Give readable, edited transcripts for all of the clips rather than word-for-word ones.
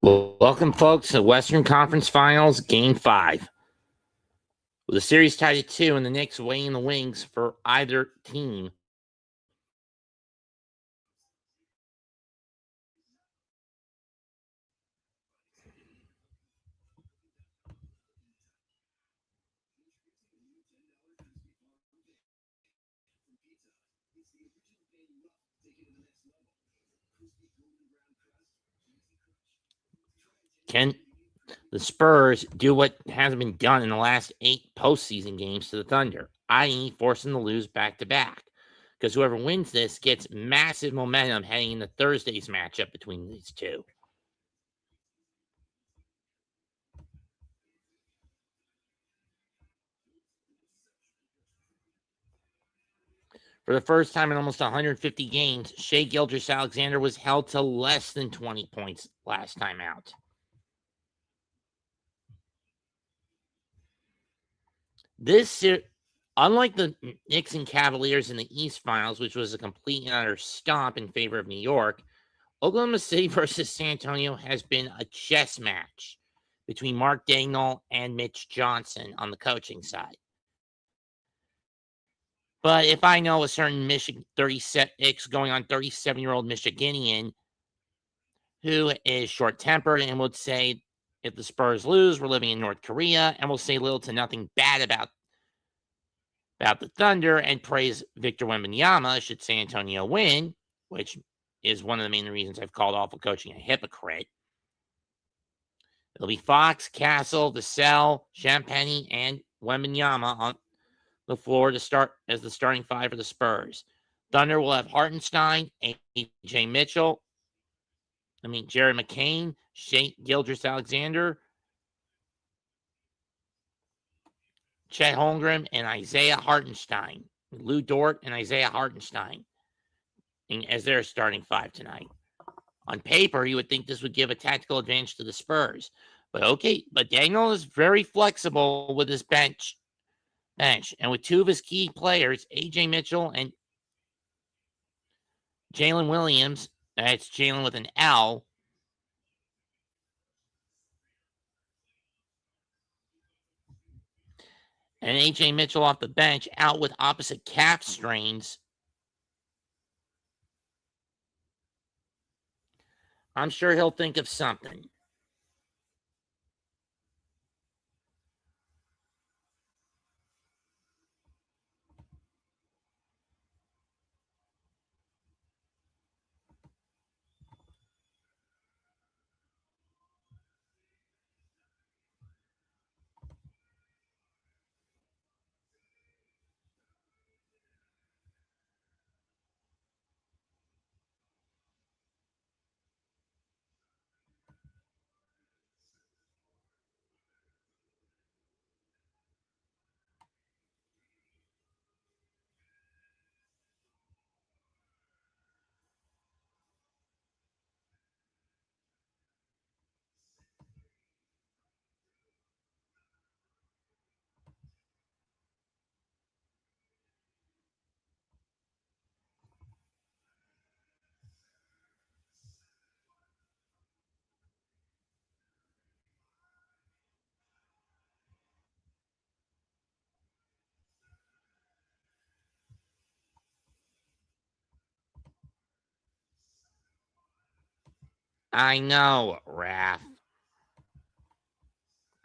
Welcome, folks, to the Western Conference Finals, Game 5. With the series tied at 2 and the Knicks waiting in the wings for either team. Can the Spurs do what hasn't been done in the last 8 postseason games to the Thunder, i.e. forcing them to lose back-to-back? Because whoever wins this gets massive momentum heading into Thursday's matchup between these two. For the first time in almost 150 games, Shai Gilgeous-Alexander was held to less than 20 points last time out. This, unlike the Knicks and Cavaliers in the East Finals, which was a complete and utter stomp in favor of New York, Oklahoma City versus San Antonio has been a chess match between Mark Daigneault and Mitch Johnson on the coaching side. But if I know a certain Michigan 37-year-old Michiganian who is short-tempered and would say if the Spurs lose, we're living in North Korea, and will say little to nothing bad about the Thunder and praise Victor Wembanyama should San Antonio win, which is one of the main reasons I've called awful coaching a hypocrite. It'll be Fox, Castle, Vassell, Champagny, and Wembanyama on the floor to start as the starting 5 for the Spurs. Thunder will have Hartenstein, Jared McCain, Shai Gilgeous-Alexander, Chet Holmgren, and Isaiah Hartenstein. Lou Dort and Isaiah Hartenstein as their starting 5 tonight. On paper, you would think this would give a tactical advantage to the Spurs. But Daigneault is very flexible with his bench. And with 2 of his key players, A.J. Mitchell and Jalen Williams, that's Jalen with an L, and A.J. Mitchell off the bench out with opposite calf strains, I'm sure he'll think of something. I know, Raph.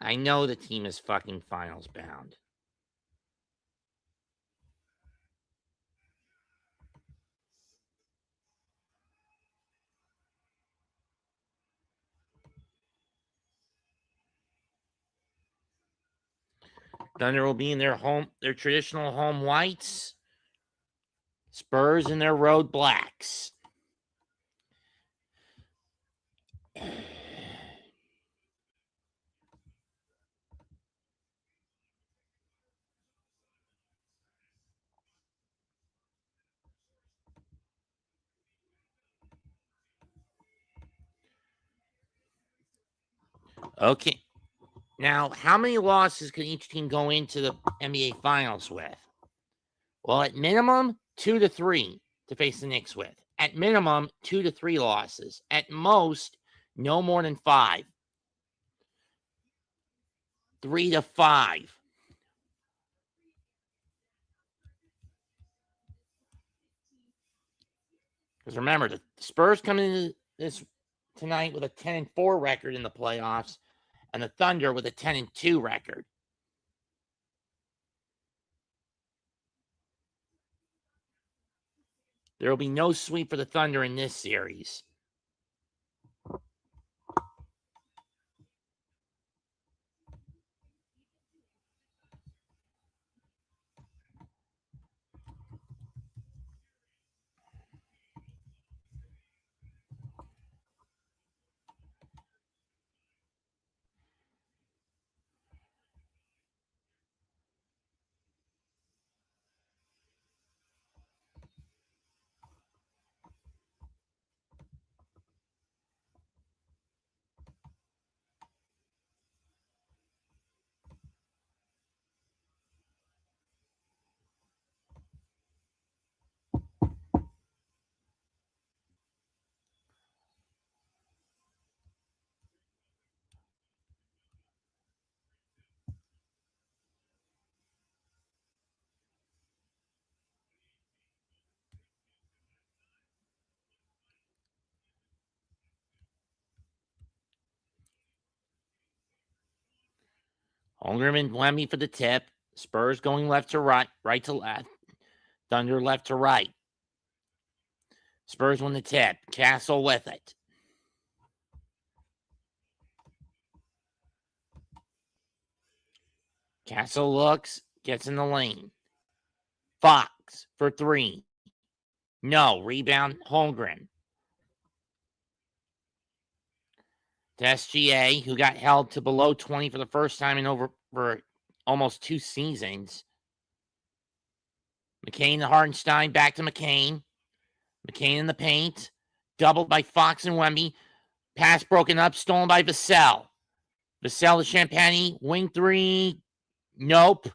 I know the team is fucking finals bound. Thunder will be in their traditional home whites. Spurs in their road blacks. Okay. Now, how many losses can each team go into the NBA Finals with? Well, at minimum, 2 to 3 to face the Knicks with. At minimum, 2 to 3 losses. At most, no more than 5. 3 to 5. Because remember, the Spurs come into this tonight with a 10-4 record in the playoffs, and the Thunder with a 10-2 record. There will be no sweep for the Thunder in this series. Holmgren and Wemby for the tip. Spurs going left to right, right to left. Thunder left to right. Spurs win the tip. Castle with it. Castle looks, gets in the lane. Fox for 3. No. Rebound, Holmgren. To SGA, who got held to below 20 for the first time in over for almost 2 seasons. McCain to Hartenstein, back to McCain. McCain in the paint. Doubled by Fox and Wemby. Pass broken up, stolen by Vassell. Vassell to Champagny. Wing 3. Nope.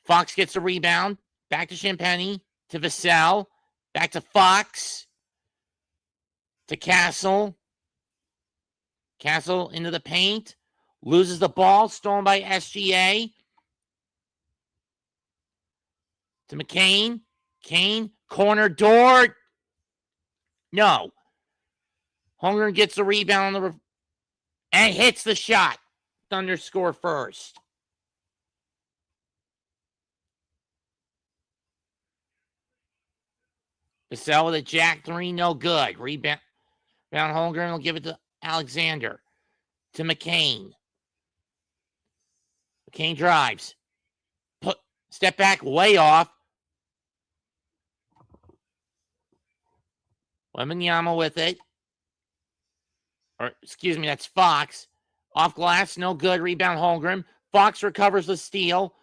Fox gets a rebound. Back to Champagny. To Vassell. Back to Fox. To Castle. Castle into the paint. Loses the ball. Stolen by SGA. To McCain. Kane. Corner. Dort. No. Holmgren gets the rebound on the and hits the shot. Thunder score first. Vassell with a jack 3, no good. Rebound. Holmgren will give it to Alexander. To McCain. McCain drives. Step back, way off. Wembanyama with it. Or, excuse me, that's Fox. Off glass, no good. Rebound, Holmgren. Fox recovers the steal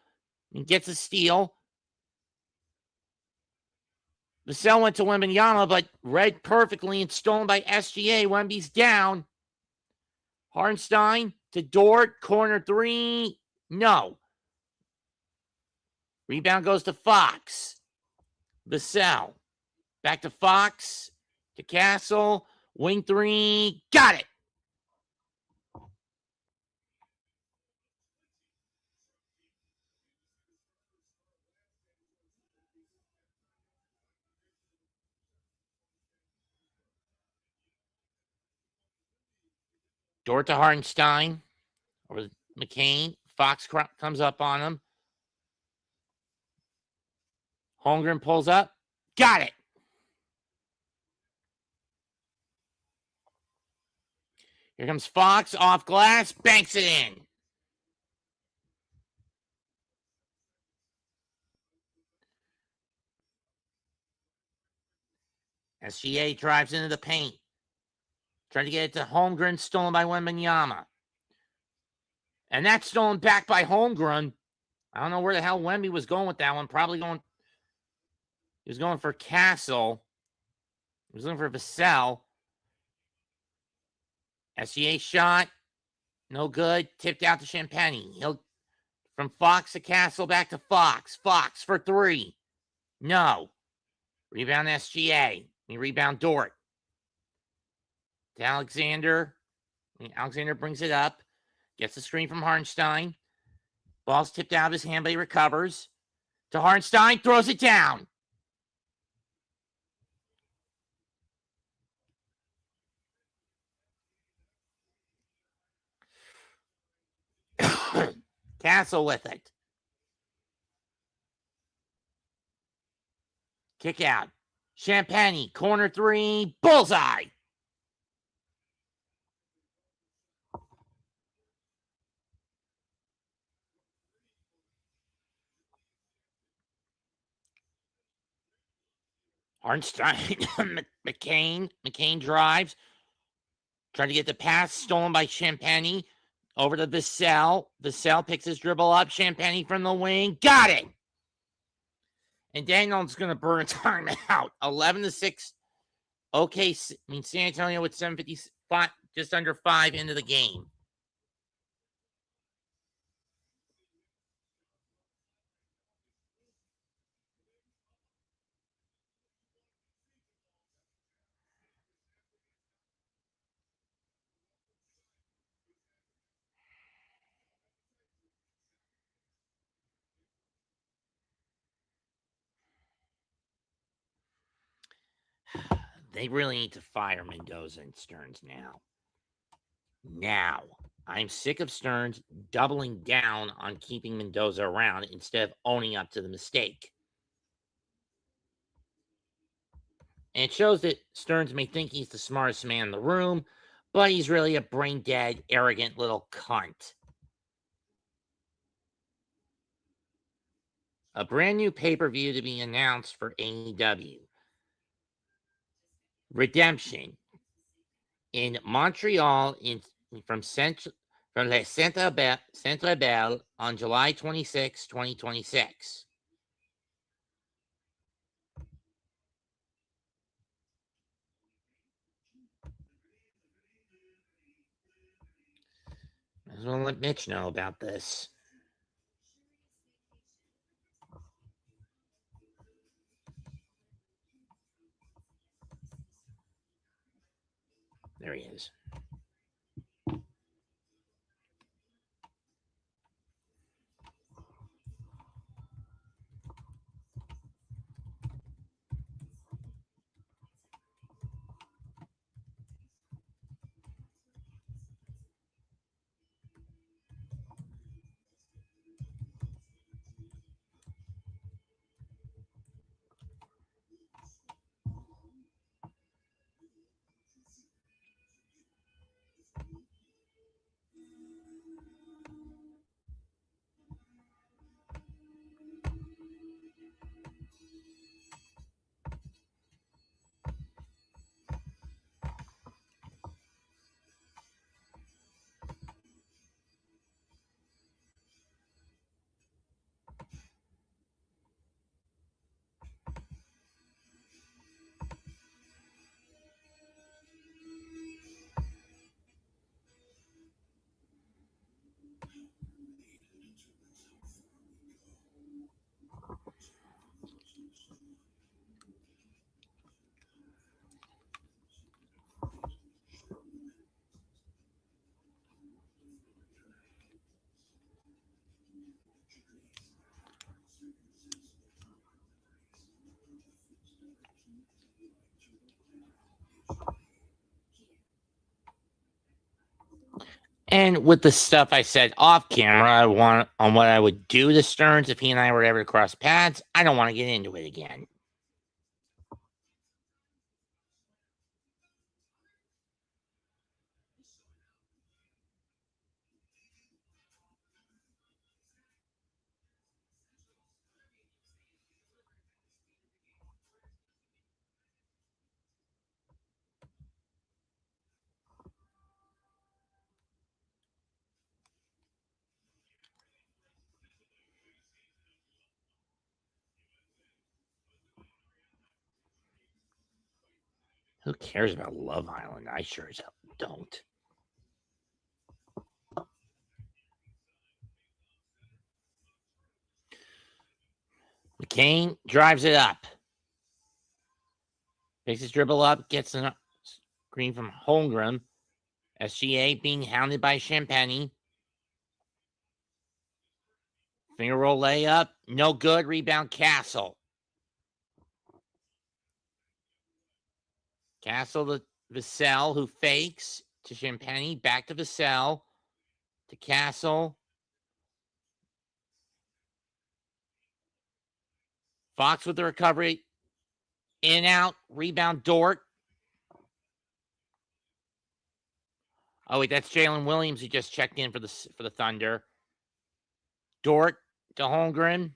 and gets a steal. Vassell went to Wembanyama, but read perfectly and stolen by SGA. Wemby's down. Hartenstein to Dort. Corner 3. No. Rebound goes to Fox. Vassell. Back to Fox. To Castle. Wing 3. Got it. Dort to Hartenstein. Over to McCain. Fox comes up on him. Holmgren pulls up. Got it. Here comes Fox off glass. Banks it in. SGA drives into the paint. Trying to get it to Holmgren. Stolen by Wembanyama. And that's stolen back by Holmgren. I don't know where the hell Wemby was going with that one. Probably going. He was going for Castle. He was looking for Vassell. SGA shot. No good. Tipped out to Champagny. He'll from Fox to Castle, back to Fox. Fox for 3. No. Rebound SGA. Rebound Dort. To Alexander. Alexander brings it up. Gets the screen from Hartenstein. Ball's tipped out of his hand, but he recovers. To Hartenstein. Throws it down. Castle with it. Kick out. Champagny. Corner three. Bullseye. Hartenstein. McCain drives. Trying to get the pass stolen by Champagny. Over to Vassell. Vassell picks his dribble up. Champagny from the wing. Got it. And Daniel's going to burn a timeout. 11-6. Okay, San Antonio with 7:55, just under 5 into the game. They really need to fire Mendoza and Stearns now. Now, I'm sick of Stearns doubling down on keeping Mendoza around instead of owning up to the mistake. And it shows that Stearns may think he's the smartest man in the room, but he's really a brain-dead, arrogant little cunt. A brand new pay-per-view to be announced for AEW. Redemption. In Montreal, from Le Centre Bell on July 26, 2026. I just want to let Mitch know about this. There he is. And with the stuff I said off camera on what I would do to Stearns if he and I were ever to cross paths, I don't want to get into it again. Who cares about Love Island? I sure as hell don't. McCain drives it up. Takes his dribble up, gets a screen from Holmgren. SGA being hounded by Champagny. Finger roll layup, no good. Rebound, Castle. Castle to Vassell, who fakes to Champagny. Back to Vassell. To Castle. Fox with the recovery. In, out. Rebound, Dort. Oh, wait, that's Jalen Williams who just checked in for the Thunder. Dort to Holmgren.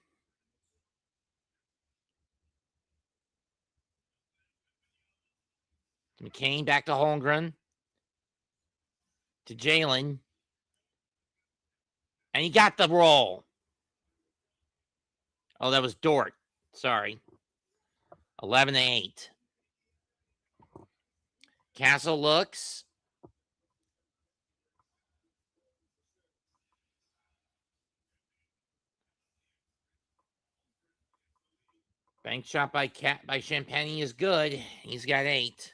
McCain back to Holmgren. To Jalen. And he got the roll. Oh, that was Dort. Sorry. 11-8. Castle looks. Bank shot by Champagny is good. He's got 8.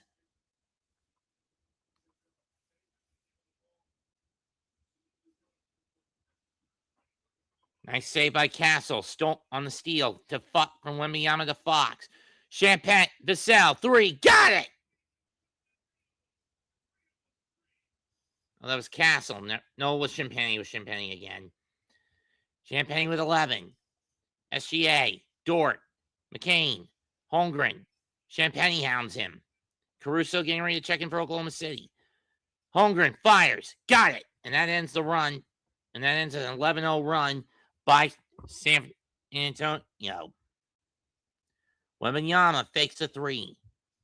Nice save by Castle. Stone on the steal to from Wembanyama to Fox. Champagne, Vassell, 3. Got it! Oh, that was Castle. No, it was Champagny. It was Champagny again. Champagny with 11. SGA, Dort, McCain, Holmgren. Champagny hounds him. Caruso getting ready to check in for Oklahoma City. Holmgren fires. Got it. And that ends the run. And that ends an 11-0 run by San Antonio. Wembanyama fakes a 3.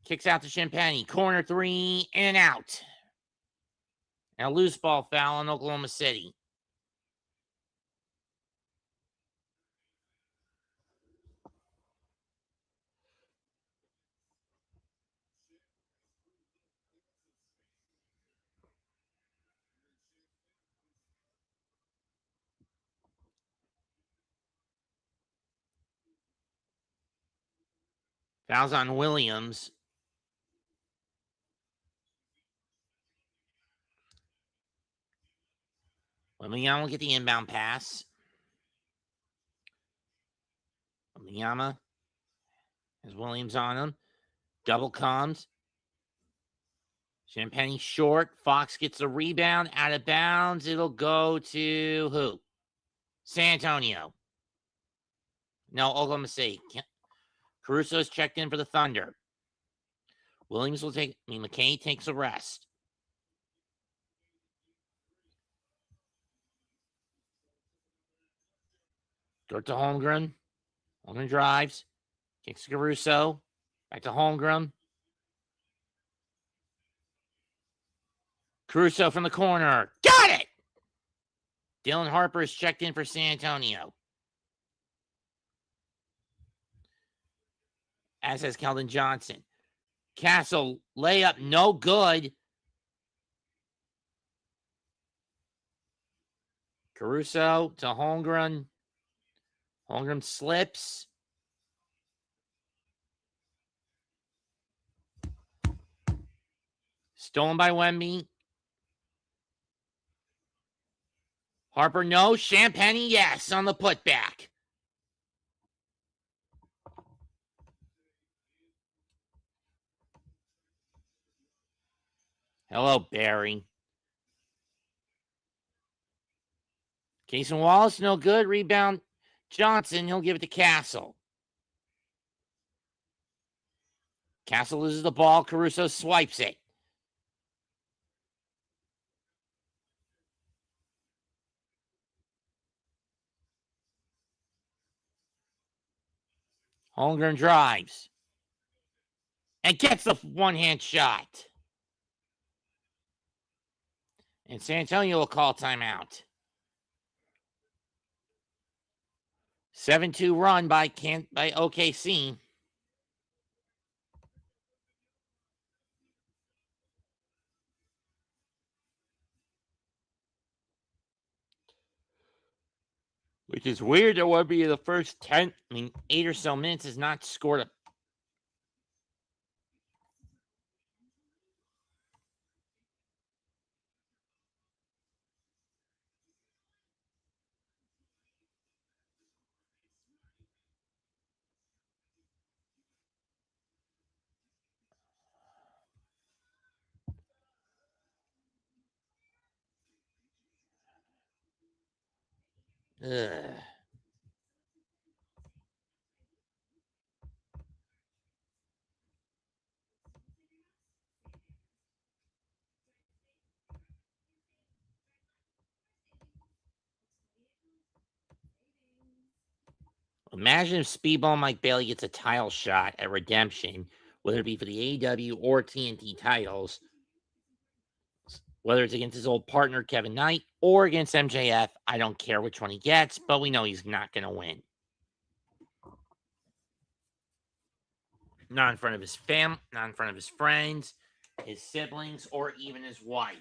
Kicks out to Champagny. Corner 3 and out. And a loose ball foul on Oklahoma City. Fouls on Williams. Wembanyama will get the inbound pass. Wembanyama has Williams on him. Double comes. Champagny short. Fox gets the rebound. Out of bounds. It'll go to who? San Antonio. No, Oklahoma City. Caruso's checked in for the Thunder. Williams will McCain takes a rest. Dort to Holmgren. Holmgren drives. Kicks Caruso. Back to Holmgren. Caruso from the corner. Got it! Dylan Harper is checked in for San Antonio. As has Keldon Johnson. Castle layup, no good. Caruso to Holmgren. Holmgren slips. Stolen by Wemby. Harper, no. Champagny, yes, on the putback. Hello, Barry. Cason Wallace, no good. Rebound, Johnson. He'll give it to Castle. Castle loses the ball. Caruso swipes it. Holmgren drives. And gets the one-hand shot. And San Antonio will call timeout. 7-2 run by OKC. Which is weird. That would be the first 8 or so minutes has not scored Ugh. Imagine if Speedball Mike Bailey gets a title shot at Redemption, whether it be for the AEW or TNT titles, whether it's against his old partner Kevin Knight or against MJF. I don't care which one he gets, but we know he's not going to win. Not in front of his family, not in front of his friends, his siblings, or even his wife.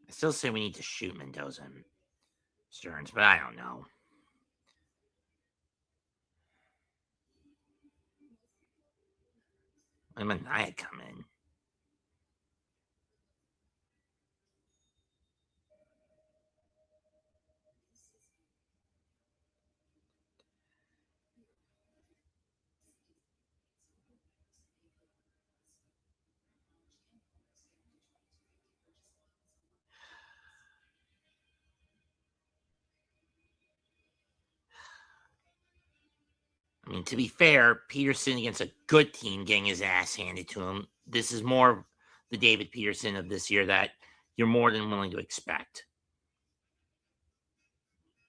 I still say we need to shoot Mendoza and Stearns, but I don't know. When Mania come in. I mean, to be fair, Peterson against a good team getting his ass handed to him. This is more the David Peterson of this year that you're more than willing to expect.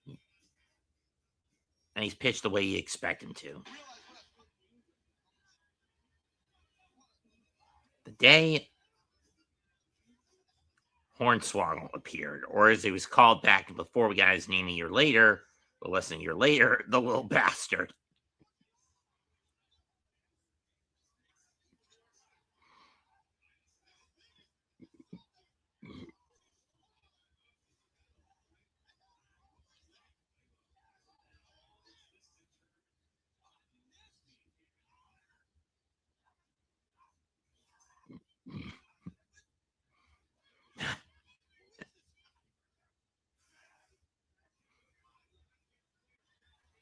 And he's pitched the way you expect him to. The day Hornswoggle appeared, or as he was called back before we got his name a year later, but less than a year later, the little bastard.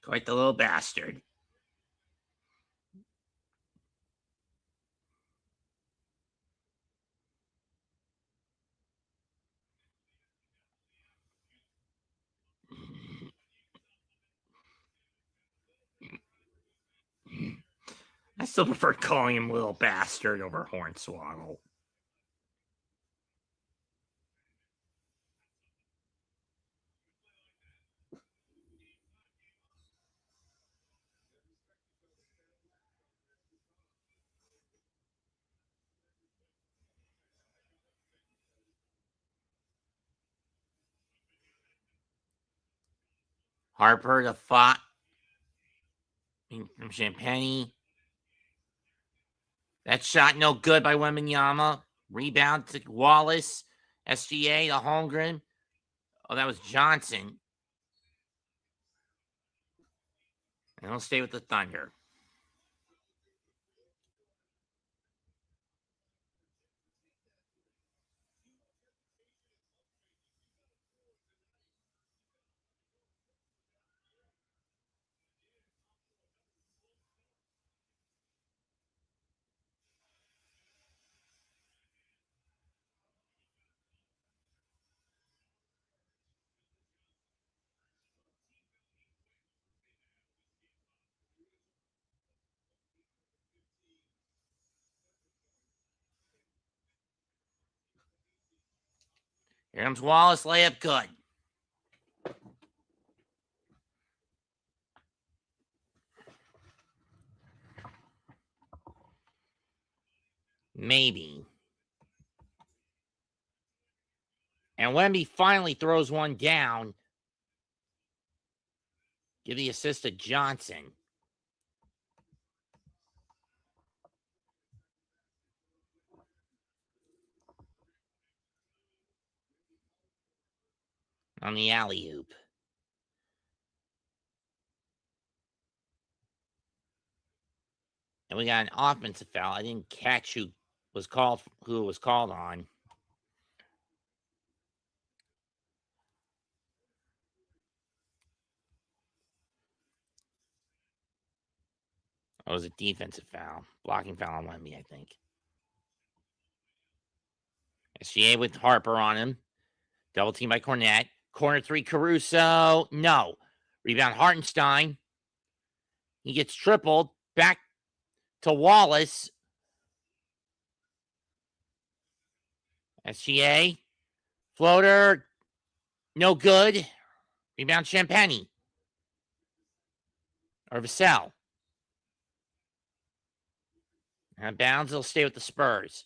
Quite the little bastard. I still prefer calling him little bastard over Hornswoggle. Harper to Fought from Champagne. That shot no good by Wembenyama. Rebound to Wallace. SGA to Holmgren. Oh, that was Johnson. And he'll stay with the Thunder. Here comes Wallace, layup good. Maybe. And Wemby finally throws one down. Give the assist to Johnson. On the alley-oop. And we got an offensive foul. I didn't catch who it was called on. That was a defensive foul. Blocking foul on Wemby, I think. SGA with Harper on him. Double team by Cornette. Corner 3, Caruso. No. Rebound, Hartenstein. He gets tripled. Back to Wallace. SGA. Floater. No good. Rebound, Champagny. Or Vassell. And bounds, he'll stay with the Spurs.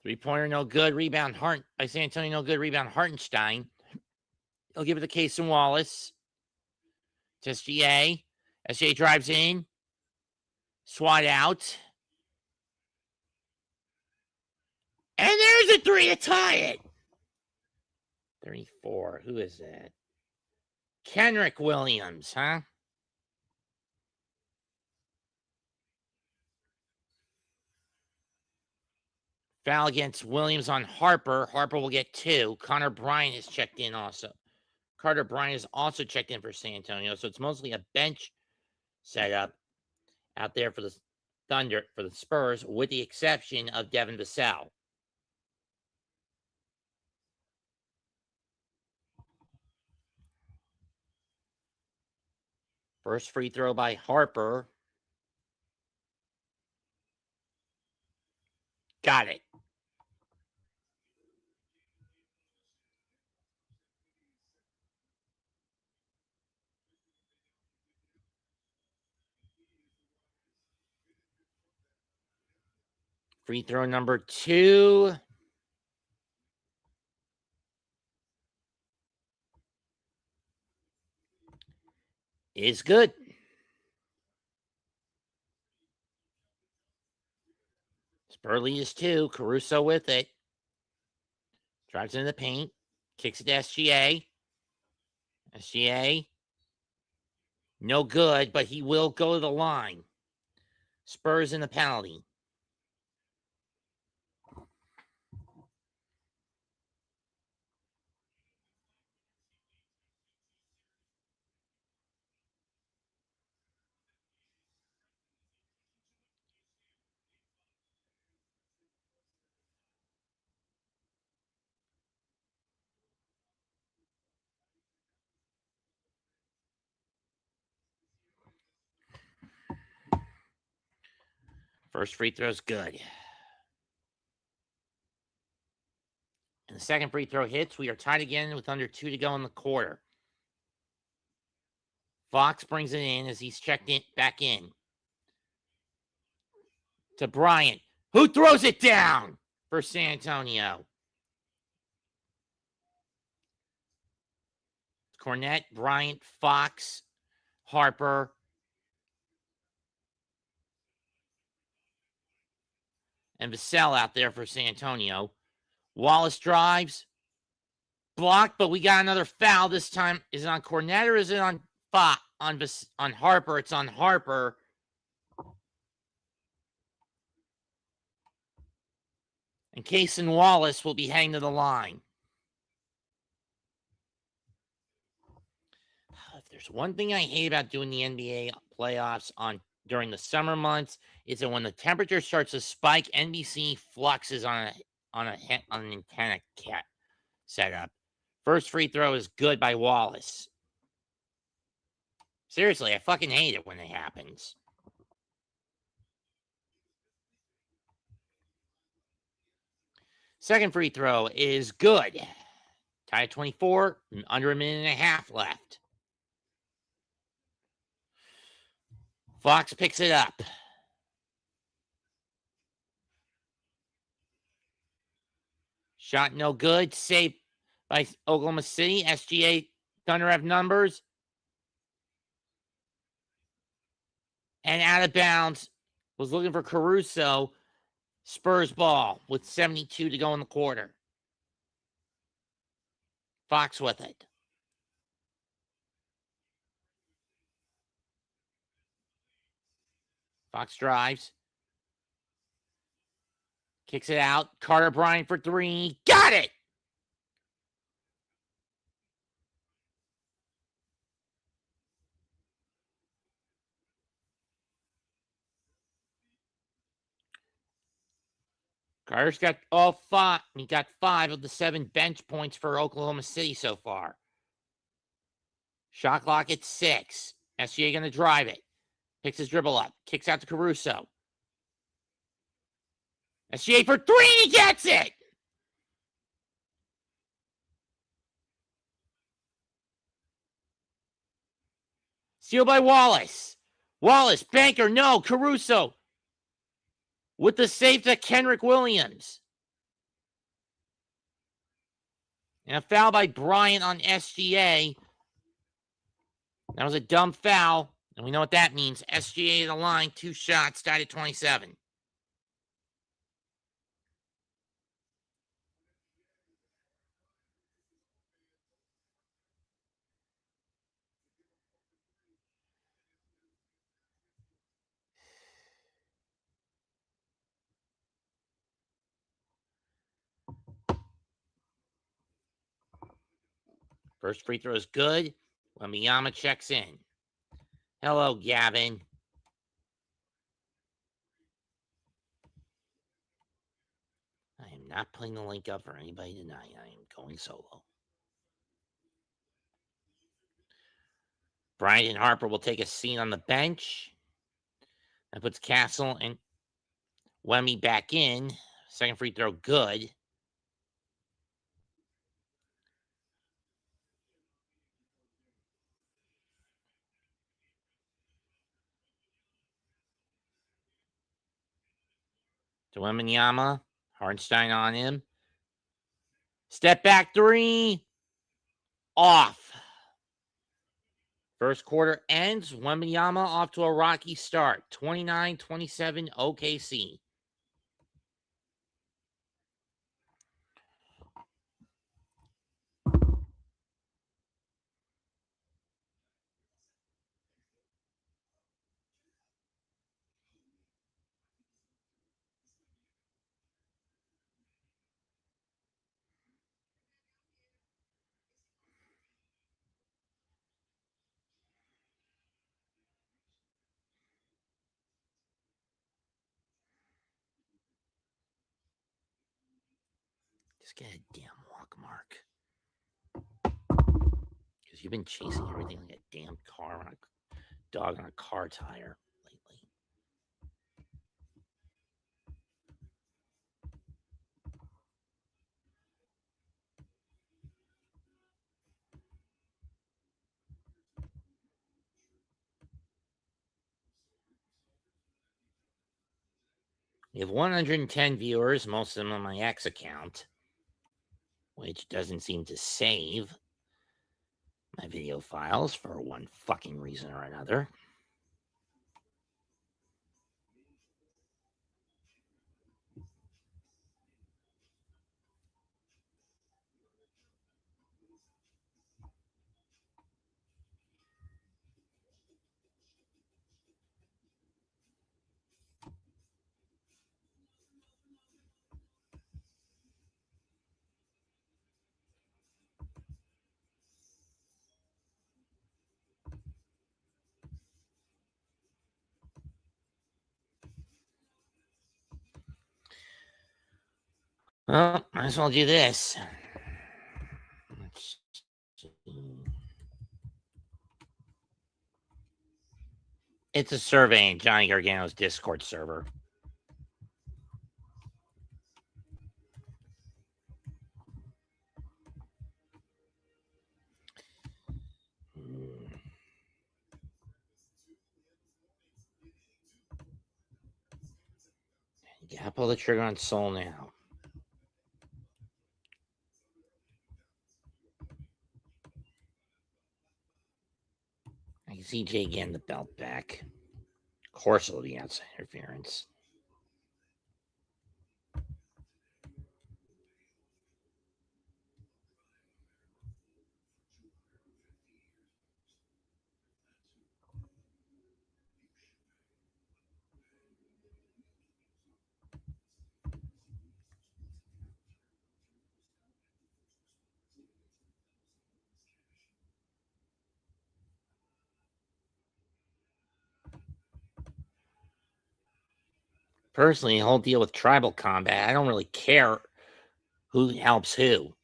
Three-pointer, no good. Rebound, by San Antonio, no good. Rebound, Hartenstein. He'll give it to Case and Wallace. To SGA. SGA drives in. Swat out. And there's a 3 to tie it. 34. Who is that? Kenrick Williams, huh? Foul against Williams on Harper. Harper will get 2. Connor Bryant is checked in also. Carter Bryant is also checked in for San Antonio. So it's mostly a bench setup out there for the Thunder, for the Spurs, with the exception of Devin Vassell. First free throw by Harper. Got it. Free throw number 2. Is good. Spurley is 2. Caruso with it. Drives into the paint. Kicks it to SGA. SGA. No good, but he will go to the line. Spurs in the penalty. First free throw is good. And the second free throw hits. We are tied again with under 2 to go in the quarter. Fox brings it in as he's checked in back in. To Bryant, who throws it down for San Antonio. Cornette, Bryant, Fox, Harper. And Vassell out there for San Antonio. Wallace drives. Blocked, but we got another foul. This time, is it on Cornette or is it on Harper? It's on Harper. And Case and Wallace will be heading to the line. If there's one thing I hate about doing the NBA playoffs during the summer months, is that when the temperature starts to spike, NBC fluxes on an antenna setup. First free throw is good by Wallace. Seriously, I fucking hate it when it happens. Second free throw is good. Tie at 24, under a minute and a half left. Fox picks it up. Shot no good. Saved by Oklahoma City. SGA Thunder have numbers. And out of bounds. Was looking for Caruso. Spurs ball with 72 to go in the quarter. Fox with it. Fox drives. Kicks it out. Carter Bryant for three. Got it! Carter's got all five. He got 5 of the 7 bench points for Oklahoma City so far. Shot clock at 6. SGA going to drive it. Picks his dribble up. Kicks out to Caruso. SGA for 3. He gets it! Sealed by Wallace. Wallace, banker, no. Caruso with the save to Kenrich Williams. And a foul by Bryant on SGA. That was a dumb foul. And we know what that means. SGA to the line, 2 shots, tied at 27. First free throw is good. Wembanyama checks in. Hello, Gavin. I am not putting the link up for anybody tonight. I am going solo. Bryant and Harper will take a seat on the bench. That puts Castle and Wemby back in. Second free throw, good. To Wembanyama. Hartenstein on him. Step back 3. Off. First quarter ends. Wembanyama off to a rocky start. 29-27 OKC. Just get a damn walk mark. Because you've been chasing everything like a damn car on a dog on a car tire lately. We have 110 viewers, most of them on my X account, which doesn't seem to save my video files for one fucking reason or another. Well, might as well do this. Let's see. It's a survey in Johnny Gargano's Discord server. You gotta pull the trigger on Soul now. I can see Jay getting the belt back. Of course it'll be outside interference. Personally, the whole deal with tribal combat, I don't really care who helps who.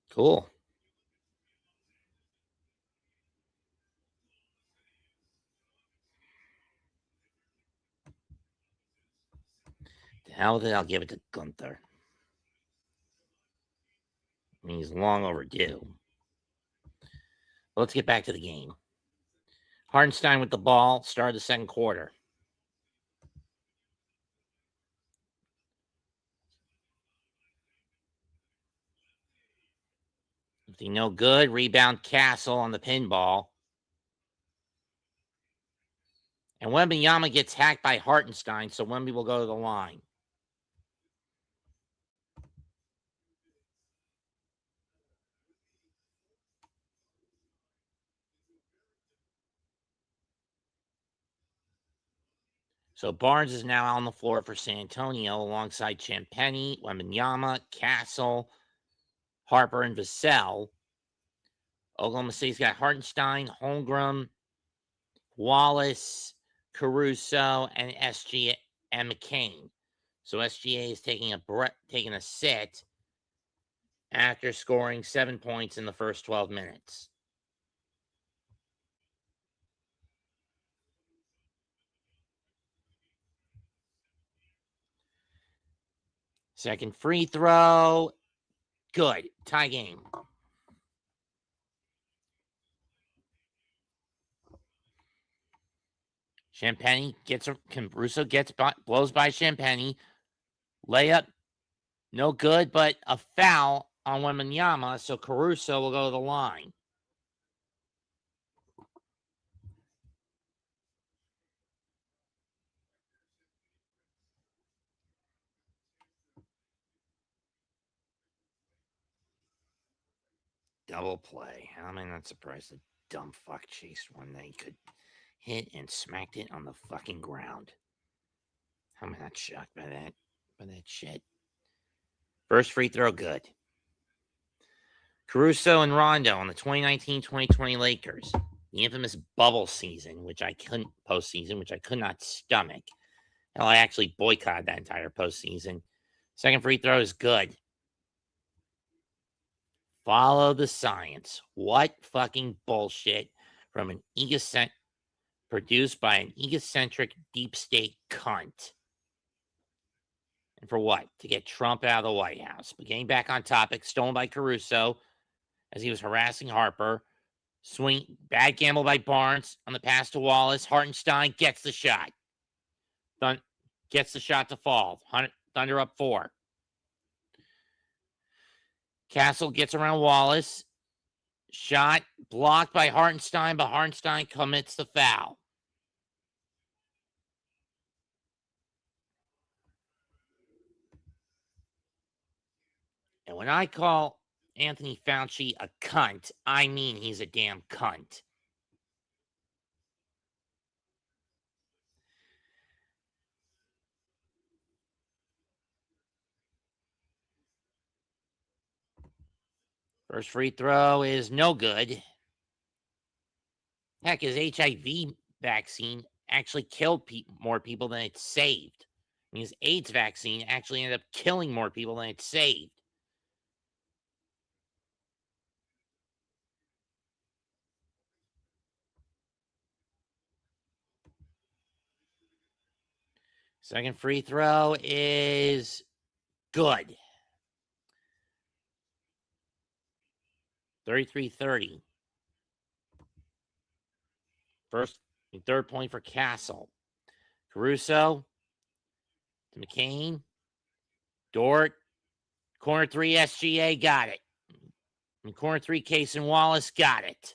Cool. The hell with it, I'll give it to Gunther. I mean, he's long overdue. But let's get back to the game. Hartenstein with the ball, started the second quarter. If he no good, rebound Castle on the pinball. And Wembanyama gets hacked by Hartenstein, so Wemby will go to the line. So Barnes is now on the floor for San Antonio alongside Champagnie, Wembanyama, Castle, Harper, and Vassell. Oklahoma State's got Hartenstein, Holmgren, Wallace, Caruso, and SGA and McCain. So SGA is taking a sit after scoring 7 points in the first 12 minutes. Second free throw, good. Tie game. Champagnie Caruso blows by Champagnie. Layup, no good, but a foul on Wembanyama, so Caruso will go to the line. Double play. How am I not surprised the dumb fuck chased one that he could hit and smacked it on the fucking ground? How am I not shocked by that shit? First free throw, good. Caruso and Rondo on the 2019-2020 Lakers. The infamous bubble season, postseason, which I could not stomach. Hell, I actually boycotted that entire postseason. Second free throw is good. Follow the science. What fucking bullshit from an produced by an egocentric deep state cunt. And for what? To get Trump out of the White House. But getting back on topic, stolen by Caruso as he was harassing Harper. Bad gamble by Barnes on the pass to Wallace. Hartenstein gets the shot. Gets the shot to fall. Thunder up 4. Castle gets around Wallace. Shot blocked by Hartenstein, but Hartenstein commits the foul. And when I call Anthony Fauci a cunt, I mean he's a damn cunt. First free throw is no good. Heck, his HIV vaccine actually killed more people than it saved. I mean, his AIDS vaccine actually ended up killing more people than it saved. Second free throw is good. 33-30. First and third point for Castle. Caruso to McCain. Dort. Corner 3, SGA got it. And corner 3, Case and Wallace got it.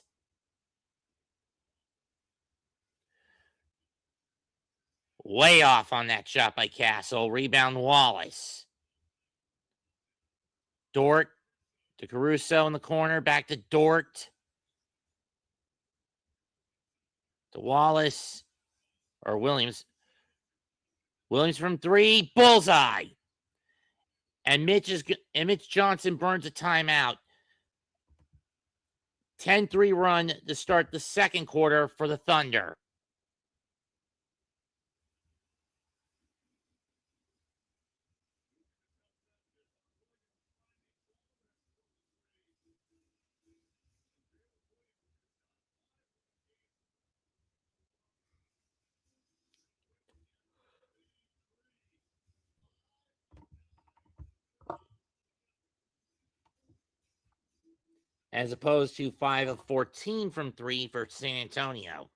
Way off on that shot by Castle. Rebound Wallace. Dort to Caruso in the corner. Back to Dort. to Wallace or Williams. Williams from 3, bullseye. And Mitch Johnson burns a timeout. 10-3 run to start the second quarter for the Thunder. As opposed to 5 of 14 from 3 for San Antonio.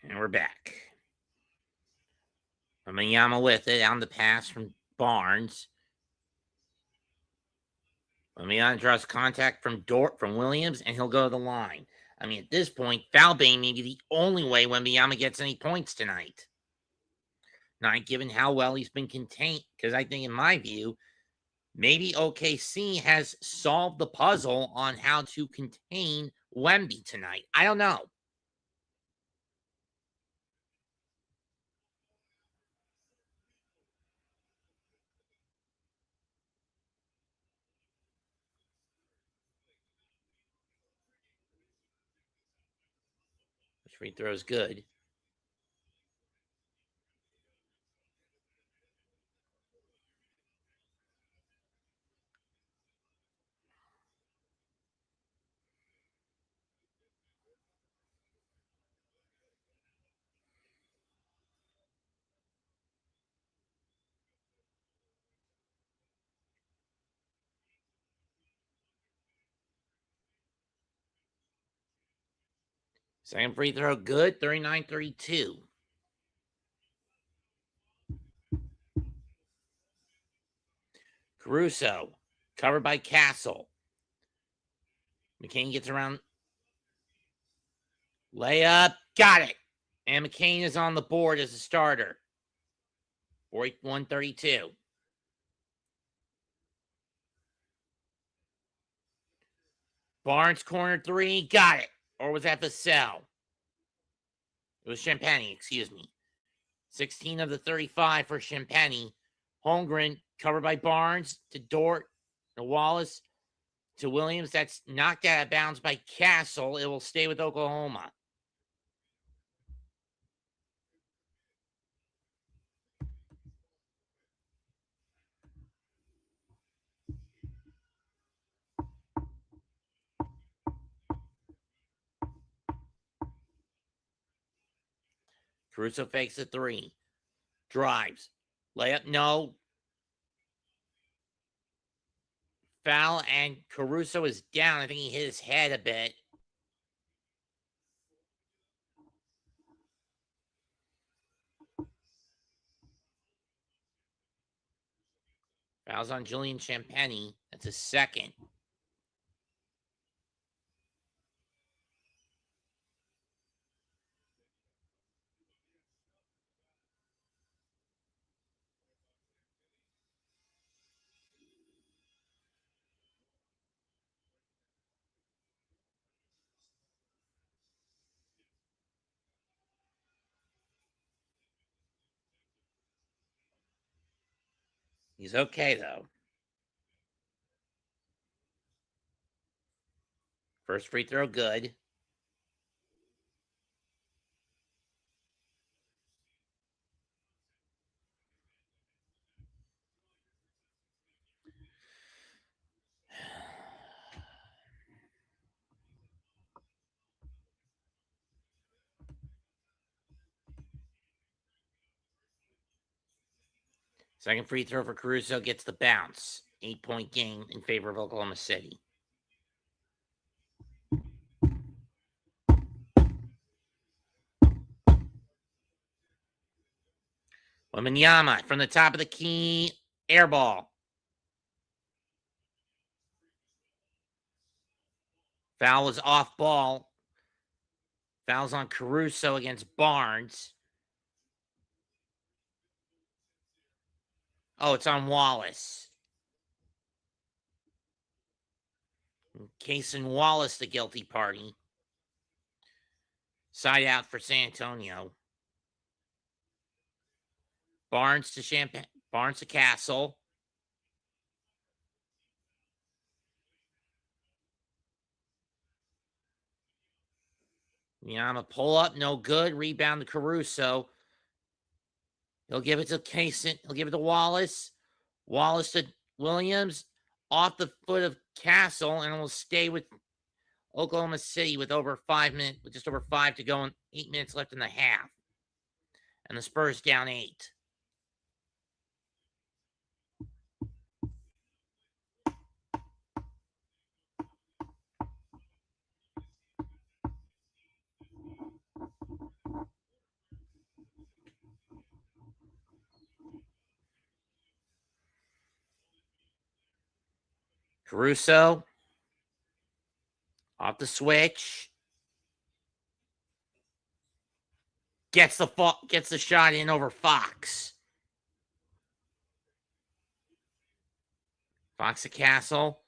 And we're back. Wembanyama with it on the pass from Barnes. Wembanyama draws contact from Williams, and he'll go to the line. I mean, at this point, foul bane may be the only way Wembanyama gets any points tonight. Not given how well he's been contained, because I think, in my view, maybe OKC has solved the puzzle on how to contain Wemby tonight. I don't know. Free throw's good. Second free throw, good. 39-32. Caruso, covered by Castle. McCain gets around. Layup, got it. And McCain is on the board as a starter. 41-32. Barnes corner three, got it. Or was that Vassell? It was Champagny, excuse me. 16 of the 35 for Champagny. Holmgren covered by Barnes to Dort to Wallace to Williams. That's knocked out of bounds by Castle. It will stay with Oklahoma. Caruso fakes a three. Drives. Layup, no. Foul, and Caruso is down. I think he hit his head a bit. Foul's on Julian Champagny. That's a second. He's okay, though. First free throw, good. Second free throw for Caruso gets the bounce. 8-point game in favor of Oklahoma City. Wembanyama from the top of the key. Air ball. Foul was off ball. Foul's on Caruso against Barnes. Oh, it's on Wallace. Case and Wallace, the guilty party. Side out for San Antonio. Barnes to Castle. Yama pull up, no good. Rebound to Caruso. He'll give it to Kaysen. He'll give it to Wallace. Wallace to Williams. Off the foot of Castle, and it will stay with Oklahoma City with over 5 minutes, with just over 5 to go and 8 minutes left in the half. And the Spurs down 8. Caruso off the switch. Gets the shot in over Fox. Fox to Castle.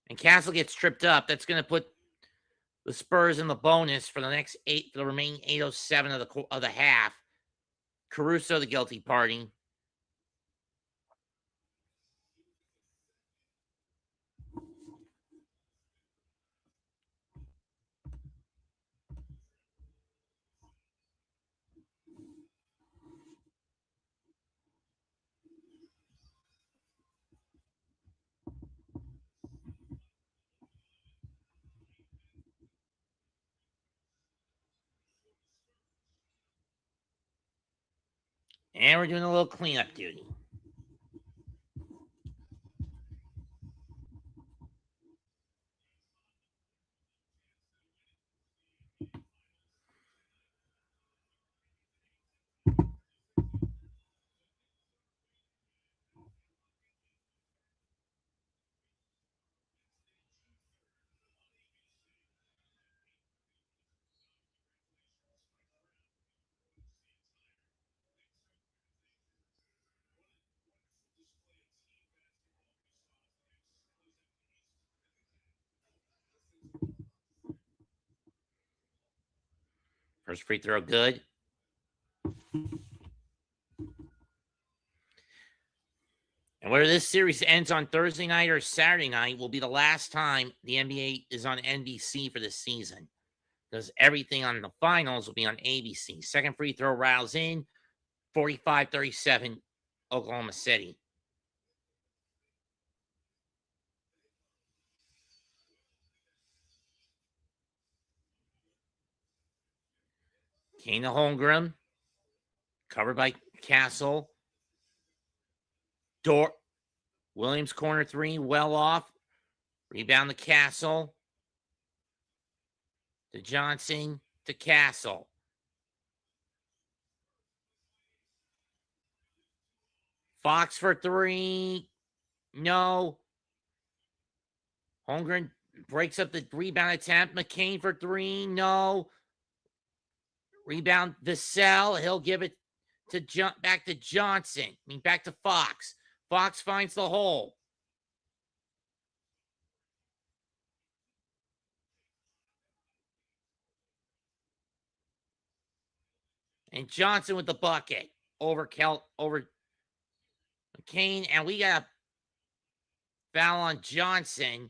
And Castle gets tripped up. That's going to put the Spurs in the bonus for the next 8, for the remaining 8:07 of the half. Caruso, the guilty party. And we're doing a little cleanup duty. First free throw, good. And whether this series ends on Thursday night or Saturday night will be the last time the NBA is on NBC for this season, because everything on the finals will be on ABC. Second free throw rattles in, 45-37, Oklahoma City. Kane to Holmgren, covered by Castle. Williams corner three, well off. Rebound to Castle. To Johnson, to Castle. Fox for three. No. Holmgren breaks up the rebound attempt. McCain for three. No. Rebound Vassell. He'll give it to back to Johnson. Back to Fox. Fox finds the hole. And Johnson with the bucket. Over McCain. And we got a foul on Johnson.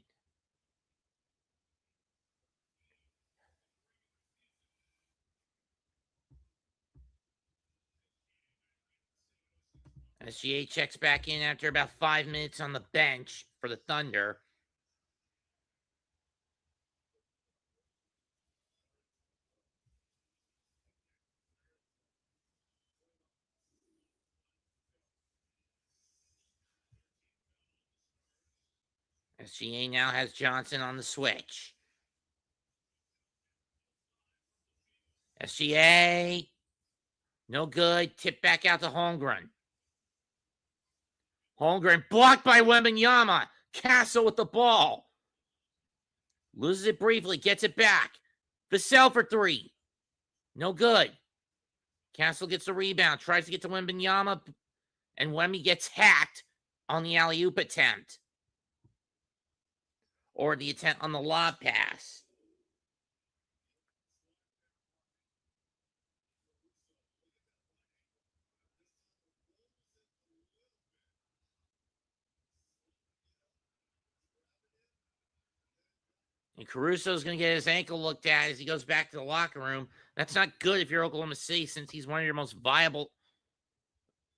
SGA checks back in after about 5 minutes on the bench for the Thunder. SGA now has Johnson on the switch. SGA, no good. Tip back out to Holmgren. Holmgren blocked by Wembanyama. Castle with the ball. Loses it briefly, gets it back. Vassell for three. No good. Castle gets the rebound, tries to get to Wembanyama, and Wemby gets hacked on the alley-oop attempt. Or the attempt on the lob pass. And Caruso's going to get his ankle looked at as he goes back to the locker room. That's not good if you're Oklahoma City, since he's one of your most viable,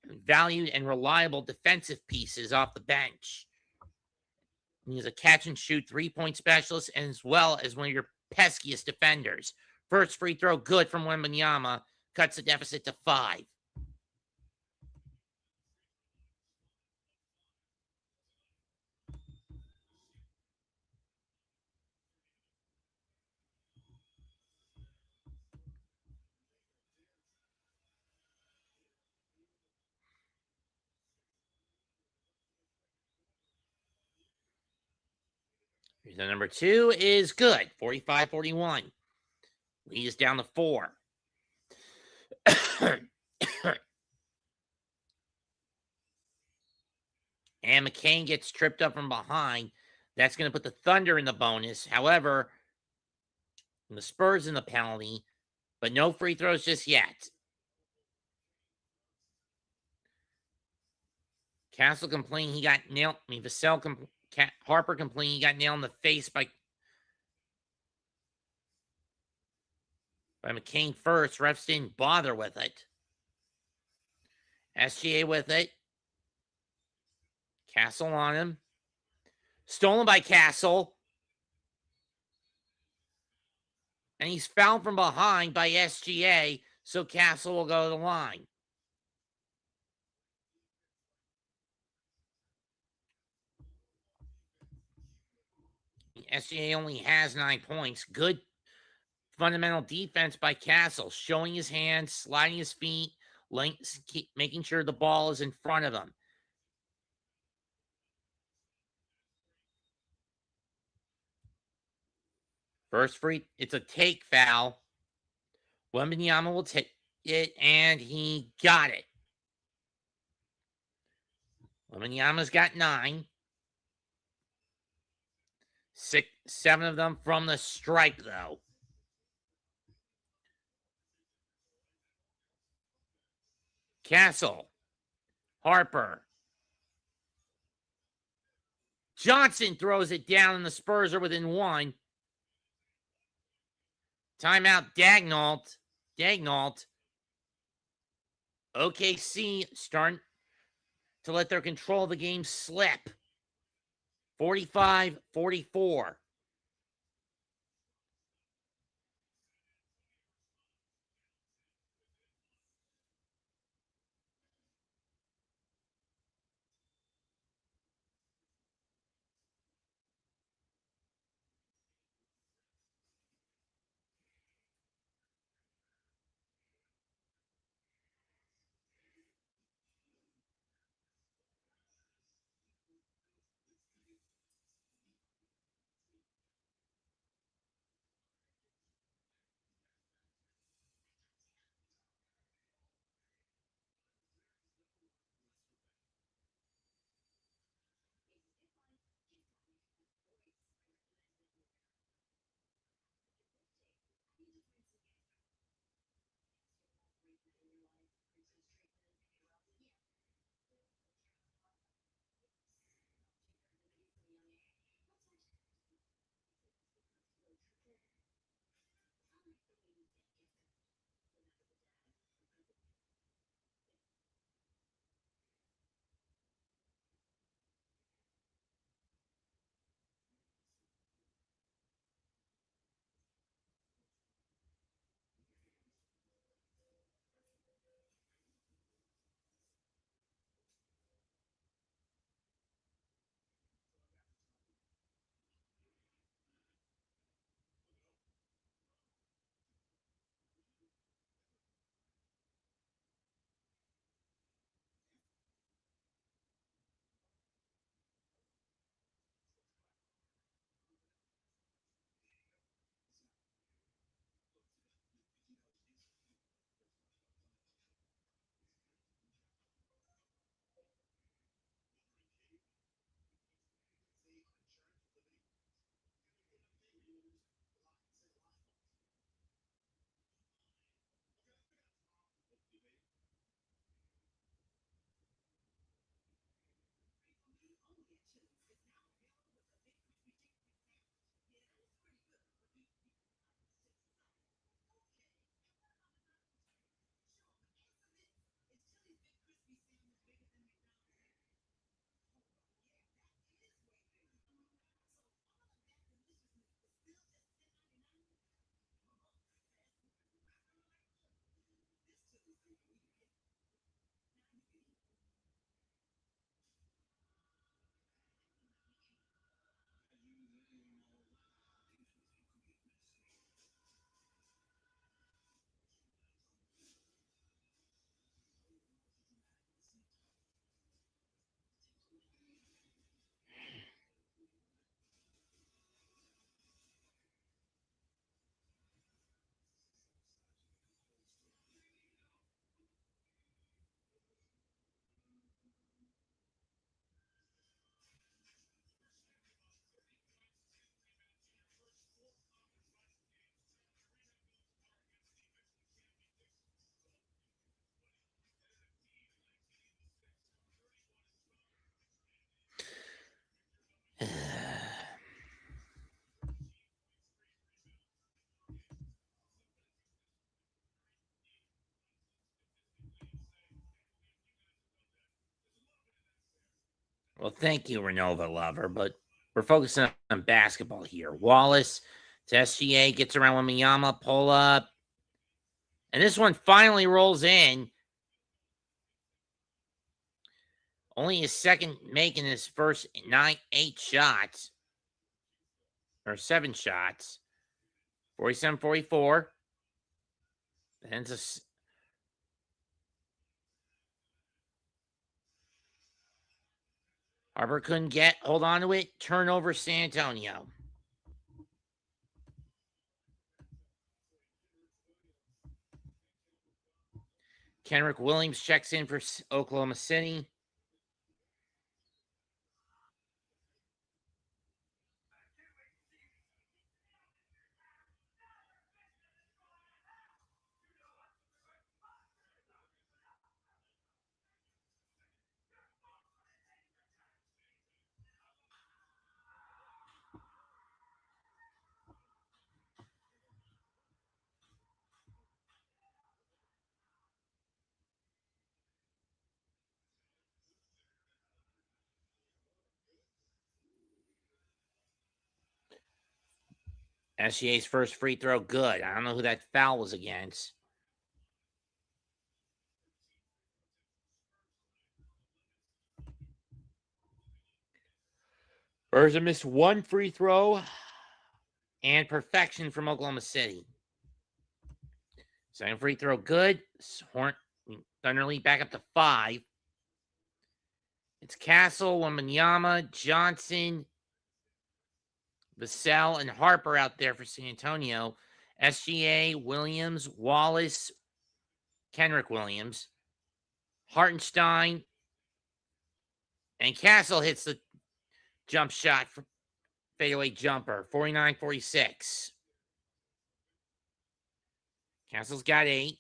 valued, and reliable defensive pieces off the bench. He's a catch-and-shoot three-point specialist, and as well as one of your peskiest defenders. First free throw, good from Wembanyama. Cuts the deficit to 5. The number 2 is good, 45-41. Lead is down to 4. And McCain gets tripped up from behind. That's going to put the Thunder in the bonus. However, the Spurs in the penalty, but no free throws just yet. Castle complained he got nailed. Harper complained he got nailed in the face by McCain first. Refs didn't bother with it. SGA with it. Castle on him. Stolen by Castle. And he's fouled from behind by SGA, so Castle will go to the line. SGA only has 9 points. Good fundamental defense by Castle, showing his hands, sliding his feet, making sure the ball is in front of him. First free, it's a take foul. Wembanyama will take it, and he got it. Wembanyama's got 9. 7 of them from the stripe, though. Castle. Harper. Johnson throws it down, and the Spurs are within 1. Timeout, Dagnault. OKC starting to let their control of the game slip. 45-44. Well, thank you, Renova Lover, but we're focusing on basketball here. Wallace to SGA, gets around Wembanyama, pull up. And this one finally rolls in. Only his second making his first 8 shots. or 7 shots. 47-44. Then it's Harper couldn't hold on to it. Turnover, San Antonio. Kenrick Williams checks in for Oklahoma City. SGA's first free throw, good. I don't know who that foul was against. Spurs missed 1 free throw. And perfection from Oklahoma City. Second free throw, good. Thunder lead back up to 5. It's Castle, Wembanyama, Johnson, Vassell, and Harper out there for San Antonio. SGA, Williams, Wallace, Kenrick Williams, Hartenstein, and Castle hits the jump shot for fadeaway jumper, 49-46. Castle's got 8.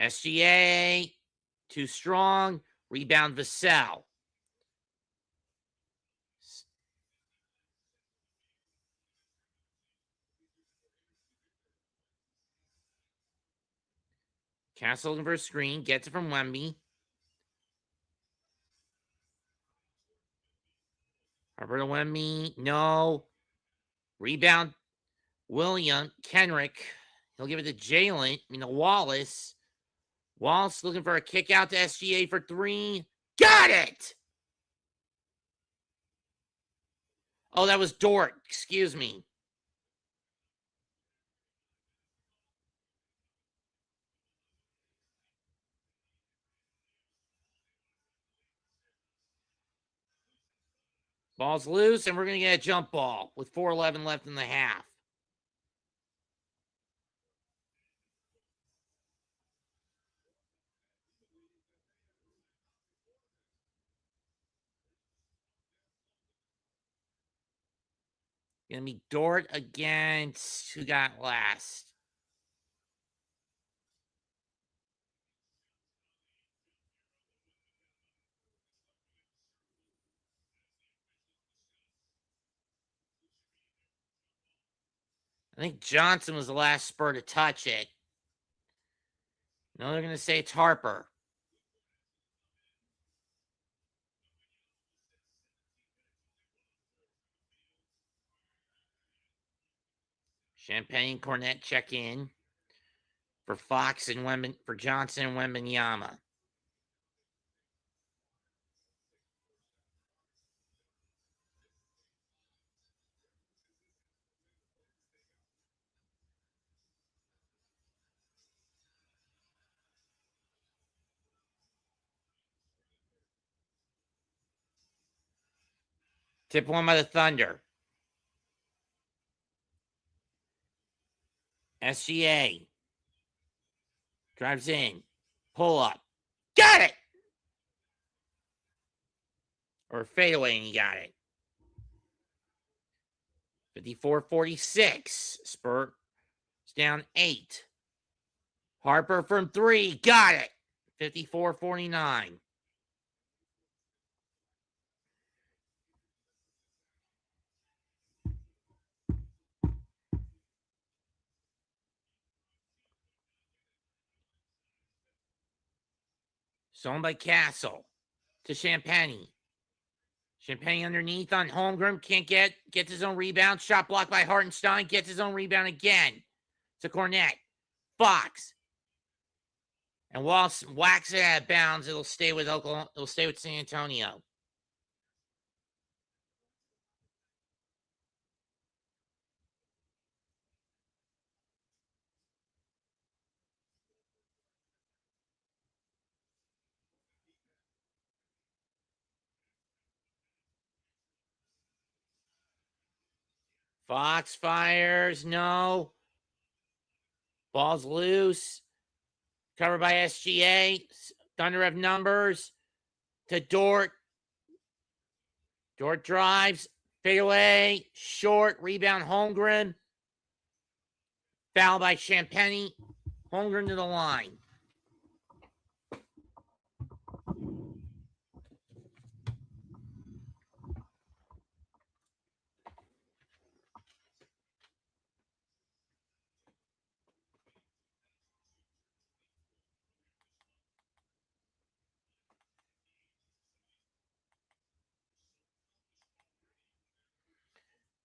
SGA, too strong. Rebound, Vassell. Castle looking for a screen. Gets it from Wemby. Harper to Wemby. No. Rebound. Kenrick. He'll give it to Wallace. Wallace looking for a kick out to SGA for 3. Got it! Oh, that was Dort. Excuse me. Ball's loose, and we're going to get a jump ball with 4:11 left in the half. Going to be Dort against who got last? I think Johnson was the last Spur to touch it. No, they're going to say it's Harper. Champagne Cornet check in for Fox and for Johnson and Wembanyama. Tip 1 by the Thunder. SGA. Drives in. Pull up. Got it! Or fadeaway, and he got it. 54-46. Spurs down 8. Harper from 3. Got it. 54-49. Zone by Castle to Champagne. Champagne underneath on Holmgren. Can't gets his own rebound. Shot blocked by Hartenstein. Gets his own rebound again to Cornet. Fox. And Wallace whacks it out of bounds. It'll stay with Oklahoma. It'll stay with San Antonio. Fox fires. No. Ball's loose. Covered by SGA. Thunder have numbers. To Dort. Dort drives. Fade away. Short. Rebound. Holmgren. Foul by Champagny. Holmgren to the line.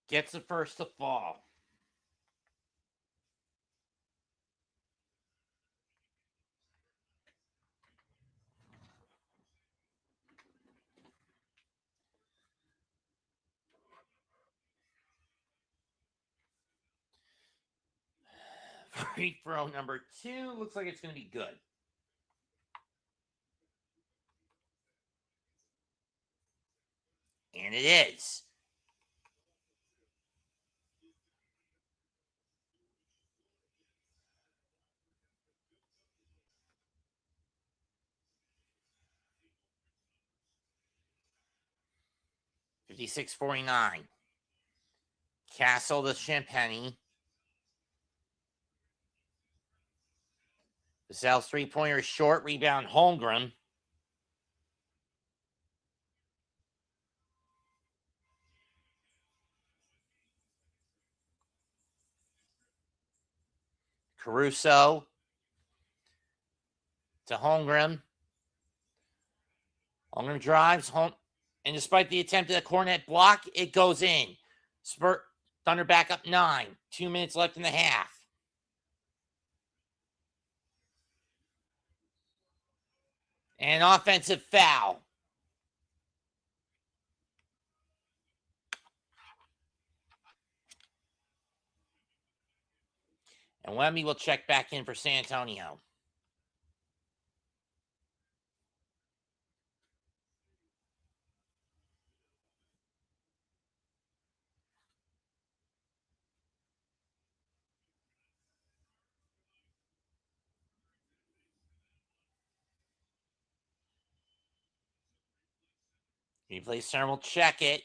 Gets the first to fall. Free throw number 2. Looks like it's going to be good. And it is. $56.49. Castle to Champagny. Vassell's three-pointer short. Rebound Holmgren. Caruso to Holmgren. Holmgren drives home, and despite the attempt at a cornet block, it goes in. Thunder back up 9. 2 minutes left in the half. And offensive foul. And Wemby will check back in for San Antonio. Replay center will check it.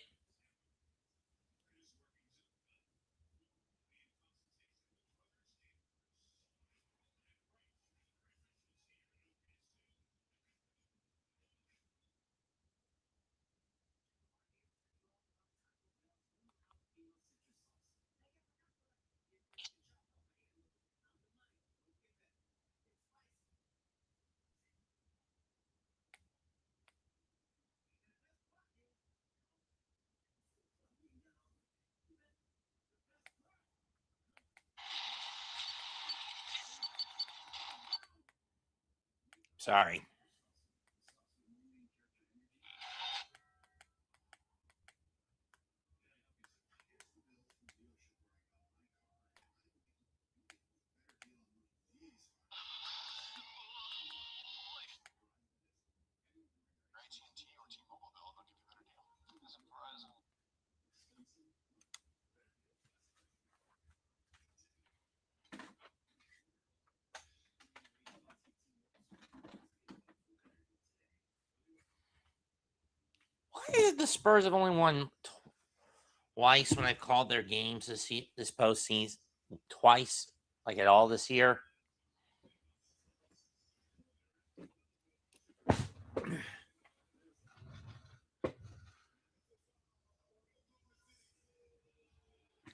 Sorry. Why did the Spurs have only won twice when I've called their games this postseason? Twice, like at all this year.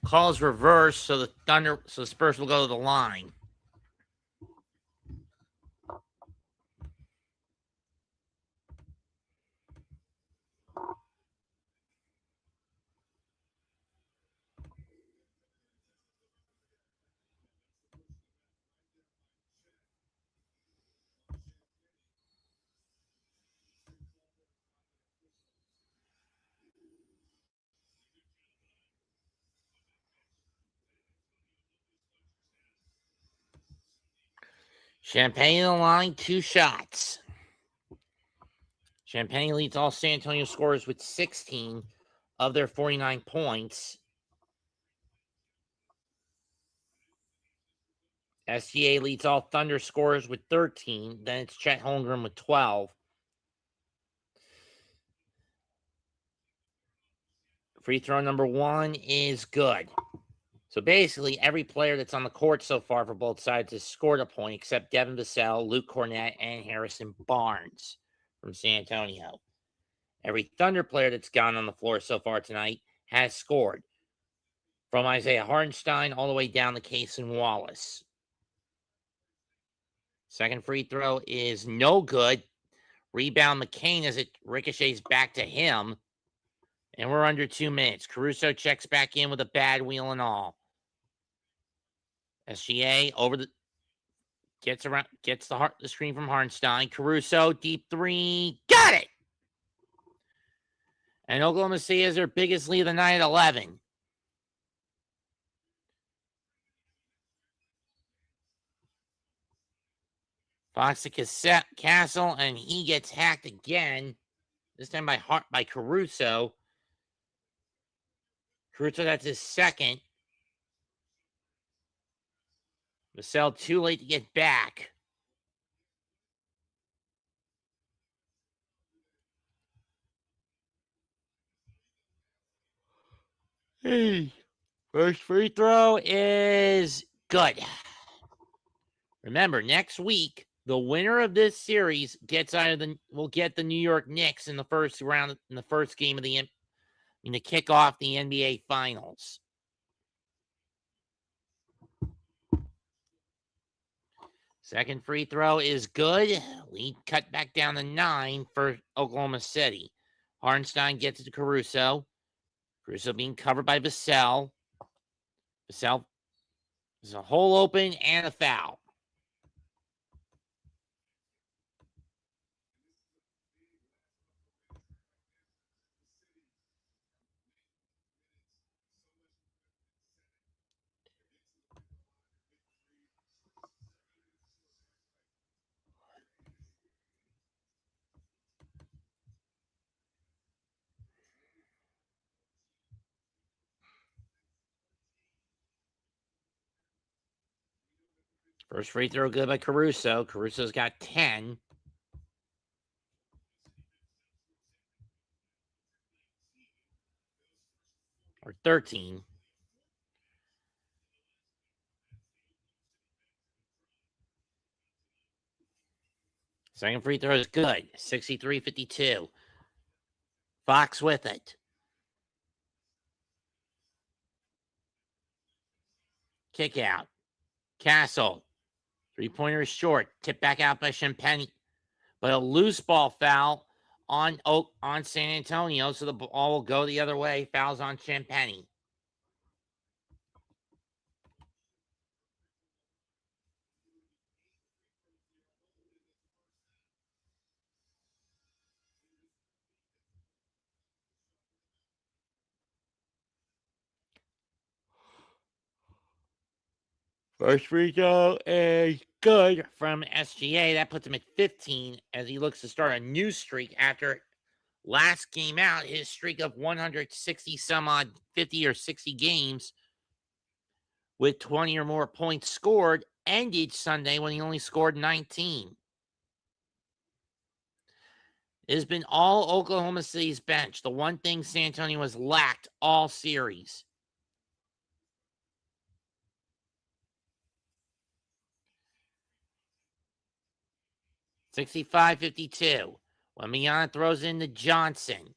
Calls reversed, so the Spurs will go to the line. Champagne on the line, 2 shots. Champagne leads all San Antonio scorers with 16 of their 49 points. SGA leads all Thunder scorers with 13. Then it's Chet Holmgren with 12. Free throw number 1 is good. So basically, every player that's on the court so far for both sides has scored a point except Devin Vassell, Luke Cornett, and Harrison Barnes from San Antonio. Every Thunder player that's gone on the floor so far tonight has scored, from Isaiah Hartenstein all the way down to Cason Wallace. Second free throw is no good. Rebound McCain as it ricochets back to him. And we're under 2 minutes. Caruso checks back in with a bad wheel and all. SGA over the gets the screen from Hartenstein. Caruso, deep three. Got it! And Oklahoma City has their biggest lead of the night at 11. Fox to Castle, and he gets hacked again. This time by Caruso. Caruso, that's his second. Vassell too late to get back. Hey, first free throw is good. Remember, next week, the winner of this series will get the New York Knicks in the first round, in the first game of to kick off the NBA Finals. Second free throw is good. Lead cut back down to 9 for Oklahoma City. Hartenstein gets it to Caruso. Caruso being covered by Vassell. Vassell is a hole open and a foul. First free throw good by Caruso. Caruso's got 10. Or 13. Second free throw is good. 63-52. Fox with it. Kick out. Castle. Three-pointer is short. Tipped back out by Champagny. But a loose ball foul on San Antonio, so the ball will go the other way. Fouls on Champagny. First free throw is good from SGA. That puts him at 15 as he looks to start a new streak after last game out. His streak of 160 some odd 50 or 60 games with 20 or more points scored ended Sunday when he only scored 19. It has been all Oklahoma City's bench. The one thing San Antonio has lacked all series. $65-52. Wembanyama throws in to Johnson.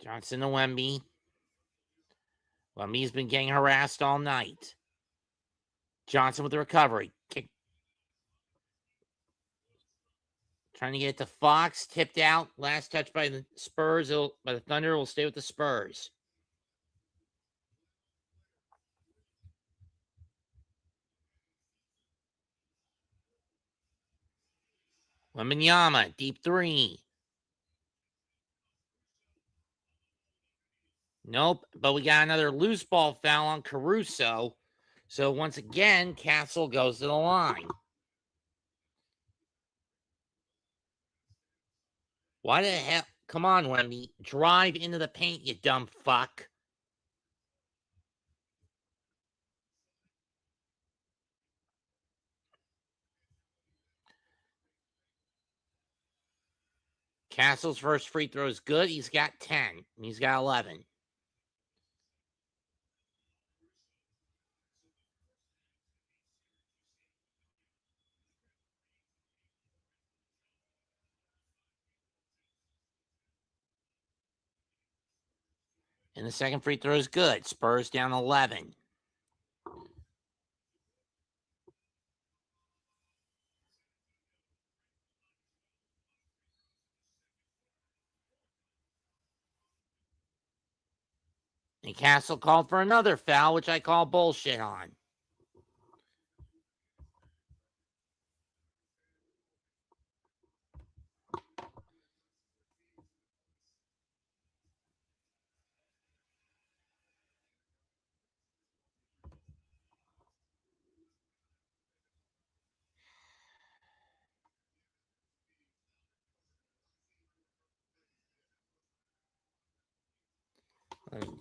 Johnson to Wemby. Wemby's been getting harassed all night. Johnson with the recovery. Kick. Trying to get it to Fox. Tipped out. Last touch by the Spurs. By the Thunder will stay with the Spurs. Wembanyama, deep three. Nope, but we got another loose ball foul on Caruso. So once again, Castle goes to the line. Why the hell? Come on, Wemby. Drive into the paint, you dumb fuck. Castle's first free throw is good. He's got 10. He's got 11. And the second free throw is good. Spurs down 11. And Castle called for another foul, which I call bullshit on.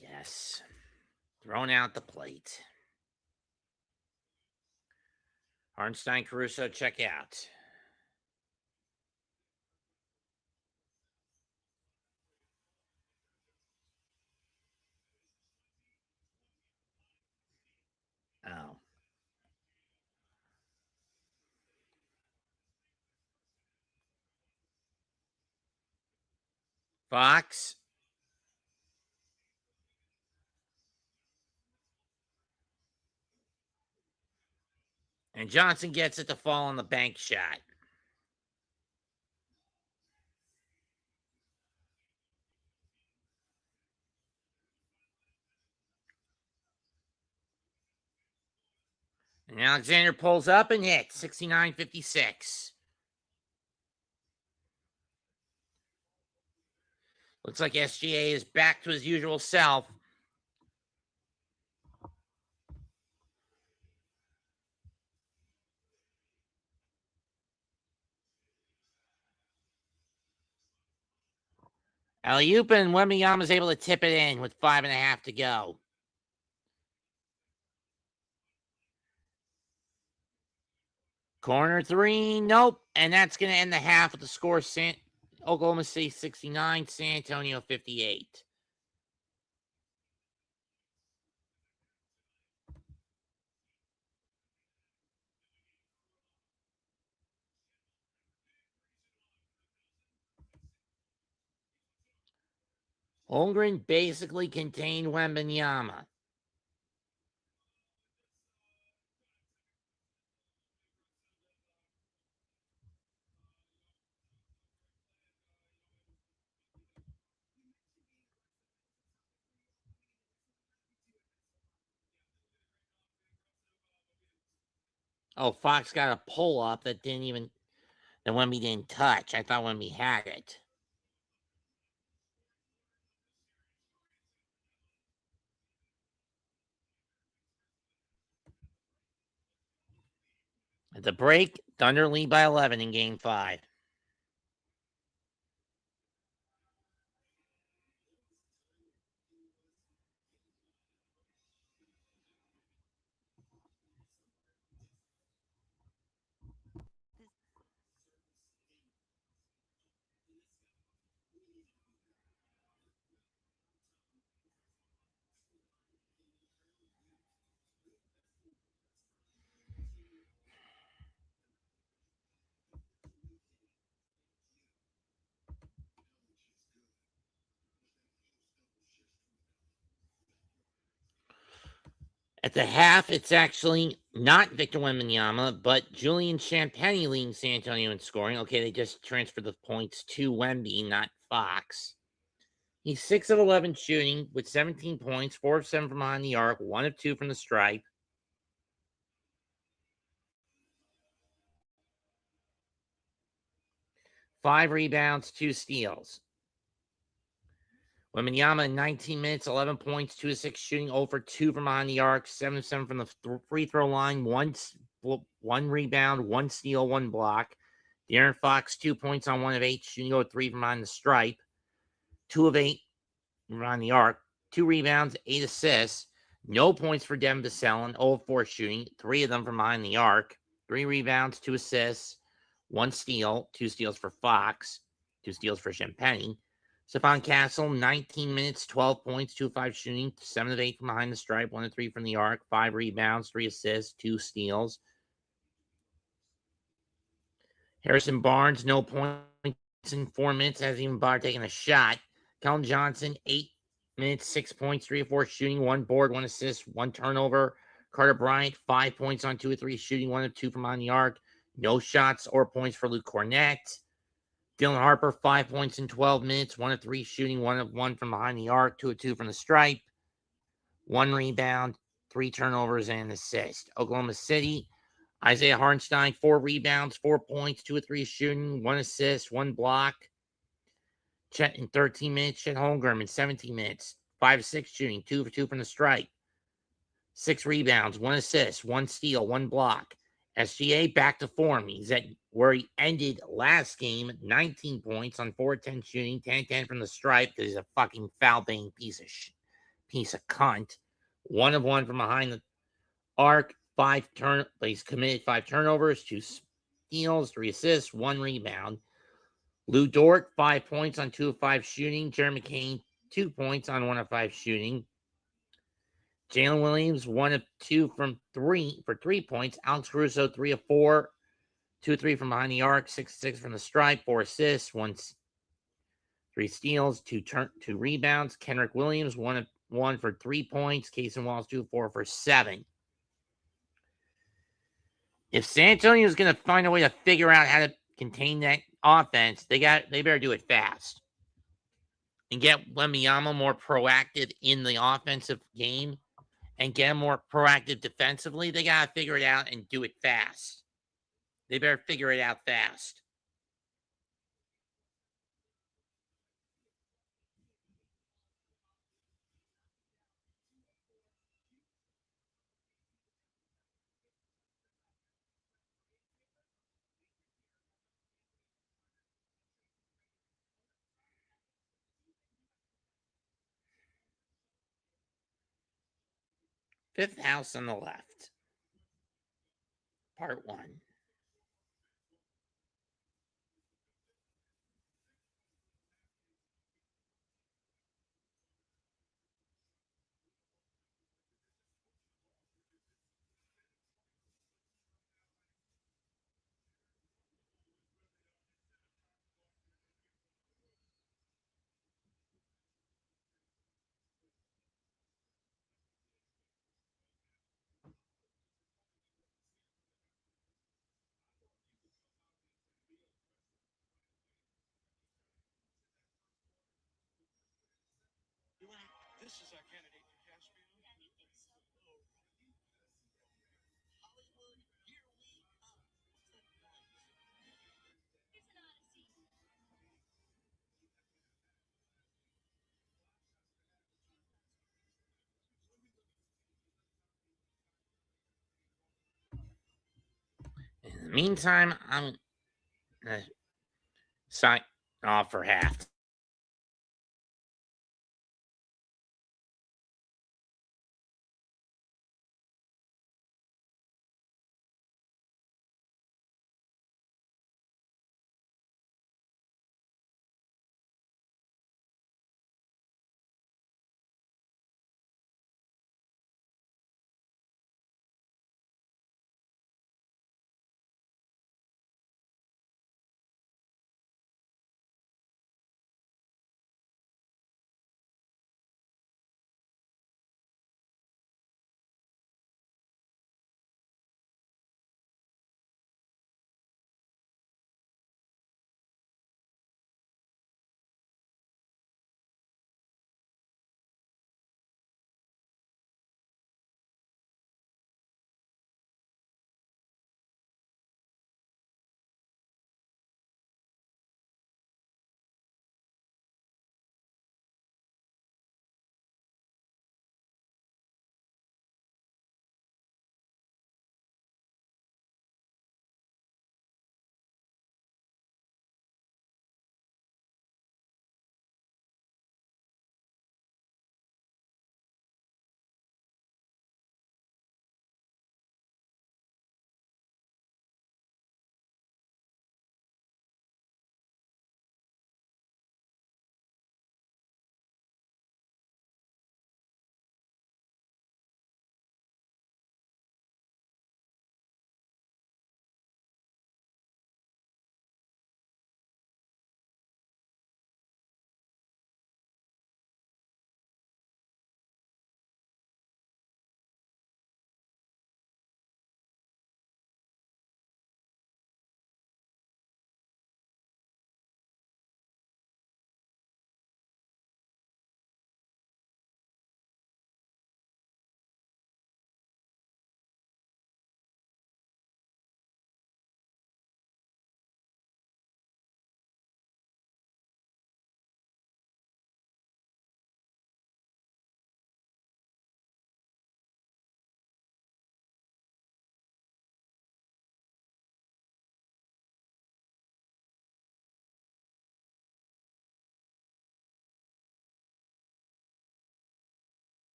Yes. Thrown out the plate. Hartenstein, Caruso, check out. Oh. Fox. And Johnson gets it to fall on the bank shot. And Alexander pulls up and hits 69-56. Looks like SGA is back to his usual self. Alley-oop, and Wembanyama is able to tip it in with 5.5 to go. Corner three, nope. And that's going to end the half with the score Oklahoma City 69, San Antonio 58. Holmgren basically contained Wembanyama. Oh, Fox got a pull up that Wemby didn't touch. I thought Wemby had it. At the break, Thunder lead by 11 in Game 5. At the half, it's actually not Victor Wembanyama, but Julian Champagny leading San Antonio in scoring. Okay, they just transferred the points to Wemby, not Fox. He's 6 of 11 shooting with 17 points, 4 of 7 from behind the arc, 1 of 2 from the stripe. 5 rebounds, 2 steals. Wembanyama in 19 minutes, 11 points, 2 of 6 shooting, 0 for 2 from behind the arc, 7 of 7 from the free throw line, 1 rebound, 1 steal, 1 block. De'Aaron Fox, 2 points on 1 of 8, shooting 0 3 from behind the stripe. 2 of 8 around the arc, 2 rebounds, 8 assists. No points for Devin Vassell, 0 of 4 shooting, 3 of them from behind the arc, 3 rebounds, 2 assists, 1 steal, 2 steals for Fox, 2 steals for Champagne. Stephon Castle, 19 minutes, 12 points, 2 of 5 shooting, 7 of 8 from behind the stripe, 1 of 3 from the arc, 5 rebounds, 3 assists, 2 steals. Harrison Barnes, no points in 4 minutes, hasn't even bothered taking a shot. Kellen Johnson, 8 minutes, 6 points, 3 of 4 shooting, 1 board, 1 assist, 1 turnover. Carter Bryant, 5 points on 2 of 3 shooting, 1 of 2 from on the arc. No shots or points for Luke Cornett. Dylan Harper, 5 points in 12 minutes, 1 of 3 shooting, 1 of 1 from behind the arc, 2 of 2 from the stripe. 1 rebound, 3 turnovers, and an assist. Oklahoma City, Isaiah Hartenstein, 4 rebounds, 4 points, 2 of 3 shooting, 1 assist, 1 block. Chet in 13 minutes. Chet Holmgren in 17 minutes. 5 of 6 shooting, 2 for 2 from the stripe. 6 rebounds, 1 assist, 1 steal, 1 block. SGA back to form. He's at where he ended last game, 19 points on 4-10 shooting, 10-10 from the stripe because he's a fucking foul-banging piece of cunt. 1 of 1 from behind the arc, but he's committed 5 turnovers, 2 steals, 3 assists, 1 rebound. Lou Dort, 5 points on 2 of 5 shooting. Jeremy McCain, 2 points on 1 of 5 shooting. Jalen Williams, 1 of 2 from 3 for 3 points. Alex Caruso, 3 of 4, 2 of 3 from behind the arc, 6 of 6 from the stripe, 4 assists, 3 steals, 2 rebounds. Kenrick Williams, 1 of 1 for 3 points. Cason Wallace, 2 of 4 for 7. If San Antonio is going to find a way to figure out how to contain that offense, they better do it fast and get Wembanyama more proactive in the offensive game and get him more proactive defensively. They got to figure it out and do it fast. They better figure it out fast. Fifth house on the left. Part 1. In the meantime, I'm going to sign off for half.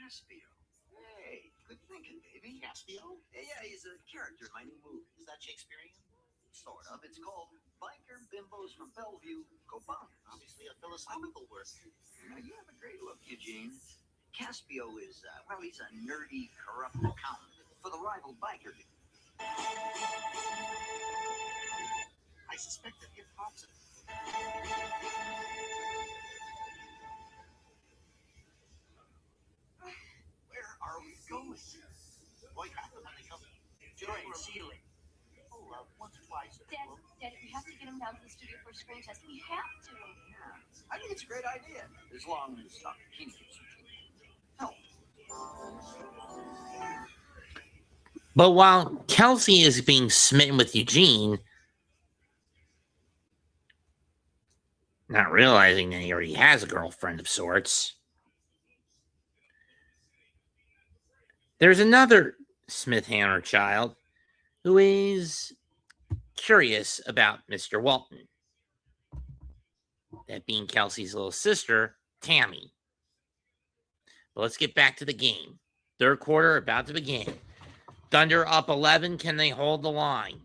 Caspio. Hey, good thinking, baby. Caspio? Yeah, he's a character in my new movie. Is that Shakespearean? Sort of. It's called Biker Bimbos from Bellevue Go Bonkers. Obviously a philosophical work. You have a great look, Eugene. Caspio is, well, he's a nerdy, corrupt accountant for the rival biker dude. I suspect that hip-hop's Where are we going? Well, you have to when they come. Join ceiling. Oh, once or twice. Dad, we have to get him down to the studio for a screen test. We have to. Yeah, I think it's a great idea. As long as Dr. King gives you help. But while Kelsey is being smitten with Eugene, not realizing that he already has a girlfriend of sorts, there's another Smith-Hanner child who is curious about Mr. Walton. That being Kelsey's little sister, Tammy. But let's get back to the game. Third quarter about to begin. Thunder up 11. Can they hold the line?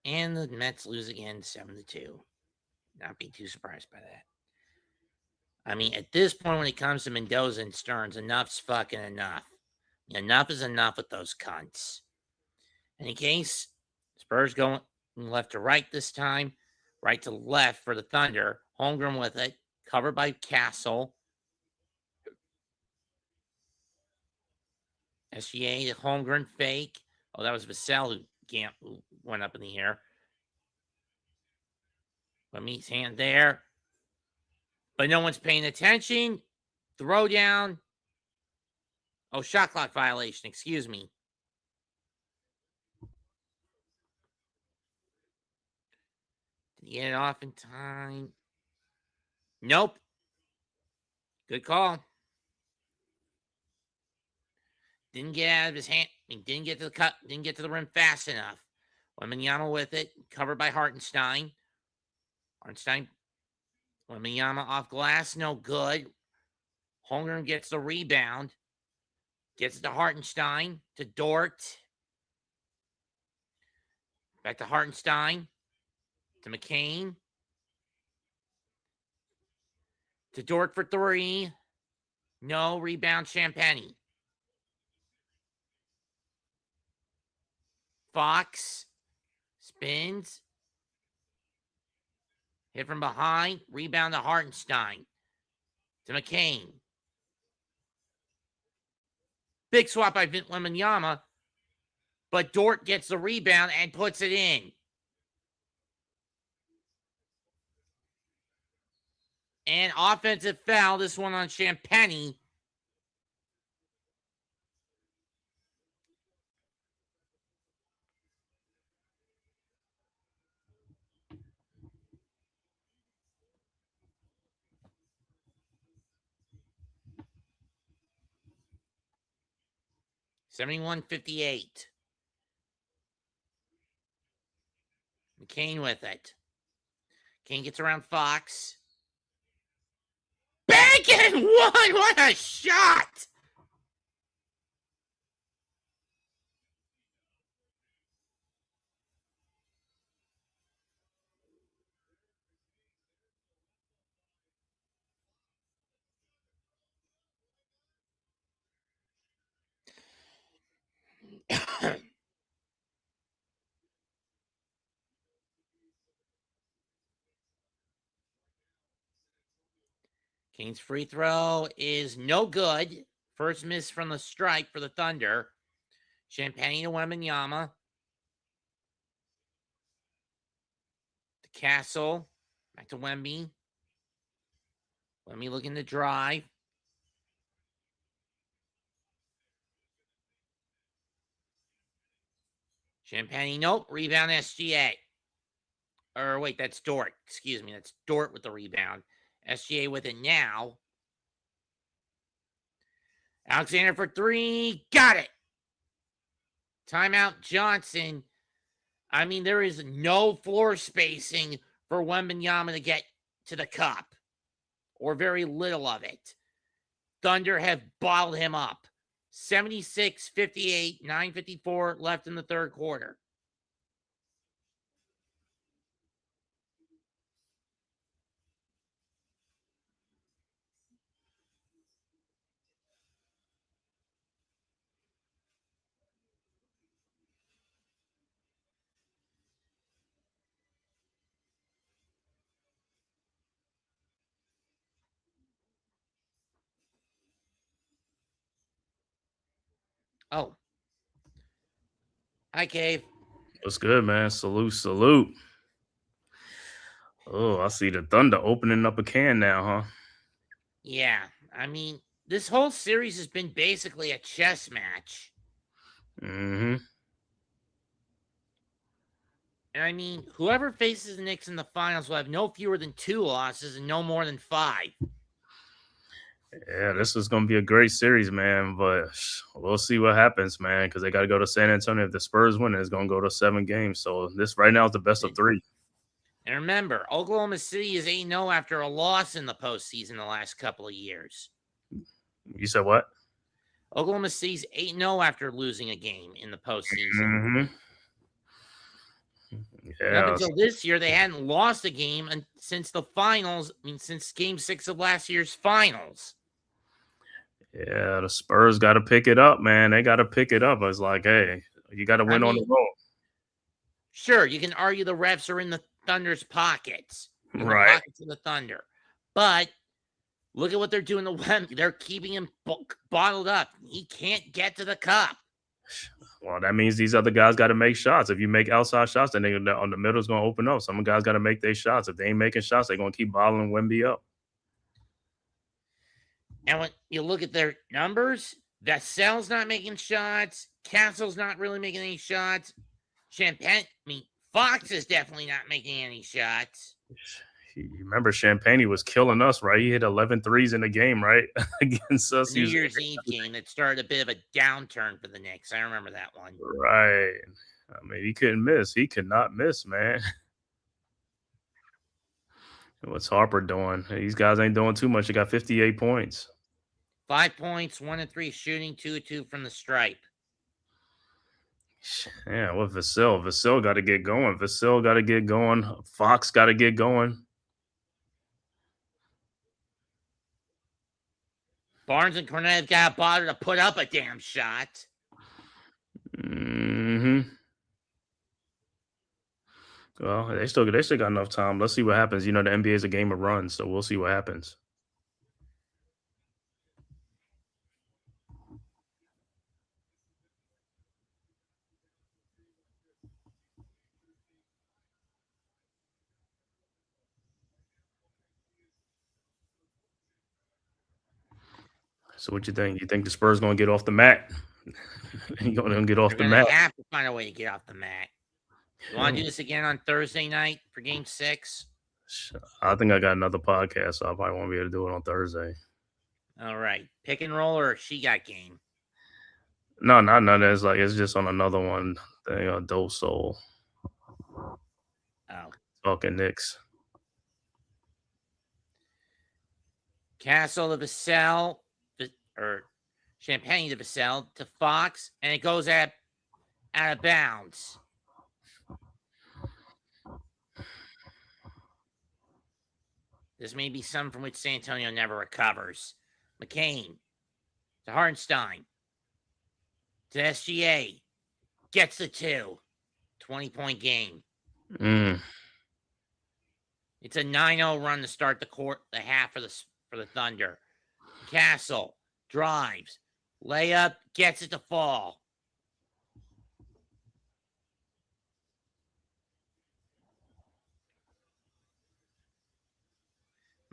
And the Mets lose again 7-2. Not be too surprised by that. I mean, at this point, when it comes to Mendoza and Stearns, enough's fucking enough. Enough is enough with those cunts. In any case, Spurs going left to right this time. Right to left for the Thunder. Holmgren with it. Covered by Castle. SGA, the Holmgren fake. Oh, that was Vassell who went up in the air. Wemby's hand there. But no one's paying attention. Throw down. Oh, shot clock violation. Excuse me. Did he get it off in time? Nope. Good call. Didn't get out of his hand. He didn't get to the cut. Didn't get to the rim fast enough. Wembanyama with it. Covered by Hartenstein. Wembanyama off glass. No good. Holmgren gets the rebound. Gets it to Hartenstein. To Dort. Back to Hartenstein. To McCain. To Dort for three. No. Rebound Champagny. Fox. Spins. Hit from behind. Rebound to Hartenstein. To McCain. Big swap by Wembanyama. But Dort gets the rebound and puts it in. And offensive foul. This one on Champagny. $71-58. McCain with it. Kane gets around Fox. Bacon! One! What a shot! Kane's free throw is no good. First miss from the stripe for the Thunder. Champagny to Wembanyama. To Castle. Back to Wemby. Wemby looking to drive. Champagny, nope. Rebound SGA. Or wait, that's Dort. Excuse me, that's Dort with the rebound. SGA with it now. Alexander for three. Got it. Timeout Johnson. I mean, there is no floor spacing for Wembanyama to get to the cup, or very little of it. Thunder have bottled him up. 76-58, 9:54 left in the third quarter. Oh. Hi, Cave. What's good, man? Salute, salute. Oh, I see the Thunder opening up a can now, huh? Yeah, I mean, this whole series has been basically a chess match. Mm-hmm. And I mean, whoever faces the Knicks in the finals will have no fewer than 2 losses and no more than 5. Yeah, this is going to be a great series, man. But we'll see what happens, man, because they got to go to San Antonio. If the Spurs win, it's going to go to 7 games. So this right now is the best of 3. And remember, Oklahoma City is 8-0 after a loss in the postseason the last couple of years. You said what? Oklahoma City's 8-0 after losing a game in the postseason. Mm-hmm. And up until this year, they hadn't lost a game since the finals. I mean, since Game 6 of last year's finals. Yeah, the Spurs got to pick it up, man. They got to pick it up. It's like, hey, you got to win on the road. Sure, you can argue the refs are in the Thunder's pockets. In the Right. pockets of the Thunder. But look at what they're doing to Wemby. They're keeping him bottled up. He can't get to the cup. Well, that means these other guys got to make shots. If you make outside shots, then on the middle is going to open up. Some guys got to make their shots. If they ain't making shots, they're going to keep bottling Wemby up. And when you look at their numbers, Vassell's not making shots. Castle's not really making any shots. Fox is definitely not making any shots. You remember Champagne was killing us, right? He hit 11 threes in the game, right? Against us. New Year's Eve game that started a bit of a downturn for the Knicks. I remember that one. Right. I mean, he couldn't miss. He could not miss, man. What's Harper doing? These guys ain't doing too much. He got 58 points. 5 points, 1 of 3 shooting, 2 of 2 from the stripe. Yeah, with Vassell. Vassell got to get going. Vassell got to get going. Fox got to get going. Barnes and Cornette have got to bother to put up a damn shot. Mm-hmm. Well, they still got enough time. Let's see what happens. You know, the NBA is a game of runs, so we'll see what happens. So what you think? You think the Spurs going to get off the mat? You're going to get off the mat? They have to find a way to get off the mat. You want to do this again on Thursday night for Game 6? I think I got another podcast, so I probably won't be able to do it on Thursday. All right. Pick and roll or she got game? No, not none. It's just on another one. Dope Soul. Oh. Talking Knicks. Castle to Vassell, or Champagne to Vassell to Fox, and it goes out of bounds. This may be some from which San Antonio never recovers. McCain to Hartenstein to SGA. Gets the 2. 20-point game. It's a 9-0 run to start the half for the Thunder. Castle drives. Layup, gets it to fall.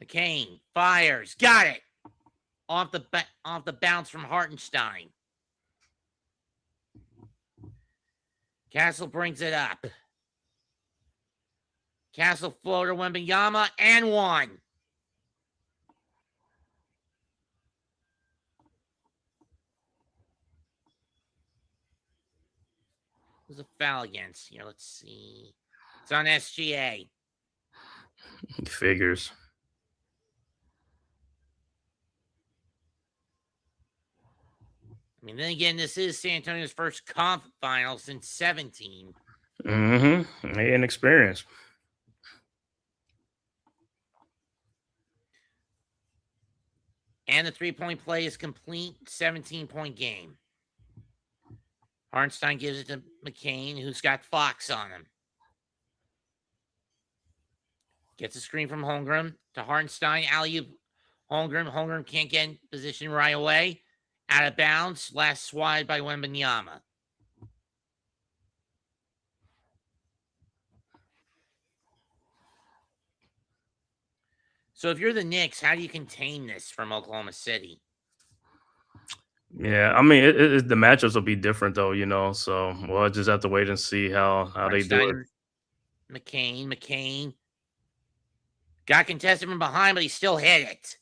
McCain fires. Got it. Off the bounce from Hartenstein. Castle brings it up. Castle floater Wembanyama and 1. It was was a foul against here? Let's see. It's on SGA. Figures. I mean, then again, this is San Antonio's first conf final since 17. Mm-hmm. They inexperienced. And the three-point play is complete. 17-point game. Hartenstein gives it to McCain, who's got Fox on him. Gets a screen from Holmgren to Hartenstein. Alley-oop Holmgren. Holmgren can't get in position right away. Out of bounds. Last swide by Wembanyama. So if you're the Knicks, how do you contain this from Oklahoma City? Yeah, I mean, the matchups will be different though, you know. So we'll just have to wait and see how they do it. McCain got contested from behind, but he still hit it.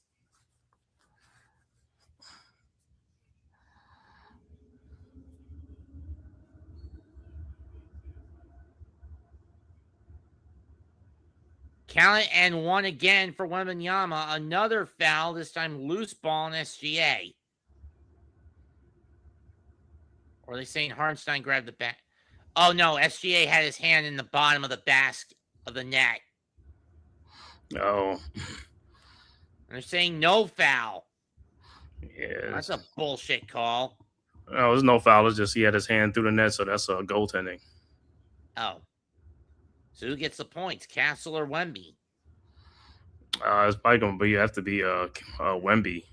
Count it and one again for Wembanyama. Another foul, this time loose ball on SGA. Or are they saying Hartenstein grabbed the bat? Oh, no. SGA had his hand in the bottom of the basket of the net. Oh. And they're saying no foul. Yeah. That's a bullshit call. No, there's no foul. It's just he had his hand through the net, so that's a goaltending. Oh. So who gets the points, Castle or Wemby? It's probably going to be, have to be Wemby.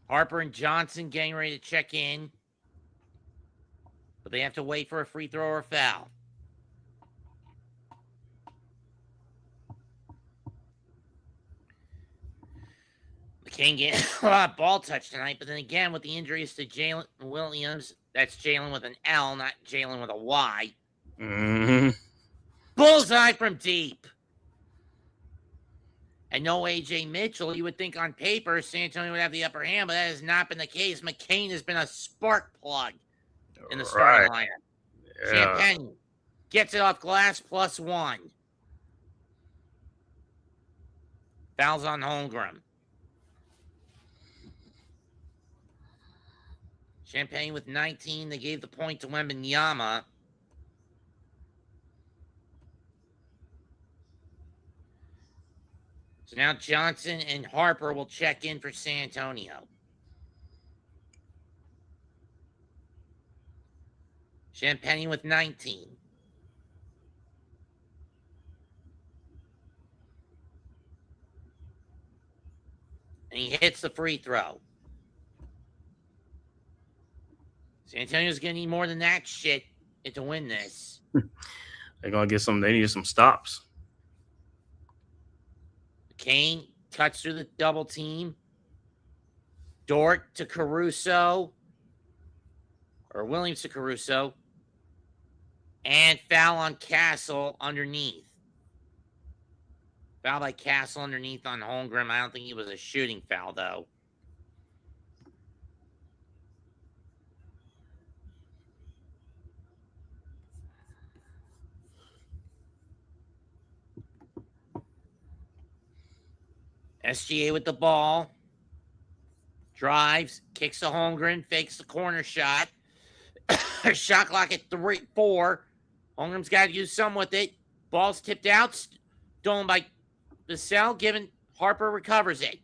Harper and Johnson getting ready to check in. But they have to wait for a free throw or a foul. McCain getting a lot of ball touch tonight, but then again, with the injuries to Jalen Williams, that's Jalen with an L, not Jalen with a Y. Mm-hmm. Bullseye from deep. And no A.J. Mitchell. You would think on paper San Antonio would have the upper hand, but that has not been the case. McCain has been a spark plug in the starting lineup. Yeah. Champagne gets it off glass, +1. Fouls on Holmgren. Champagne with 19. They gave the point to Wembanyama. So now Johnson and Harper will check in for San Antonio. Champagne with 19. And he hits the free throw. San Antonio's going to need more than that shit to win this. They're going to get some, they need some stops. Kane cuts through the double team. Dort to Caruso. Or Williams to Caruso. And foul on Castle underneath. Foul by Castle underneath on Holmgren. I don't think it was a shooting foul, though. SGA with the ball. Drives. Kicks to Holmgren. Fakes the corner shot. Shot clock at 4. Holmgren's got to do something with it. Ball's tipped out. Stolen by Vassell. Given Harper recovers it.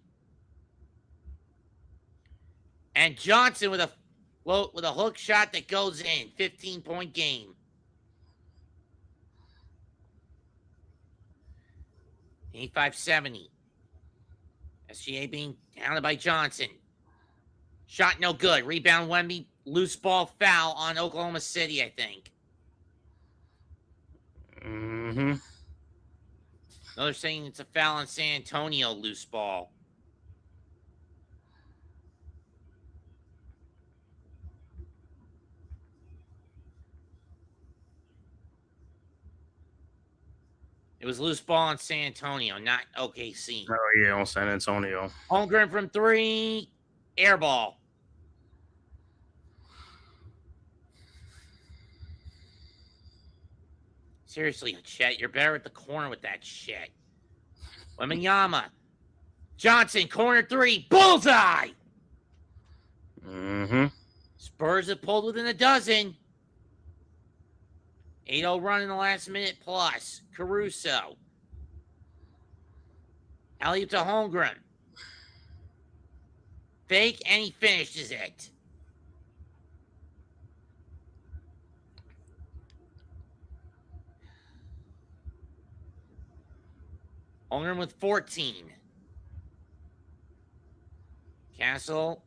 And Johnson with a hook shot that goes in. 15-point game. 85-70. SGA being hounded by Johnson. Shot no good. Rebound Wemby. Loose ball foul on Oklahoma City, I think. Mm-hmm. No, they're saying it's a foul on San Antonio, loose ball. It was loose ball on San Antonio, not OKC. Oh, yeah, on San Antonio. Holmgren from 3. Air ball. Seriously, Chet, you're better at the corner with that shit. Wembanyama. Johnson, corner three. Bullseye! Mm-hmm. Spurs have pulled within a dozen. 8-0 run in the last minute plus. Caruso. Alley-oop to Holmgren. Fake, and he finishes it. Holmgren with 14. Castle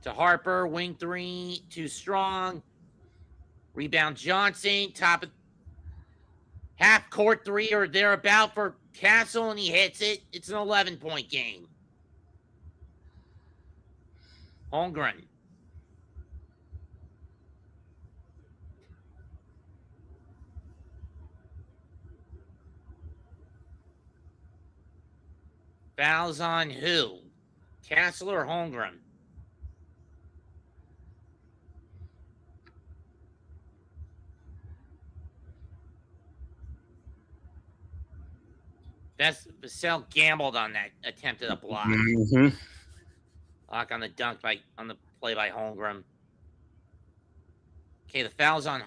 to Harper. Wing three. Too strong. Rebound Johnson. Top of half court three or thereabout for Castle, and he hits it. It's an 11-point game. Holmgren. Fouls on who? Castle or Holmgren? Vassell gambled on that attempt at a block. Mm-hmm. Block on the dunk on the play by Holmgren. Okay, the foul's on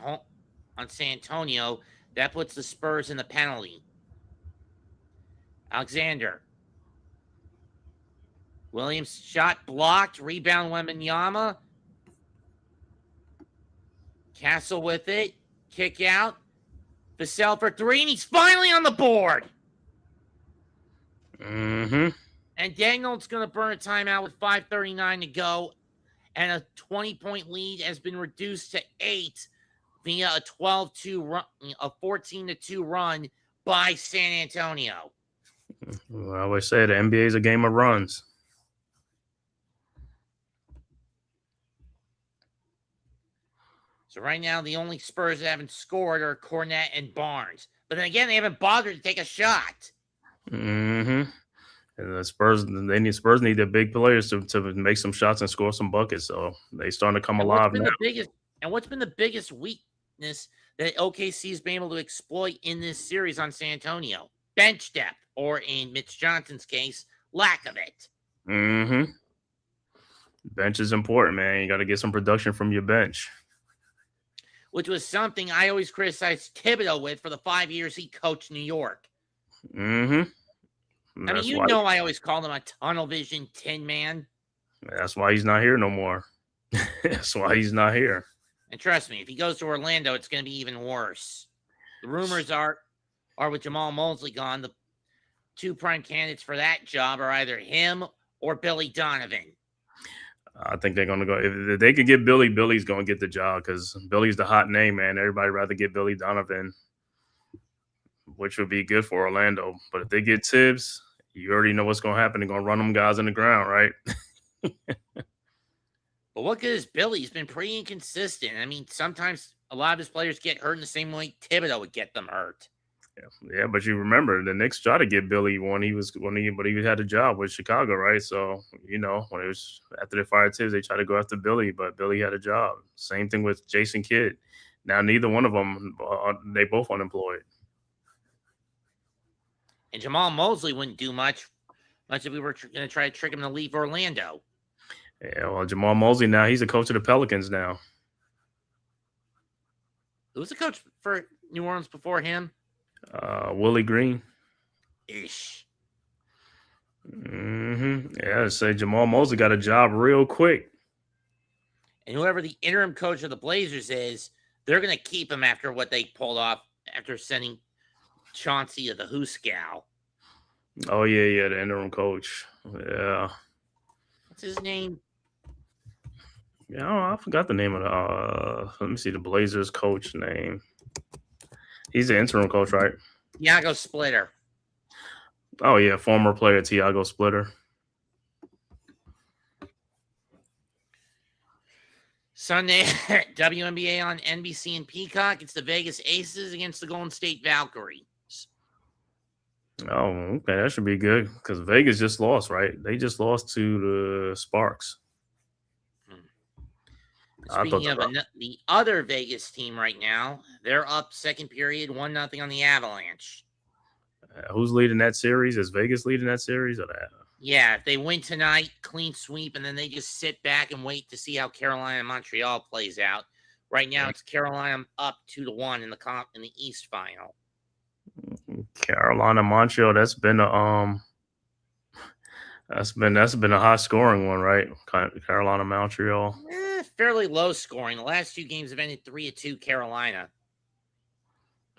San Antonio. That puts the Spurs in the penalty. Alexander. Williams shot blocked. Rebound Wembanyama. Castle with it. Kick out. Vassell for three, and he's finally on the board. Mm-hmm. And Dagnall's going to burn a timeout with 5:39 to go. And a 20-point lead has been reduced to 8 via a 12-2 run, a 14-2 run by San Antonio. Well, I always say the NBA is a game of runs. So right now, the only Spurs that haven't scored are Cornette and Barnes. But then again, they haven't bothered to take a shot. Mm-hmm. And the Spurs need their big players to make some shots and score some buckets. So they starting to come alive now. What's been the biggest weakness that OKC has been able to exploit in this series on San Antonio? Bench depth, or in Mitch Johnson's case, lack of it. Mm-hmm. Bench is important, man. You got to get some production from your bench. Which was something I always criticized Thibodeau with for the 5 years he coached New York. Mm-hmm. I mean, I always called him a tunnel vision tin man. That's why he's not here no more. That's why he's not here. And trust me, if he goes to Orlando, it's going to be even worse. The rumors are with Jamal Mosley gone, the two prime candidates for that job are either him or Billy Donovan. I think they're going to go. If they could get Billy, Billy's going to get the job because Billy's the hot name, man. Everybody rather get Billy Donovan, which would be good for Orlando. But if they get Tibbs, you already know what's going to happen. They're going to run them guys in the ground, right? But what good is Billy? He's been pretty inconsistent. I mean, sometimes a lot of his players get hurt in the same way Thibodeau would get them hurt. Yeah, but you remember the Knicks tried to get Billy when he had a job with Chicago, right? So when it was after they fired Tibbs, they tried to go after Billy, but Billy had a job. Same thing with Jason Kidd. Now neither one of them they both unemployed. And Jamal Mosley wouldn't do much if we were going to try to trick him to leave Orlando. Yeah, well, Jamal Mosley now he's the coach of the Pelicans now. Who was the coach for New Orleans before him? Willie Green. Ish. Mm-hmm. Yeah, say Jamal Mosley got a job real quick. And whoever the interim coach of the Blazers is, they're going to keep him after what they pulled off after sending Chauncey to the Hooskow. Oh, yeah, the interim coach. Yeah. What's his name? Yeah, I forgot the name of let me see the Blazers coach name. He's the interim coach, right? Tiago Splitter. Oh, yeah, former player Tiago Splitter. Sunday, WNBA on NBC and Peacock. It's the Vegas Aces against the Golden State Valkyries. Oh, okay, that should be good because Vegas just lost, right? They just lost to the Sparks. I thought Speaking of the other Vegas team right now, they're up second period, 1-0 on the Avalanche. who's leading that series? Is Vegas leading that series or that? Yeah, if they win tonight, clean sweep, and then they just sit back and wait to see how Carolina and Montreal plays out. Right now, it's Carolina up 2-1 in the East final. Carolina, Montreal. That's been a high scoring one, right? Carolina, Montreal. Fairly low scoring. The last two games have ended 3-2 Carolina.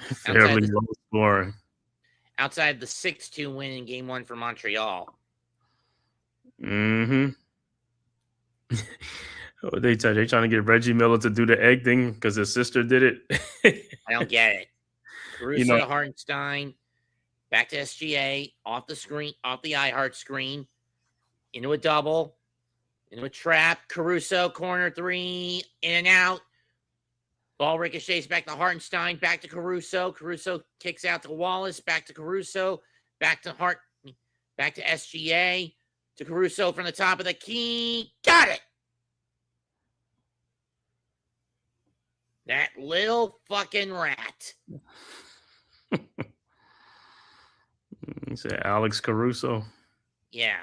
Fairly low scoring. Outside the 6-2 win in game one for Montreal. Mm-hmm. They trying to get Reggie Miller to do the egg thing because his sister did it. I don't get it. Caruso to Hartenstein, back to SGA, off the screen, off the iHeart screen, into a double, into a trap. Caruso, corner three, in and out. Ball ricochets back to Hartenstein, back to Caruso. Caruso kicks out to Wallace, back to Caruso, back to SGA, to Caruso from the top of the key. Got it! That little fucking rat. You said Alex Caruso? Yeah.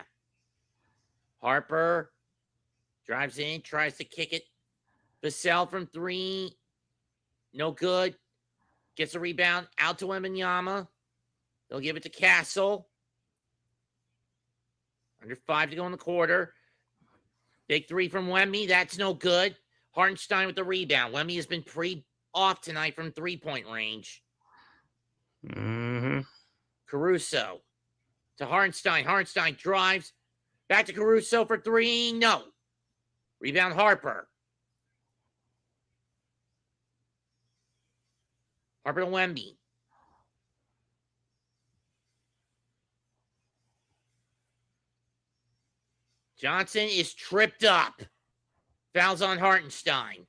Harper drives in, tries to kick it. Vassell from three. No good. Gets a rebound out to Wembanyama. They'll give it to Castle. Under 5 to go in the quarter. Big three from Wemby. That's no good. Hartenstein with the rebound. Wemby has been pretty off tonight from 3-point range. Mm-hmm. Caruso to Hartenstein. Hartenstein drives. Back to Caruso for three. No. Rebound Harper. Harper to Wemby. Johnson is tripped up. Fouls on Hartenstein.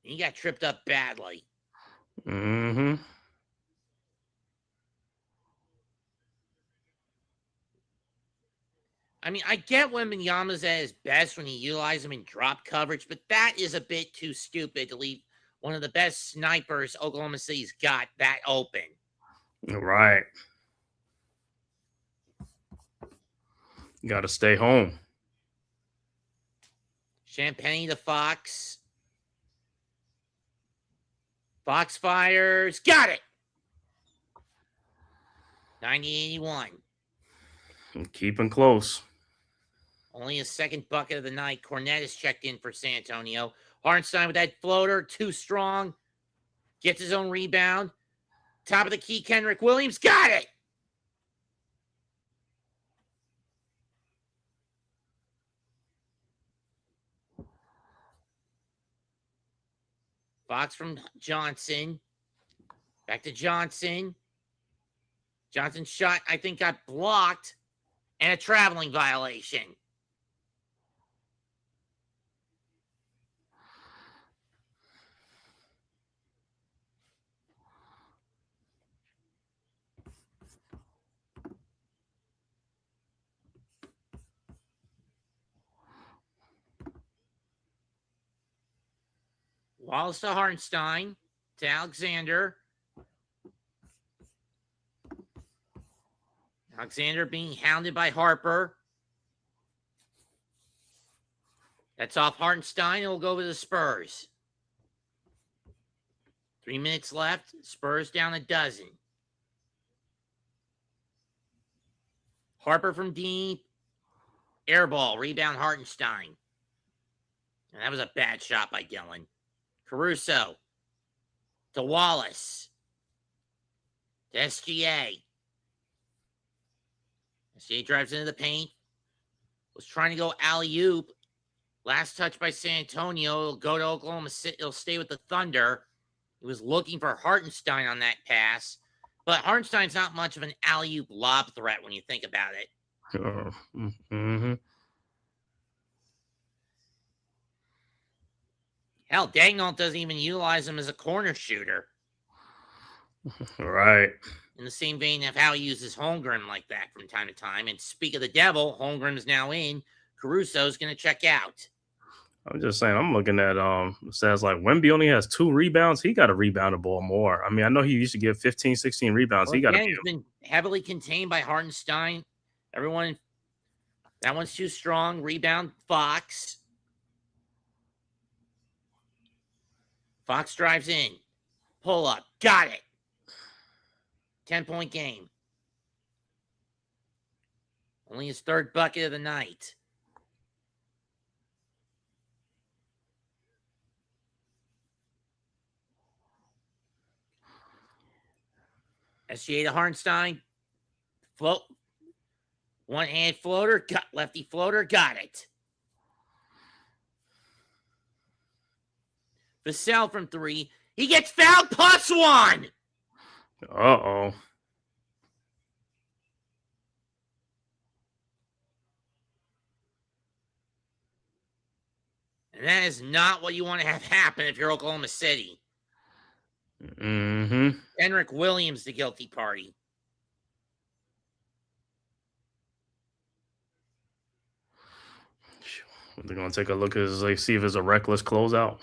He got tripped up badly. Mm-hmm. I mean, I get Wembanyama's at his best when you utilize him in drop coverage, but that is a bit too stupid to leave one of the best snipers Oklahoma City's got that open. Right. You got to stay home. Champagne to Fox. Fox fires. Got it. 90-81. Keeping close. Only his second bucket of the night. Cornette is checked in for San Antonio. Hartenstein with that floater. Too strong. Gets his own rebound. Top of the key, Kenrick Williams. Got it. Fox from Johnson. Back to Johnson. Johnson's shot, I think, got blocked. And a traveling violation. Wallace to Hartenstein. To Alexander. Alexander being hounded by Harper. That's off Hartenstein. It will go to the Spurs. 3 minutes left. Spurs down a dozen. Harper from deep. Air ball. Rebound Hartenstein. And that was a bad shot by Gillen. Caruso. To Wallace. To SGA. SGA drives into the paint. Was trying to go alley-oop. Last touch by San Antonio. It'll go to Oklahoma City. It'll stay with the Thunder. He was looking for Hartenstein on that pass. But Hartenstein's not much of an alley-oop lob threat when you think about it. Mm-hmm. Hell, Dagnall doesn't even utilize him as a corner shooter. Right. In the same vein of how he uses Holmgren like that from time to time. And speak of the devil, Holmgren is now in. Caruso's going to check out. I'm just saying, I'm looking at stats like Wemby only has 2 rebounds. He got to rebound the ball more. I mean, I know he used to get 15, 16 rebounds. Well, He got to again, be. he's been heavily contained by Hartenstein. Everyone, that one's too strong. Rebound, Fox. Fox drives in. Pull up. Got it. 10-point game. Only his third bucket of the night. SGA to Hartenstein. Float. One-hand floater. Got lefty floater. Got it. Vassell from 3. He gets fouled +1. Uh-oh. And that is not what you want to have happen if you're Oklahoma City. Mm-hmm. Henrik Williams, the guilty party. They're going to take a look at his, see if it's a reckless closeout.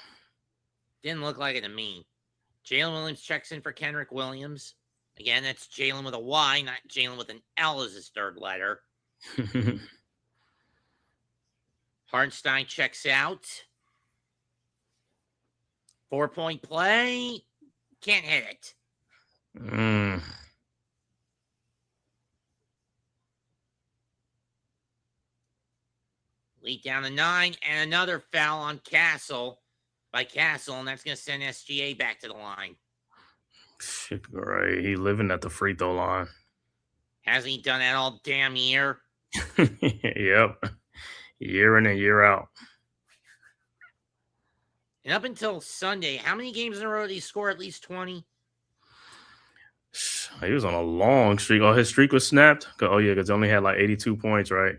Didn't look like it to me. Jalen Williams checks in for Kenrick Williams. Again, that's Jalen with a Y, not Jalen with an L as his third letter. Hartenstein checks out. 4-point play. Can't hit it. Lead down to 9, and another foul on Castle by Castle, and that's going to send SGA back to the line. Shit, right. He living at the free throw line. Hasn't he done that all damn year? Yep. Year in and year out. And up until Sunday, how many games in a row did he score at least 20? He was on a long streak. Oh, his streak was snapped? Oh, yeah, because he only had like 82 points, right?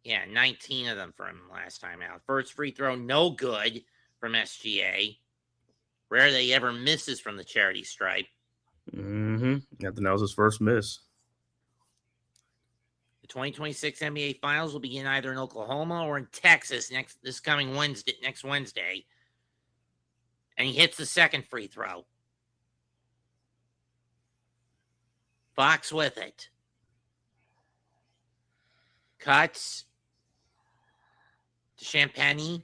Yeah, 19 of them for him last time out. First free throw, no good from SGA. Rare that he ever misses from the charity stripe. Mm-hmm. I think that was his first miss. The 2026 NBA Finals will begin either in Oklahoma or in Texas next Wednesday. And he hits the second free throw. Fox with it. Cuts to Champagny.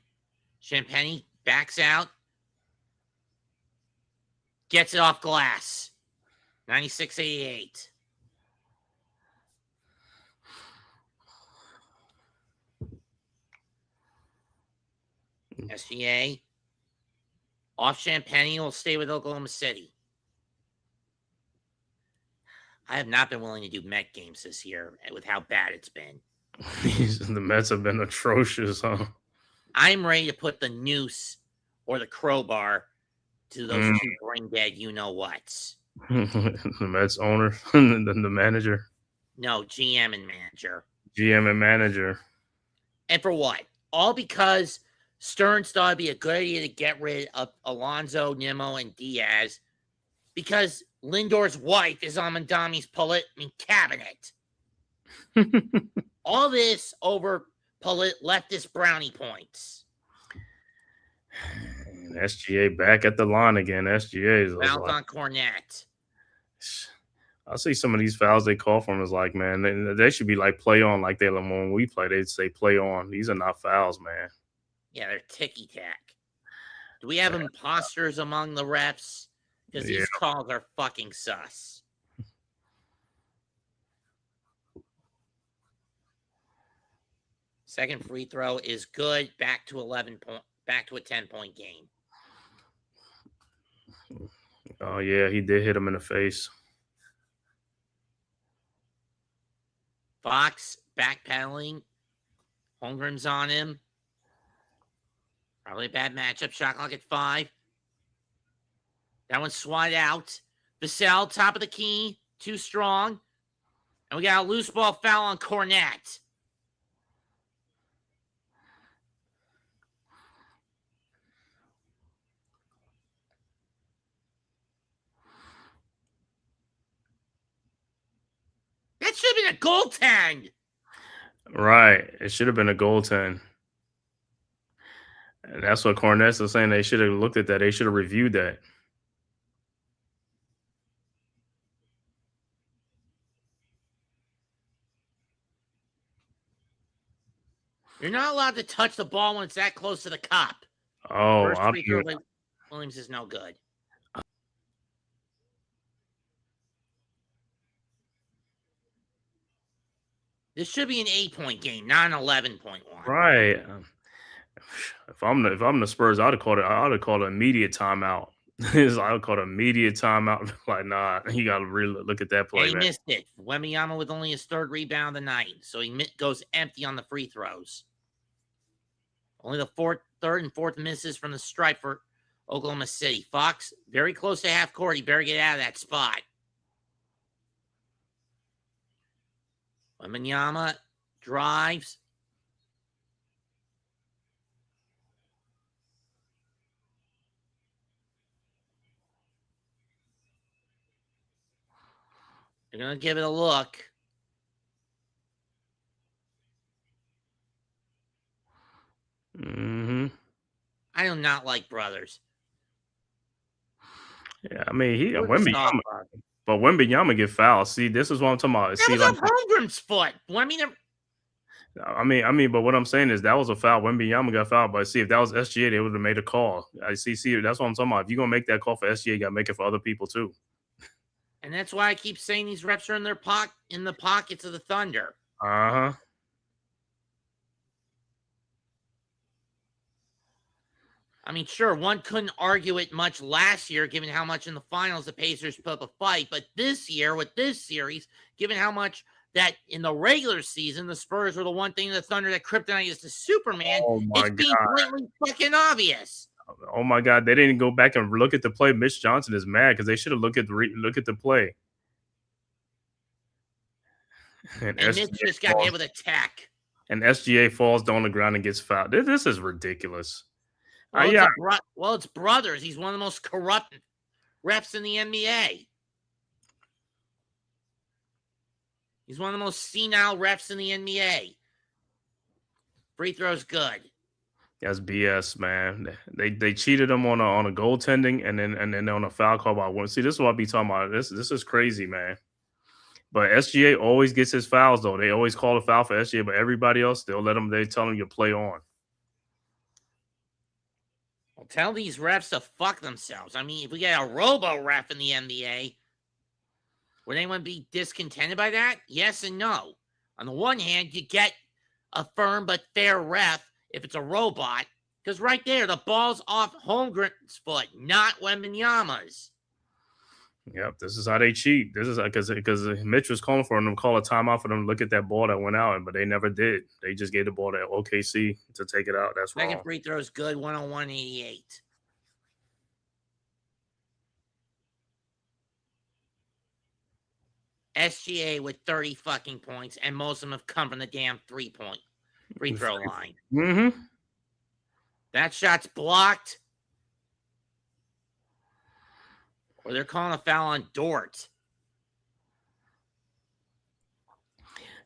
Champagny backs out. Gets it off glass. 96-88. SGA. Off Champagny will stay with Oklahoma City. I have not been willing to do Met games this year with how bad it's been. The Mets have been atrocious, huh? I'm ready to put the noose or the crowbar to those two brain dead you-know-whats. The Mets owner, the manager. No, GM and manager. GM and manager. And for what? All because Stearns thought it'd be a good idea to get rid of Alonso, Nimmo, and Diaz because Lindor's wife is on Mandami's cabinet. All this over leftist brownie points. And SGA back at the line again. SGA is Fouls on Cornette. I see some of these fouls they call for him is like, man, they should be like play on like they when we play. They'd say play on. These are not fouls, man. Yeah, they're ticky-tack. Do we have imposters among the refs? Because these calls are fucking sus. Second free throw is good. Back to a 10-point game. Oh yeah, he did hit him in the face. Fox backpedaling. Holmgren's on him. Probably a bad matchup. Shot clock at 5. That one's swatted out. Vassell, top of the key. Too strong. And we got a loose ball foul on Cornette. That should have been a goaltend. Right. It should have been a goaltend. And that's what Cornets is saying. They should have looked at that. They should have reviewed that. You're not allowed to touch the ball when it's that close to the cup. Oh, First free throw by Williams is no good. This should be an 8-point game, not an 11-point one. right. If I'm the Spurs, I'd have called an immediate timeout. I would call it immediate timeout. Like, nah, you got to really look at that play. And he missed it. Wembanyama with only his third rebound of the night, so he goes empty on the free throws. Only the third and fourth misses from the stripe for Oklahoma City. Fox, very close to half court. He better get out of that spot. Wembanyama drives. They're going to give it a look. Mm-hmm. I do not like brothers. Yeah, I mean, Wembanyama, but Wembanyama get fouled. See, this is what I'm talking about. That was off Holmgren's foot. I mean, but what I'm saying is that was a foul. Wembanyama got fouled, but see, if that was SGA, they would have made a call. See, that's what I'm talking about. If you're gonna make that call for SGA, you gotta make it for other people too. And that's why I keep saying these refs are in the pockets of the Thunder. Uh-huh. I mean, sure, one couldn't argue it much last year, given how much in the finals the Pacers put up a fight. But this year, with this series, given how much that in the regular season, the Spurs were the one thing in the Thunder that kryptonite is to Superman, it's being blatantly fucking obvious. Oh my God, they didn't go back and look at the play. Mitch Johnson is mad because they should have looked at the play. And Mitch just got hit with a tech. And SGA falls on the ground and gets fouled. This is ridiculous. Well, it's brothers. He's one of the most corrupt refs in the NBA. He's one of the most senile refs in the NBA. Free throw's good. That's BS, man. They cheated him on a goaltending and then on a foul call by one. See, this is what I be talking about. This is crazy, man. But SGA always gets his fouls though. They always call a foul for SGA, but everybody else they tell him you play on. Well, tell these refs to fuck themselves. I mean, if we get a robo ref in the NBA, would anyone be discontented by that? Yes and no. On the one hand, you get a firm but fair ref if it's a robot, because right there, the ball's off Holmgren's foot, not Wembanyama's. Yep, this is how they cheat. This is because Mitch was calling for them to call a timeout for them to look at that ball that went out, but they never did. They just gave the ball to OKC to take it out. That's wrong. Second free throw is good, 101-88. SGA with 30 fucking points, and most of them have come from the damn free throw line. Mm-hmm. That shot's blocked. Or they're calling a foul on Dort.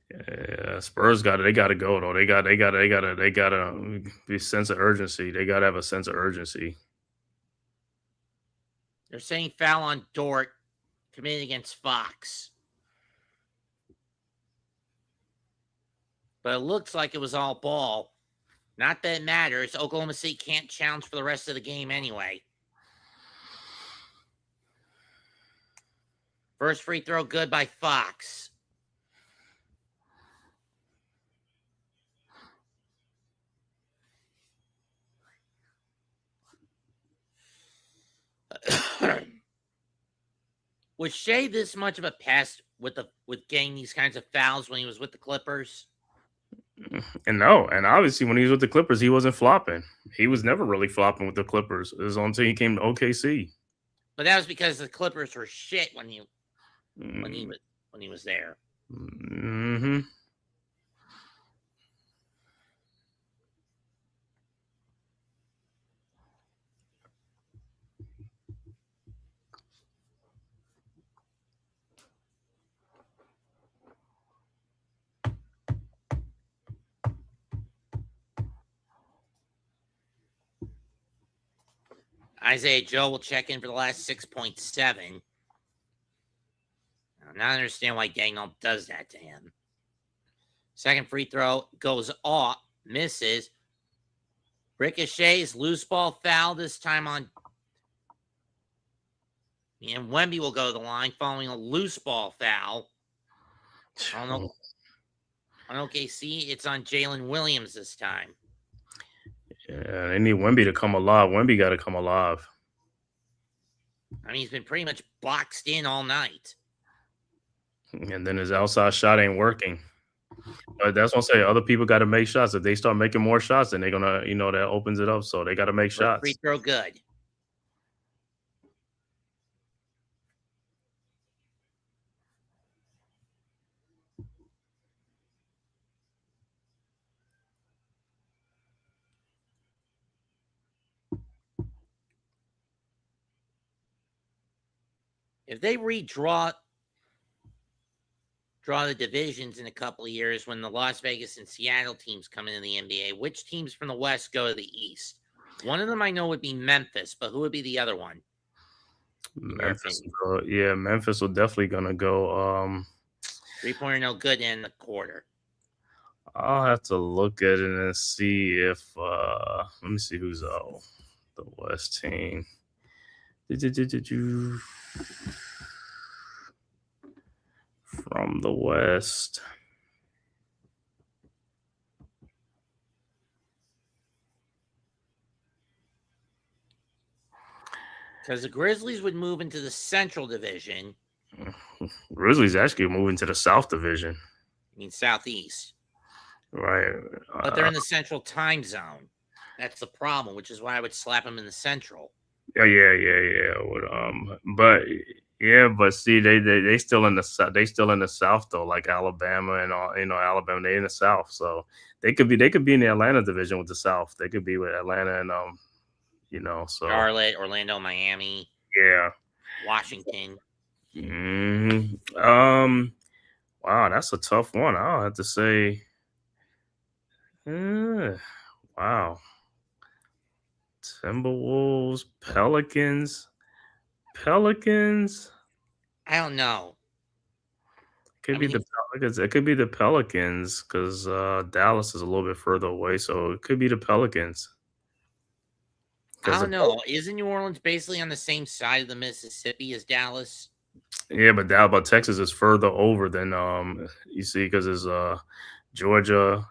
Yeah, Spurs they got to go though. They got to be a sense of urgency. They got to have a sense of urgency. They're saying foul on Dort committed against Fox. But it looks like it was all ball. Not that it matters. Oklahoma City can't challenge for the rest of the game anyway. First free throw good by Fox. Was Shea this much of a pest with getting these kinds of fouls when he was with the Clippers? And no, and obviously when he was with the Clippers, he wasn't flopping. He was never really flopping with the Clippers. It was until he came to OKC. But that was because the Clippers were shit when he was there. Mm-hmm. Isaiah Joe will check in for the last 6.7. I don't understand why Gagnon does that to him. Second free throw goes off, misses. Ricochets, loose ball foul this time on. And Wemby will go to the line following a loose ball foul. On OKC, it's on Jalen Williams this time. Yeah, they need Wemby to come alive. Wemby got to come alive. I mean, he's been pretty much boxed in all night. And then his outside shot ain't working. But that's what I'm saying. Other people got to make shots. If they start making more shots, then they're going to, that opens it up. So they got to make shots. Free throw good. If they redraw the divisions in a couple of years when the Las Vegas and Seattle teams come into the NBA, which teams from the West go to the East? One of them I know would be Memphis, but who would be the other one? Memphis will definitely gonna go. 3-pointer no good in the quarter. I'll have to look at it and see if let me see who's the West team. From the West. Because the Grizzlies would move into the Central Division. Grizzlies actually moving to the South Division. I mean, Southeast. Right. But they're in the Central time zone. That's the problem, which is why I would slap them in the Central. Yeah. But see, they still in the South though, like Alabama and all. Alabama, they in the South, so they could be in the Atlanta division with the South. They could be with Atlanta and so Charlotte, Orlando, Miami. Yeah. Washington. Wow, that's a tough one. I'll have to say. Wow. Timberwolves, Pelicans. I don't know. It could be the Pelicans because Dallas is a little bit further away, so it could be the Pelicans. I don't know. Isn't New Orleans basically on the same side of the Mississippi as Dallas? Yeah, but Texas is further over than you see because there's Georgia,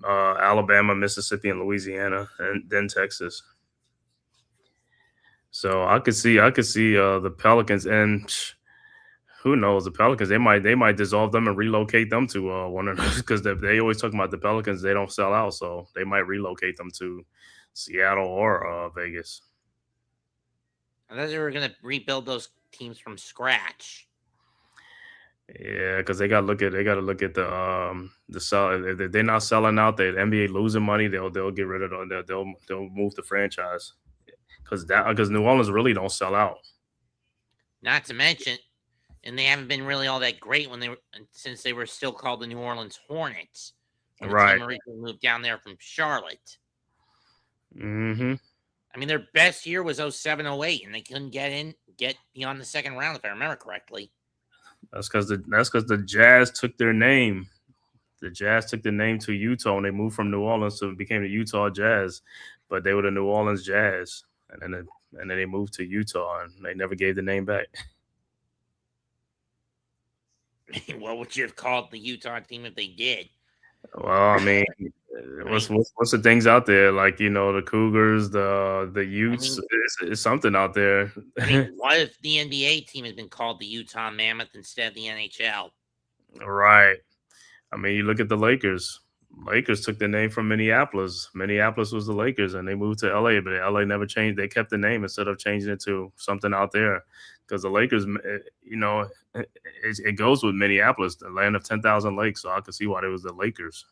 Alabama, Mississippi, and Louisiana, and then Texas. So I could see the Pelicans, and who knows, the Pelicans they might dissolve them and relocate them to one of those because they always talk about the Pelicans, they don't sell out, so they might relocate them to Seattle or Vegas. I thought they were going to rebuild those teams from scratch. Yeah, because they got to look at the sell. If they're not selling out, the NBA losing money, they'll get rid of them. They'll move the franchise because New Orleans really don't sell out. Not to mention, and they haven't been really all that great since they were still called the New Orleans Hornets. When the team originally moved down there from Charlotte. Mm-hmm. I mean, their best year was 07-08, and they couldn't get beyond the second round, if I remember correctly. That's because the Jazz took their name. The Jazz took the name to Utah, and they moved from New Orleans, so it became the Utah Jazz. But they were the New Orleans Jazz, and then they moved to Utah, and they never gave the name back. What would you have called the Utah team if they did? Well, I mean, what's the things out there? Like, the Cougars, the Utes, it's something out there. I mean, what if the NBA team had been called the Utah Mammoth instead of the NHL? Right. I mean, you look at the Lakers. Lakers took the name from Minneapolis. Minneapolis was the Lakers, and they moved to LA, but LA never changed. They kept the name instead of changing it to something out there. Because the Lakers, it goes with Minneapolis, the land of 10,000 lakes. So I could see why it was the Lakers.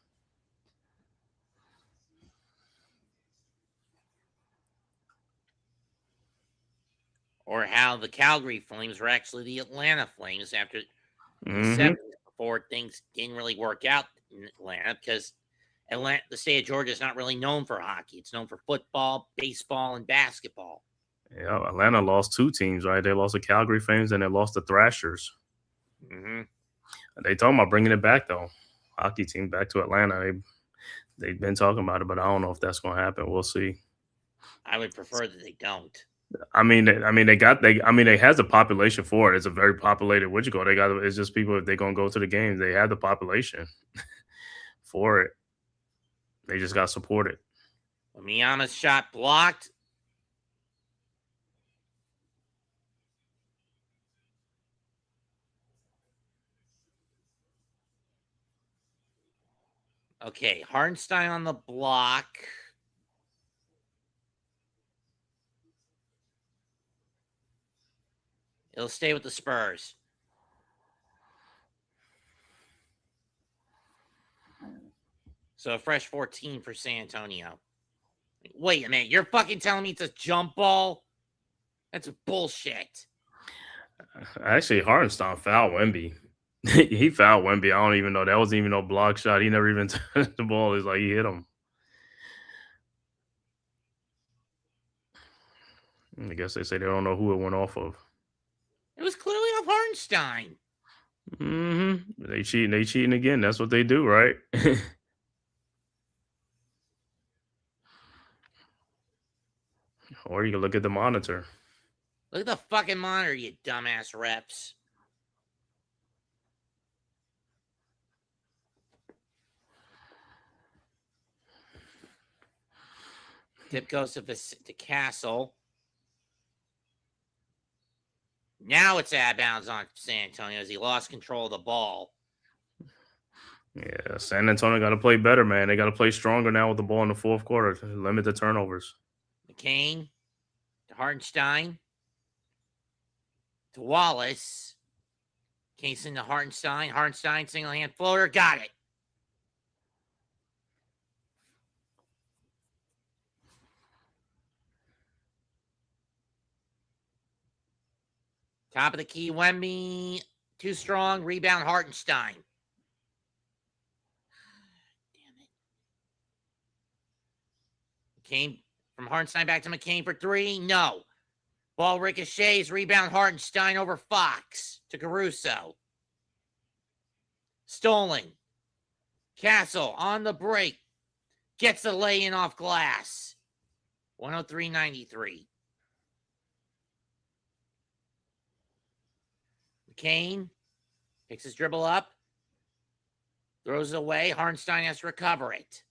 Or how the Calgary Flames were actually the Atlanta Flames after the 70s, before things didn't really work out in Atlanta, because the state of Georgia is not really known for hockey. It's known for football, baseball, and basketball. Yeah, Atlanta lost 2 teams, right? They lost the Calgary Flames and they lost the Thrashers. Mm-hmm. They talking about bringing it back though. Hockey team back to Atlanta. They've been talking about it, but I don't know if that's going to happen. We'll see. I would prefer that they don't. I mean, they has the population for it. It's a very populated. What you call? They got. It's just people. If they're gonna go to the games, they have the population for it. They just got to support it. Miyama's shot blocked. Okay, Hartenstein on the block. It'll stay with the Spurs. So a fresh 14 for San Antonio. Wait a minute, you're fucking telling me it's a jump ball? That's bullshit. Actually, Hartenstein fouled Wemby. He fouled Wemby. I don't even know. That wasn't even no block shot. He never even touched the ball. It's like he hit him. I guess they say they don't know who it went off of. It was clearly off Hartenstein. Mm-hmm. They cheating again. That's what they do, right? Or you can look at the monitor. Look at the fucking monitor, you dumbass refs. Tip goes to Castle. Now it's out of bounds on San Antonio as he lost control of the ball. Yeah, San Antonio got to play better, man. They got to play stronger now with the ball in the fourth quarter to limit the turnovers. McCain to Hartenstein to Wallace. Kingson to Hartenstein. Hartenstein, single hand floater. Got it. Top of the key, Wemby. Too strong. Rebound, Hartenstein. Damn it. McCain from Hartenstein back to McCain for 3. No. Ball ricochets. Rebound, Hartenstein over Fox to Caruso. Stolen. Castle on the break. Gets the lay-in off glass. 103-93. McCain picks his dribble up. Throws it away. Hartenstein has to recover it.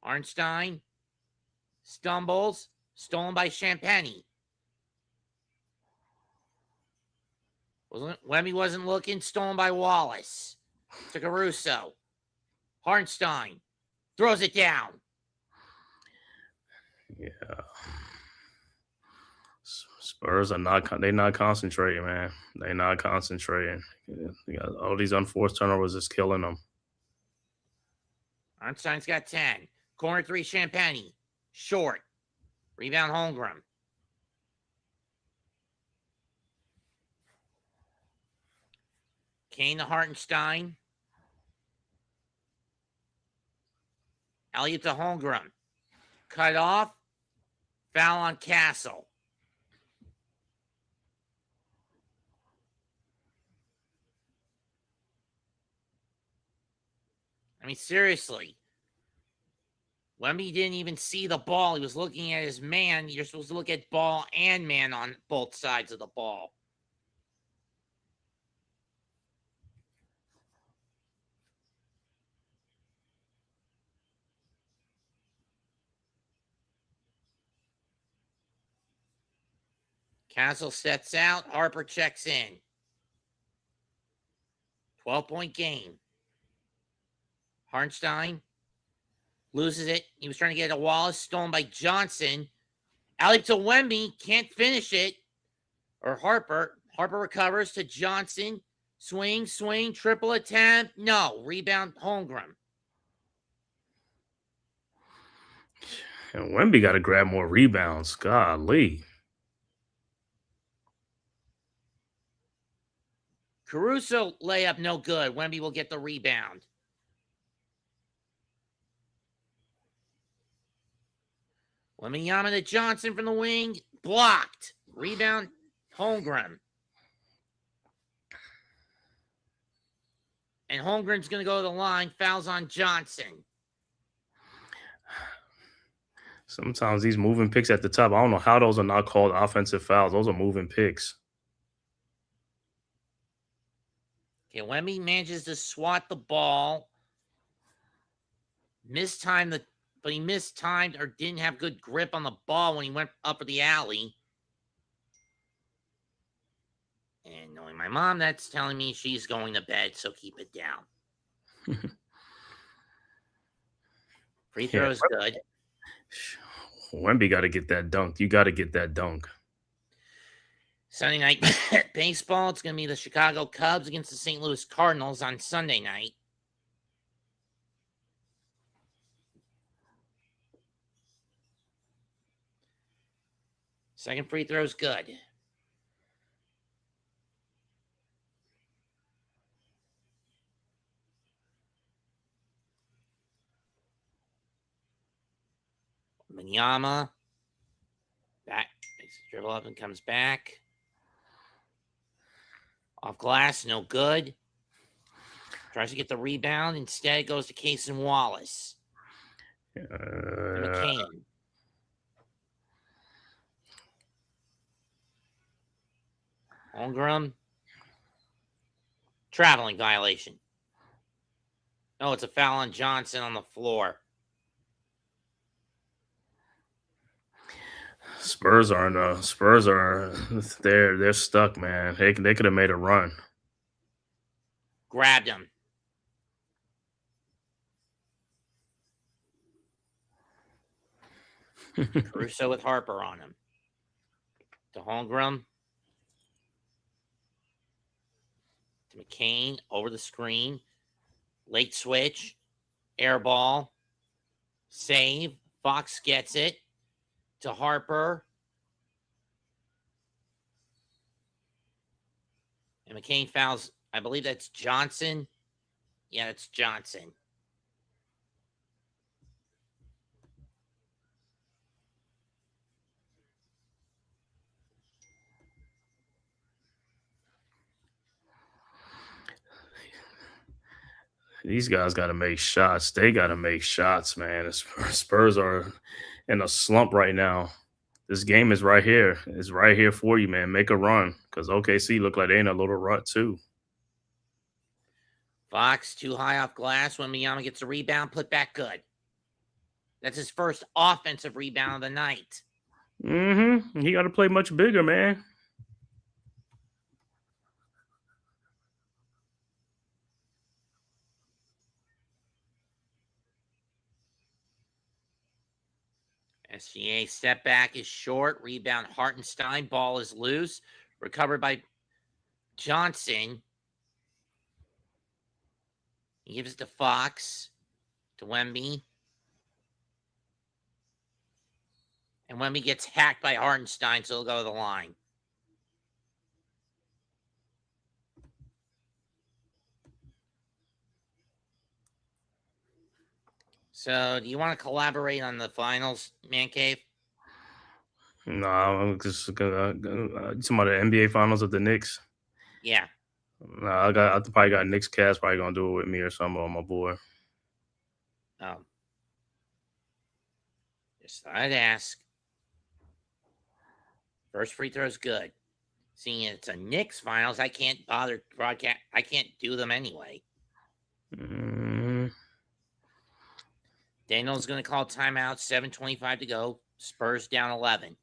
Hartenstein stumbles. Stolen by Champagny. Wemby wasn't looking. Stolen by Wallace. To Caruso. Hartenstein throws it down. Yeah. Spurs are not concentrating, man. They're not concentrating. Yeah, all these unforced turnovers is killing them. Hartenstein's got 10. Corner 3, Champagny. Short. Rebound, Holmgren. Kane to Hartenstein. Elliott to Holmgren. Cut off. Foul on Castle. I mean, seriously. Wemby didn't even see the ball. He was looking at his man. You're supposed to look at ball and man on both sides of the ball. Castle sets out. Harper checks in. 12-point game. Hartenstein loses it. He was trying to get a Wallace. Stolen by Johnson. Alley to Wemby. Can't finish it. Or Harper. Harper recovers to Johnson. Swing. Triple attempt. No. Rebound, Holmgren. And Wemby got to grab more rebounds. Golly. Caruso layup no good. Wemby will get the rebound. Wembanyama to Johnson from the wing. blocked. Rebound, Holmgren. And Holmgren's going to go to the line. Fouls on Johnson. Sometimes these moving picks at the top, I don't know how those are not called offensive fouls. Those are moving picks. Okay, Wemby manages to swat the ball. But he mistimed or didn't have good grip on the ball when he went up the alley. And knowing my mom, that's telling me she's going to bed, so keep it down. Free throw is good. Wemby got to get that dunk. You got to get that dunk. Sunday night baseball, it's going to be the Chicago Cubs against the St. Louis Cardinals on Sunday night. Second free throw is good. Minyama back, makes a dribble up and comes back. Off glass, no good. Tries to get the rebound. Instead, it goes to Cason Wallace. McCain. Holmgren. Traveling violation. No, it's a foul on Johnson on the floor. Spurs are they're stuck, man. They could have made a run. Grabbed him. Caruso with Harper on him. To Holmgren. To McCain over the screen. Late switch. Air ball. Save. Fox gets it. To Harper. And McCain fouls, I believe that's Johnson. Yeah, it's Johnson. These guys got to make shots. They got to make shots, man. The Spurs are in a slump right now. This game is right here. It's right here for you, man. Make a run because OKC look like they in a little rut too. Fox too high off glass. Wembanyama gets a rebound, put back good. That's his first offensive rebound of the night. He got to play much bigger, man. SGA step back is short. Rebound Hartenstein. Ball is loose. Recovered by Johnson. He gives it to Fox. To Wemby. And Wemby gets hacked by Hartenstein, so he'll go to the line. So, do you want to collaborate on the finals, Man Cave? No, I'm just gonna some of the NBA finals of the Knicks. Yeah. No, I probably got Knicks cast probably gonna do it with me or something on my boy. Oh. Just thought I'd ask. First free throw is good. Seeing it's a Knicks finals, I can't bother broadcast. I can't do them anyway. Daniel's going to call timeout. 7:25 to go. Spurs down 11.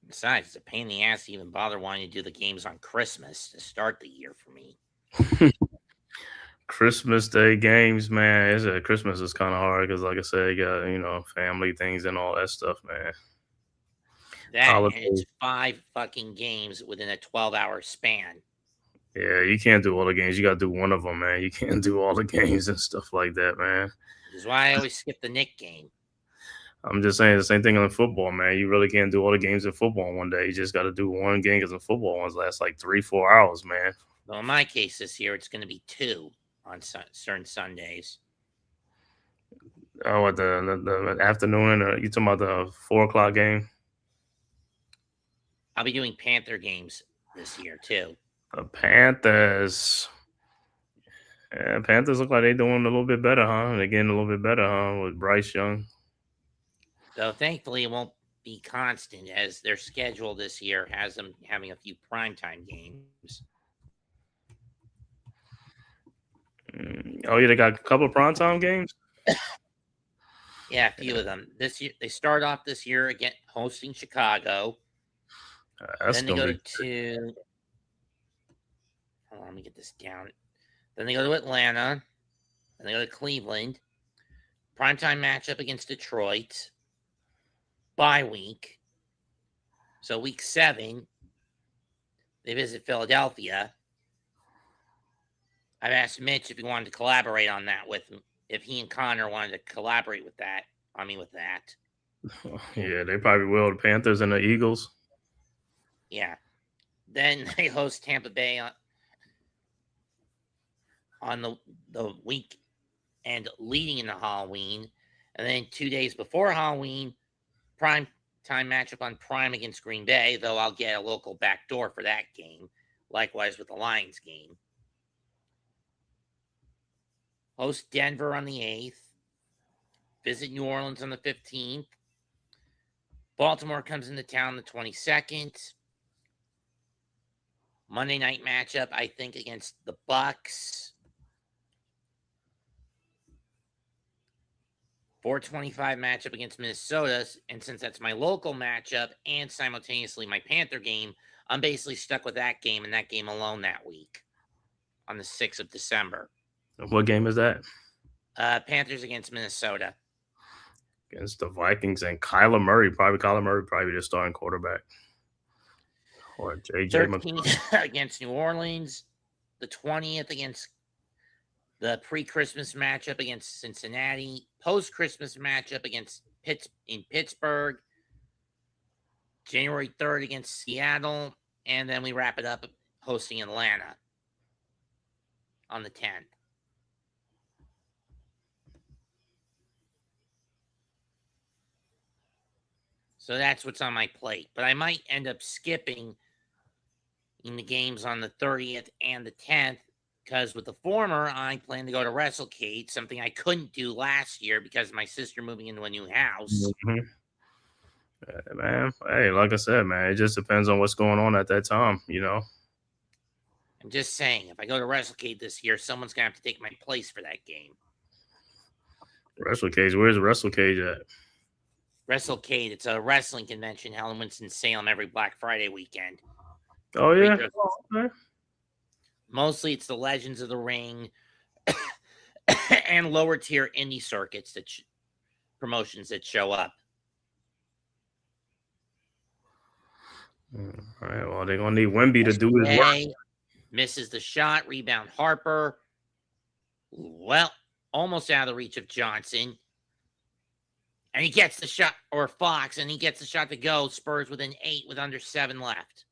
Besides, it's a pain in the ass to even bother wanting to do the games on Christmas to start the year for me. Christmas Day games, man. Christmas is kind of hard because, like I said, you got family things and all that stuff, man. It's 5 fucking games within a 12-hour span. Yeah, you can't do all the games. You got to do one of them, man. You can't do all the games and stuff like that, man. This is why I always skip the Knick game. I'm just saying the same thing in football, man. You really can't do all the games in football in one day. You just got to do one game because in football ones last like 3-4 hours, man. Well, in my case this year, it's going to be 2 on certain Sundays. Oh, at the afternoon, you talking about the 4 o'clock game? I'll be doing Panther games this year too. The Panthers. Yeah, Panthers look like they're doing a little bit better, huh? They're getting a little bit better, huh? With Bryce Young. Though thankfully it won't be constant, as their schedule this year has them having a few primetime games. Oh yeah, they got a couple of primetime games. Yeah, a few of them. This year they start off this year again hosting Chicago. That's Then they gonna go be to hold on, let me get this down. Then they go to Atlanta. Then they go to Cleveland. Primetime matchup against Detroit. Bye week. So week 7, they visit Philadelphia. I've asked Mitch if he wanted to collaborate on that with me, if he and Connor wanted to collaborate with that. Yeah, they probably will. The Panthers and the Eagles. Yeah. Then they host Tampa Bay on the week and leading into Halloween. And then 2 days before Halloween, prime time matchup on Prime against Green Bay, though I'll get a local backdoor for that game. Likewise with the Lions game. Host Denver on the 8th. Visit New Orleans on the 15th. Baltimore comes into town the 22nd. Monday night matchup, I think, against the Bucks. 425 matchup against Minnesota. And since that's my local matchup and simultaneously my Panther game, I'm basically stuck with that game and that game alone that week on the 6th of December. What game is that? Panthers against Minnesota. Against the Vikings and Kyler Murray probably the starting quarterback. Or JJ 13th against New Orleans. The 20th against the pre-Christmas matchup against Cincinnati. Post-Christmas matchup against in Pittsburgh. January 3rd against Seattle. And then we wrap it up hosting Atlanta on the 10th. So that's what's on my plate. But I might end up skipping in the games on the 30th and the 10th, because with the former, I plan to go to WrestleCade, something I couldn't do last year because of my sister moving into a new house. Mm-hmm. Man, hey, like I said, man, it just depends on what's going on at that time, you know. I'm just saying, if I go to WrestleCade this year, someone's going to have to take my place for that game. WrestleCade, where's WrestleCade at? WrestleCade, it's a wrestling convention held in Winston-Salem every Black Friday weekend. Oh, yeah? Okay. Mostly it's the Legends of the Ring and lower tier indie circuits that promotions that show up. All right, well, they're going to need Wemby to do his work. Misses the shot, rebound Harper. Well, almost out of the reach of Johnson. And he gets the shot, or Fox, and he gets the shot to go. Spurs within 8 with under 7 left.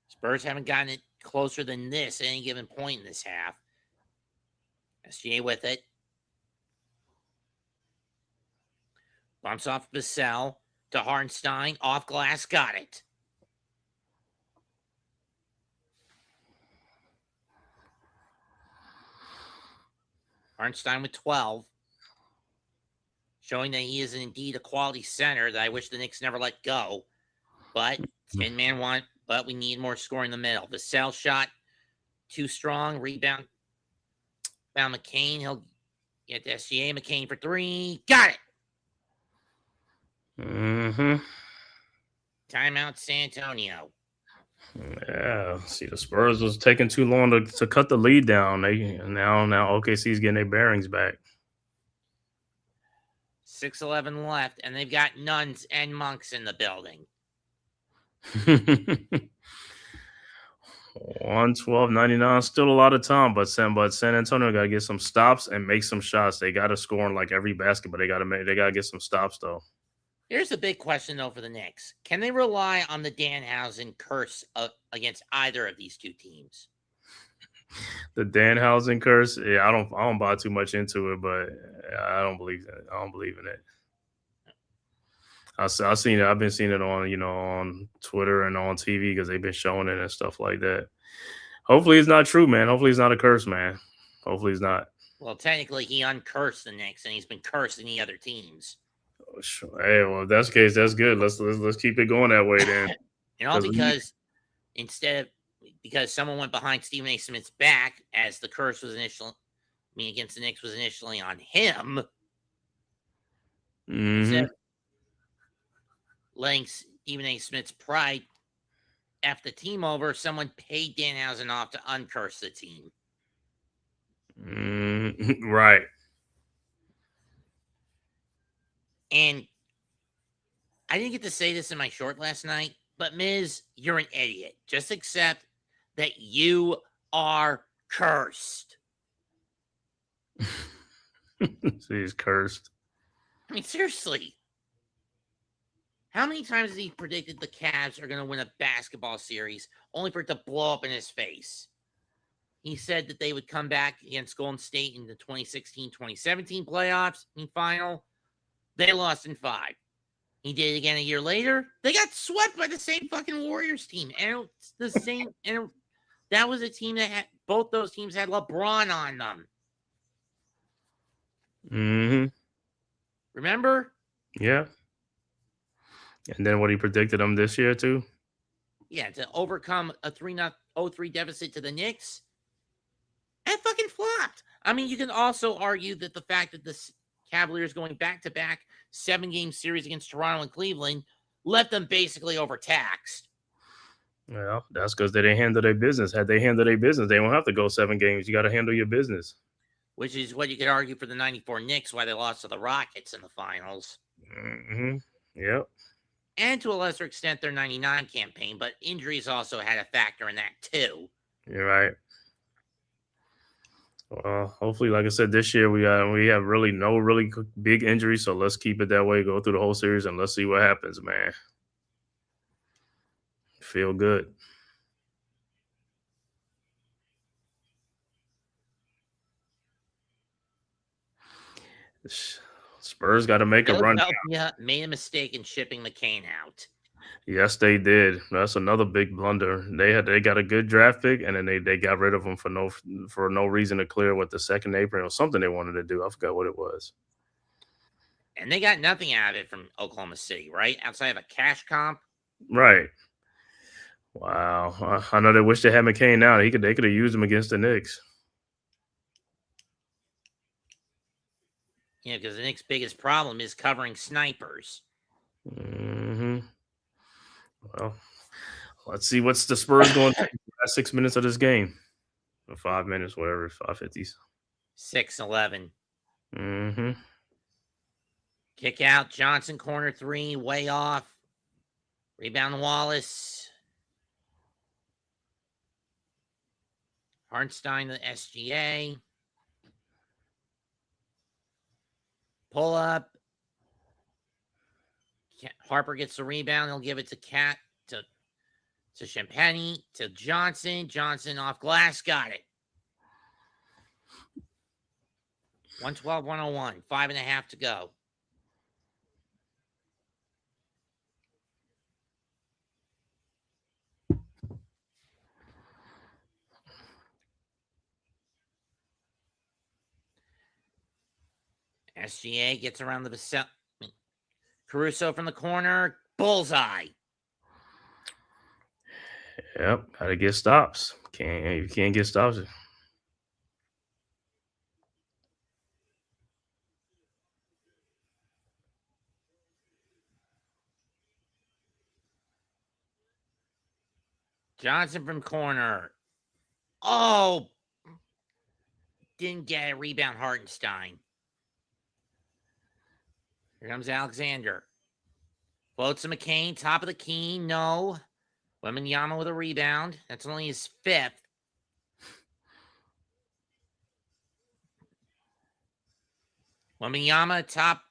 Spurs haven't gotten it closer than this at any given point in this half. SGA with it. Bumps off Vassell to Hartenstein. Off glass, got it. Hartenstein with 12. Showing that he is indeed a quality center that I wish the Knicks never let go. But 10-man want, but we need more scoring in the middle. Vassell shot too strong. Rebound. Found McCain. He'll get to SGA. McCain for 3. Got it. Mm-hmm. Timeout, San Antonio. Yeah, see, the Spurs was taking too long to cut the lead down. Now OKC's getting their bearings back. 6:11 left, and they've got nuns and monks in the building. 112.99, still a lot of time, but San Antonio got to get some stops and make some shots. They got to score in like every basket, but they got to get some stops though. Here's the big question, though, for the Knicks. Can they rely on the Danhausen curse against either of these two teams? The Danhausen curse, yeah, I don't buy too much into it, but I don't believe that. I don't believe in it. I've seen it. I've been seeing it on Twitter and on TV because they've been showing it and stuff like that. Hopefully, it's not true, man. Hopefully, it's not a curse, man. Hopefully, it's not. Well, technically, he uncursed the Knicks, and he's been cursing the other teams. Hey, well, if that's the case, that's good. Let's keep it going that way then. And all because because someone went behind Stephen A. Smith's back as the curse was against the Knicks was initially on him. Instead of letting Stephen A. Smith's pride F the team over, someone paid Danhausen off to uncurse the team. Right. And I didn't get to say this in my short last night, but Miz, you're an idiot. Just accept that you are cursed. He's cursed. I mean, seriously. How many times has he predicted the Cavs are going to win a basketball series only for it to blow up in his face? He said that they would come back against Golden State in the 2016-2017 playoffs final. They lost in 5. He did it again a year later. They got swept by the same fucking Warriors team. And it's the same. And that was a team that had both those teams had LeBron on them. Remember? Yeah. And then what he predicted them this year too? Yeah, to overcome a 3-0 deficit to the Knicks. And fucking flopped. I mean, you can also argue that the fact that the Cavaliers going back-to-back 7-game series against Toronto and Cleveland left them basically overtaxed. Well, that's because they didn't handle their business. Had they handled their business, they don't have to go 7 games. You got to handle your business. Which is what you could argue for the 94 Knicks, why they lost to the Rockets in the finals. Yep. And to a lesser extent, their 99 campaign, but injuries also had a factor in that too. You're right. Well, hopefully, like I said, this year we have really no really big injuries, so let's keep it that way. Go through the whole series and let's see what happens, man. Feel good. Spurs got to make a run. Yeah, made a mistake in shipping McCain out. Yes, they did. That's another big blunder. They got a good draft pick, and then they got rid of him for no reason to clear what the second apron or something they wanted to do. I forgot what it was. And they got nothing out of it from Oklahoma City, right? Outside of a cash comp. Right. Wow. I know they wish they had McCain now. They could have used him against the Knicks. Yeah, because the Knicks' biggest problem is covering snipers. Well, let's see what's the Spurs going to do the last 6 minutes of this game. Or 5 minutes, whatever, 5:50s. 6-11. Kick out, Johnson, corner 3, way off. Rebound, Wallace. Hartenstein, the SGA. Pull up. Harper gets the rebound. He'll give it to to Champagny, to Johnson. Johnson off glass. Got it. 112-101. 5.5 to go. SGA gets around the Caruso from the corner. Bullseye. Yep, gotta get stops. You can't get stops. Johnson from corner. Oh, didn't get a rebound. Hartenstein. Here comes Alexander. Floats to McCain, top of the key. No. Wembanyama with a rebound. That's only his 5th. Wembanyama top.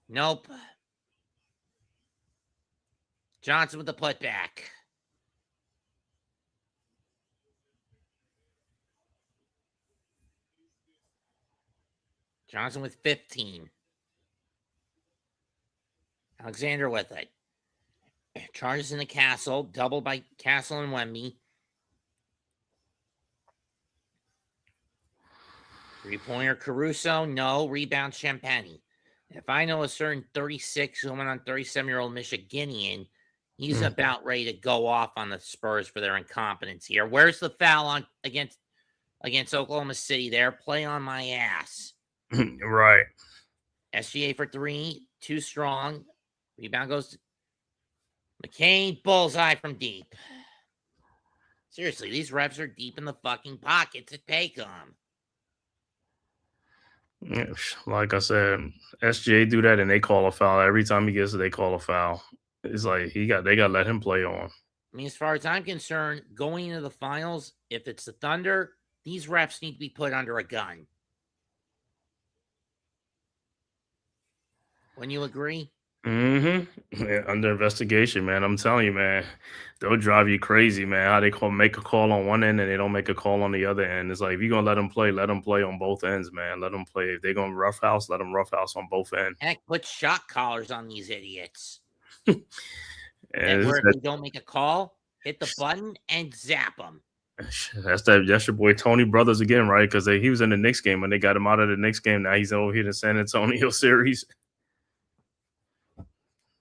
Nope. Johnson with the putback. Johnson with 15. Alexander with it. Charges in the Castle. Doubled by Castle and Wemby. 3-pointer Caruso. No. Rebound Champagny. If I know a certain 36 who went on 37-year-old Michiganian, he's about ready to go off on the Spurs for their incompetence here. Where's the foul on against Oklahoma City there? Play on my ass. Right. SGA for 3. Too strong. Rebound goes to McCain. Bullseye from deep. Seriously, these refs are deep in the fucking pocket to take them. Yeah, like I said, SGA do that and they call a foul. Every time he gets it, they call a foul. It's like they got to let him play on. I mean, as far as I'm concerned, going into the finals, if it's the Thunder, these refs need to be put under a gun. Wouldn't you agree? Mm-hmm. Yeah, under investigation, man. I'm telling you, man. They'll drive you crazy, man. How they make a call on one end and they don't make a call on the other end. It's like, if you're going to let them play on both ends, man. Let them play. If they're going to roughhouse, let them roughhouse on both ends. Heck, put shot collars on these idiots. And where if they don't make a call, hit the button and zap them. That's your boy Tony Brothers again, right? Because he was in the Knicks game when they got him out of the Knicks game. Now he's over here in the San Antonio series.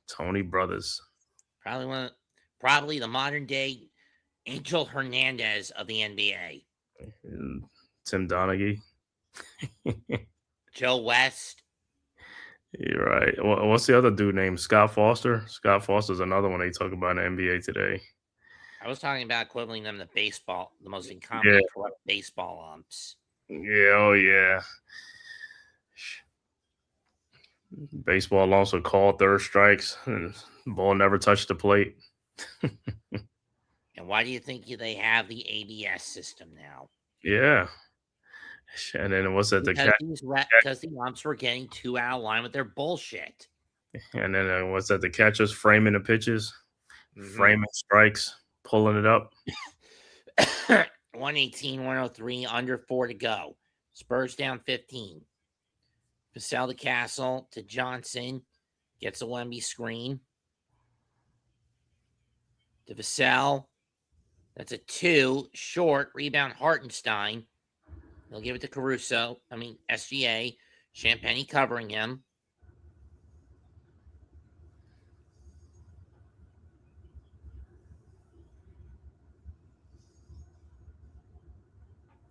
Tony Brothers. Probably the modern day Angel Hernandez of the NBA. Tim Donaghy. Joe West. You're right. What's the other dude named? Scott Foster? Scott Foster's another one they talk about in the NBA today. I was talking about equivalent them to baseball, the most incompetent, corrupt baseball umps. Yeah, oh yeah. Baseball also called third strikes. And ball never touched the plate. And why do you think they have the ABS system now? Yeah. And then what's that? Because the umps were getting too out of line with their bullshit. And then what's that? The catchers framing the pitches, framing strikes, pulling it up. 118-103, under 4 to go. Spurs down 15. Vassell to Castle to Johnson. Gets a Wemby screen. To Vassell. That's a 2. Short. Rebound Hartenstein. They'll give it to Caruso. SGA. Champagny covering him.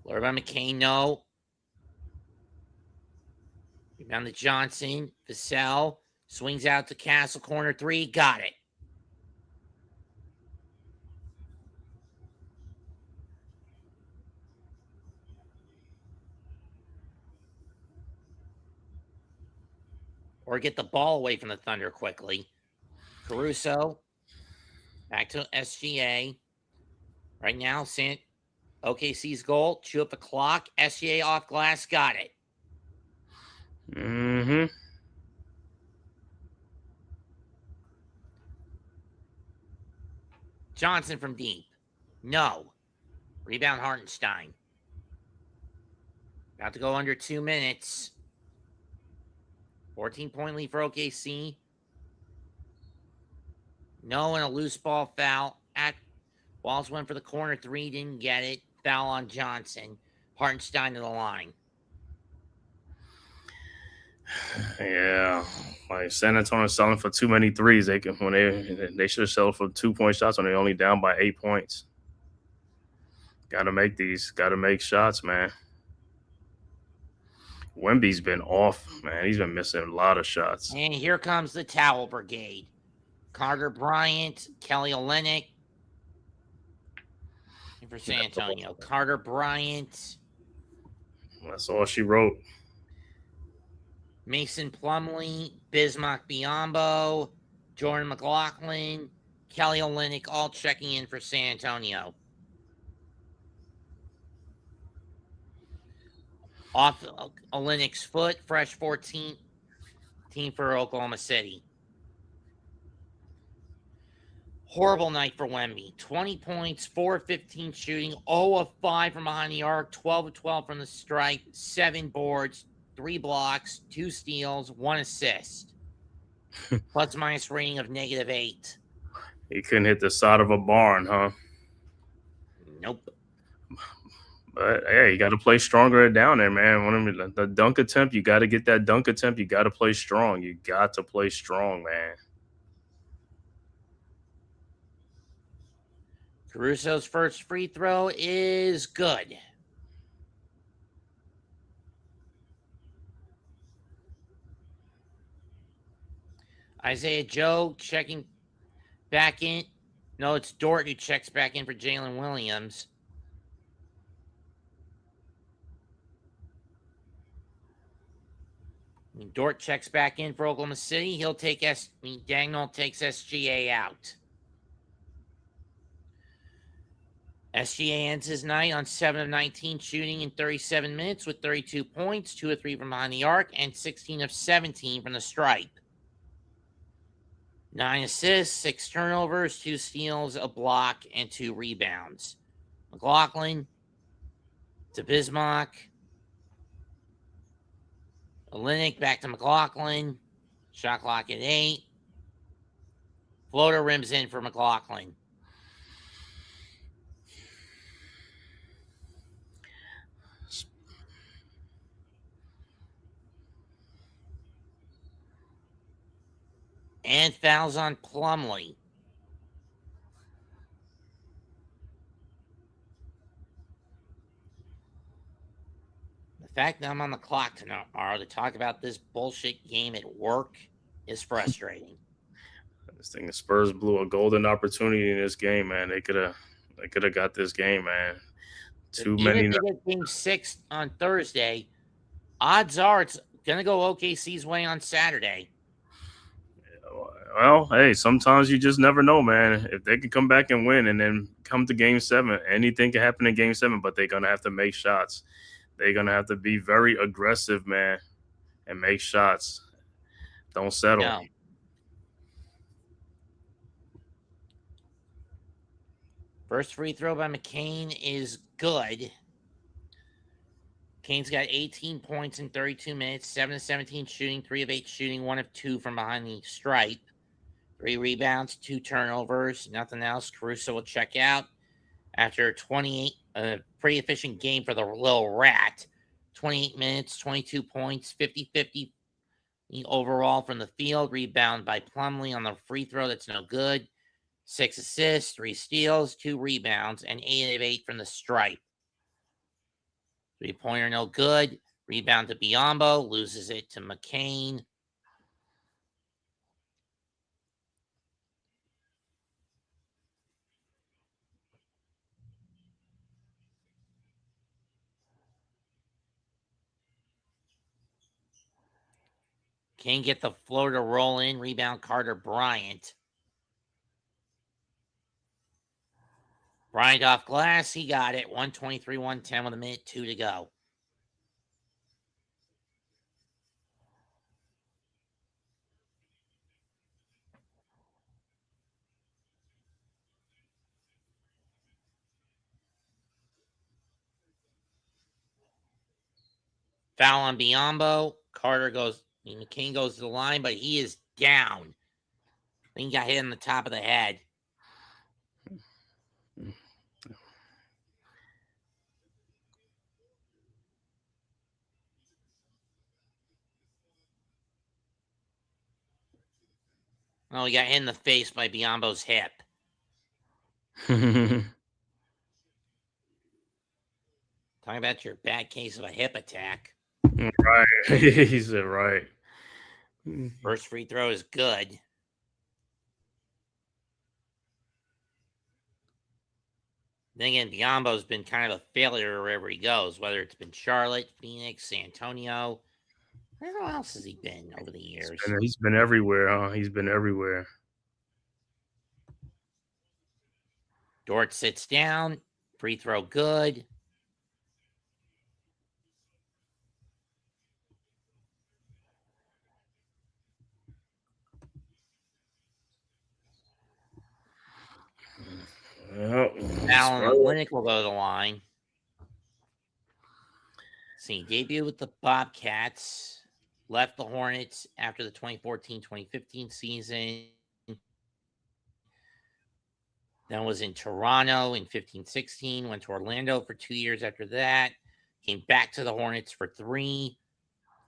Blur by McCain, no. Rebound to Johnson. Vassell. Swings out to Castle. Corner 3. Got it. Or get the ball away from the Thunder quickly. Caruso. Back to SGA. Right now, OKC's goal. Chew up the clock. SGA off glass. Got it. Johnson from deep. No. Rebound Hartenstein. About to go under 2 minutes. 14-point lead for OKC. No, and a loose ball foul. Walls went for the corner 3, didn't get it. Foul on Johnson. Hartenstein to the line. Yeah, like San Antonio selling for too many threes. They should have settled for 2-point shots when they're only down by 8 points. Got to make shots, man. Wemby's been off, man. He's been missing a lot of shots. And here comes the Towel Brigade. Carter Bryant, Kelly Olynyk. And for San Antonio, Carter Bryant. That's all she wrote. Mason Plumlee, Bismack Biyombo, Jordan McLaughlin, Kelly Olynyk, all checking in for San Antonio. Off Olynyk's foot, fresh 14 team for Oklahoma City. Horrible night for Wemby. 20 points, 4 of 15 shooting, 0 of 5 from behind the arc, 12 of 12 from the stripe, 7 boards, 3 blocks, 2 steals, 1 assist. Plus minus rating of -8. He couldn't hit the side of a barn, huh? Nope. But hey, you got to play stronger down there, man. The dunk attempt, you got to get that dunk attempt. You got to play strong. You got to play strong, man. Caruso's first free throw is good. Isaiah Joe checking back in. No, it's Dort who checks back in for Jalen Williams. Dort checks back in for Oklahoma City. He'll take Dagnall takes SGA out. SGA ends his night on 7 of 19 shooting in 37 minutes with 32 points, 2 of 3 from behind the arc, and 16 of 17 from the stripe. 9 assists, 6 turnovers, 2 steals, a block, and 2 rebounds. McLaughlin to Bismarck. Olynyk back to McLaughlin. Shot clock at 8. Floater rims in for McLaughlin. And fouls on Plumlee. The fact that I'm on the clock tomorrow to talk about this bullshit game at work is frustrating. This thing, the Spurs blew a golden opportunity in this game, man. They could have got this game, man. Even if they get game 6 on Thursday, odds are it's gonna go OKC's way on Saturday. Well, hey, sometimes you just never know, man. If they can come back and win and then come to game 7, anything can happen in game 7, but they're going to have to make shots. They're going to have to be very aggressive, man, and make shots. Don't settle. No. First free throw by McCain is good. Kane's got 18 points in 32 minutes, 7 of 17 shooting, 3 of 8 shooting, 1 of 2 from behind the stripe. 3 rebounds, 2 turnovers, nothing else. Caruso will check out after 28, a pretty efficient game for the little rat. 28 minutes, 22 points, 50-50 overall from the field. Rebound by Plumlee on the free throw. That's no good. 6 assists, 3 steals, 2 rebounds, and 8 of 8 from the stripe. 3-pointer no good. Rebound to Biyombo. Loses it to McCain. Can't get the floater to roll in. Rebound Carter Bryant. Bryant off glass. He got it. 123-110 with a minute 2 to go. Foul on Biyombo. McCain goes to the line, but he is down. Then he got hit in the top of the head. Oh, he got hit in the face by Biyombo's hip. Talking about your bad case of a hip attack. Right. He said right. First free throw is good. Then again, Biyombo's been kind of a failure wherever he goes, whether it's been Charlotte, Phoenix, San Antonio. Where else has he been over the years? He's been everywhere, huh? He's been everywhere. Dort sits down. Free throw good. Allen Spurs. Olynyk will go to the line. See, debut with the Bobcats. Left the Hornets after the 2014-2015 season. Then was in Toronto in 15-16. Went to Orlando for 2 years after that. Came back to the Hornets for 3.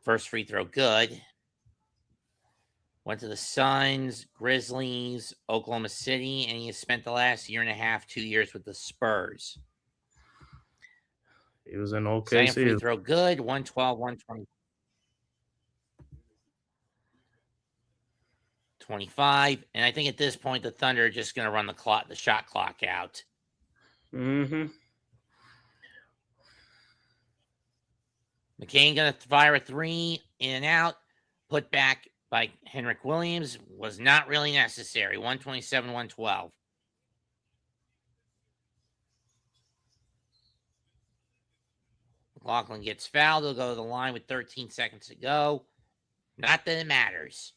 First free throw good. Went to the Suns, Grizzlies, Oklahoma City, and he has spent the last year and a half, 2 years with the Spurs. He was in Second free OKC. throw good, 112, 120. 25. And I think at this point, the Thunder are just going to run the shot clock out. Mm-hmm. McCain going to fire a 3, in and out. Put back by Henrik Williams. Was not really necessary. 127, 112. McLaughlin gets fouled. He'll go to the line with 13 seconds to go. Not that it matters.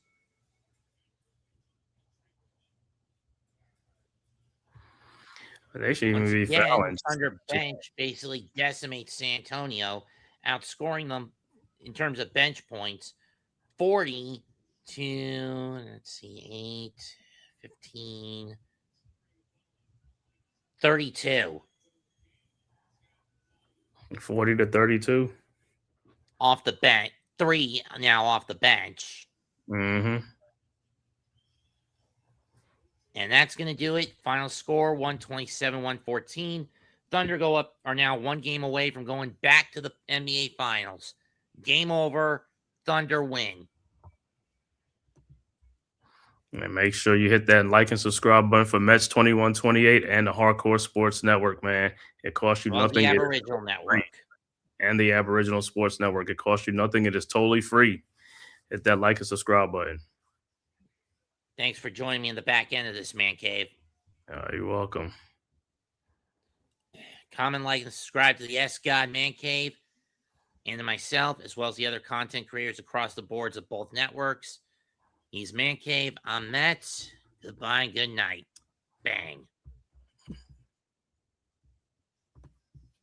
They should even Once be again, fouling. the Thunder bench basically decimates San Antonio, outscoring them in terms of bench points 40 to, let's see, 8, 15, 32. 40 to 32. Off the bench. 3 now off the bench. Mm-hmm. And that's going to do it. Final score, 127-114. Thunder are now 1 game away from going back to the NBA Finals. Game over. Thunder win. And make sure you hit that like and subscribe button for Mets2128 and the Hardcore Sports Network, man. It costs you nothing. The Aboriginal Network. And the Aboriginal Sports Network. It costs you nothing. It is totally free. Hit that like and subscribe button. Thanks for joining me in the back end of this man cave. You're welcome. Comment, like, and subscribe to the S God Man Cave and to myself, as well as the other content creators across the boards of both networks. He's Man Cave. I'm Mets. Goodbye and good night. Bang.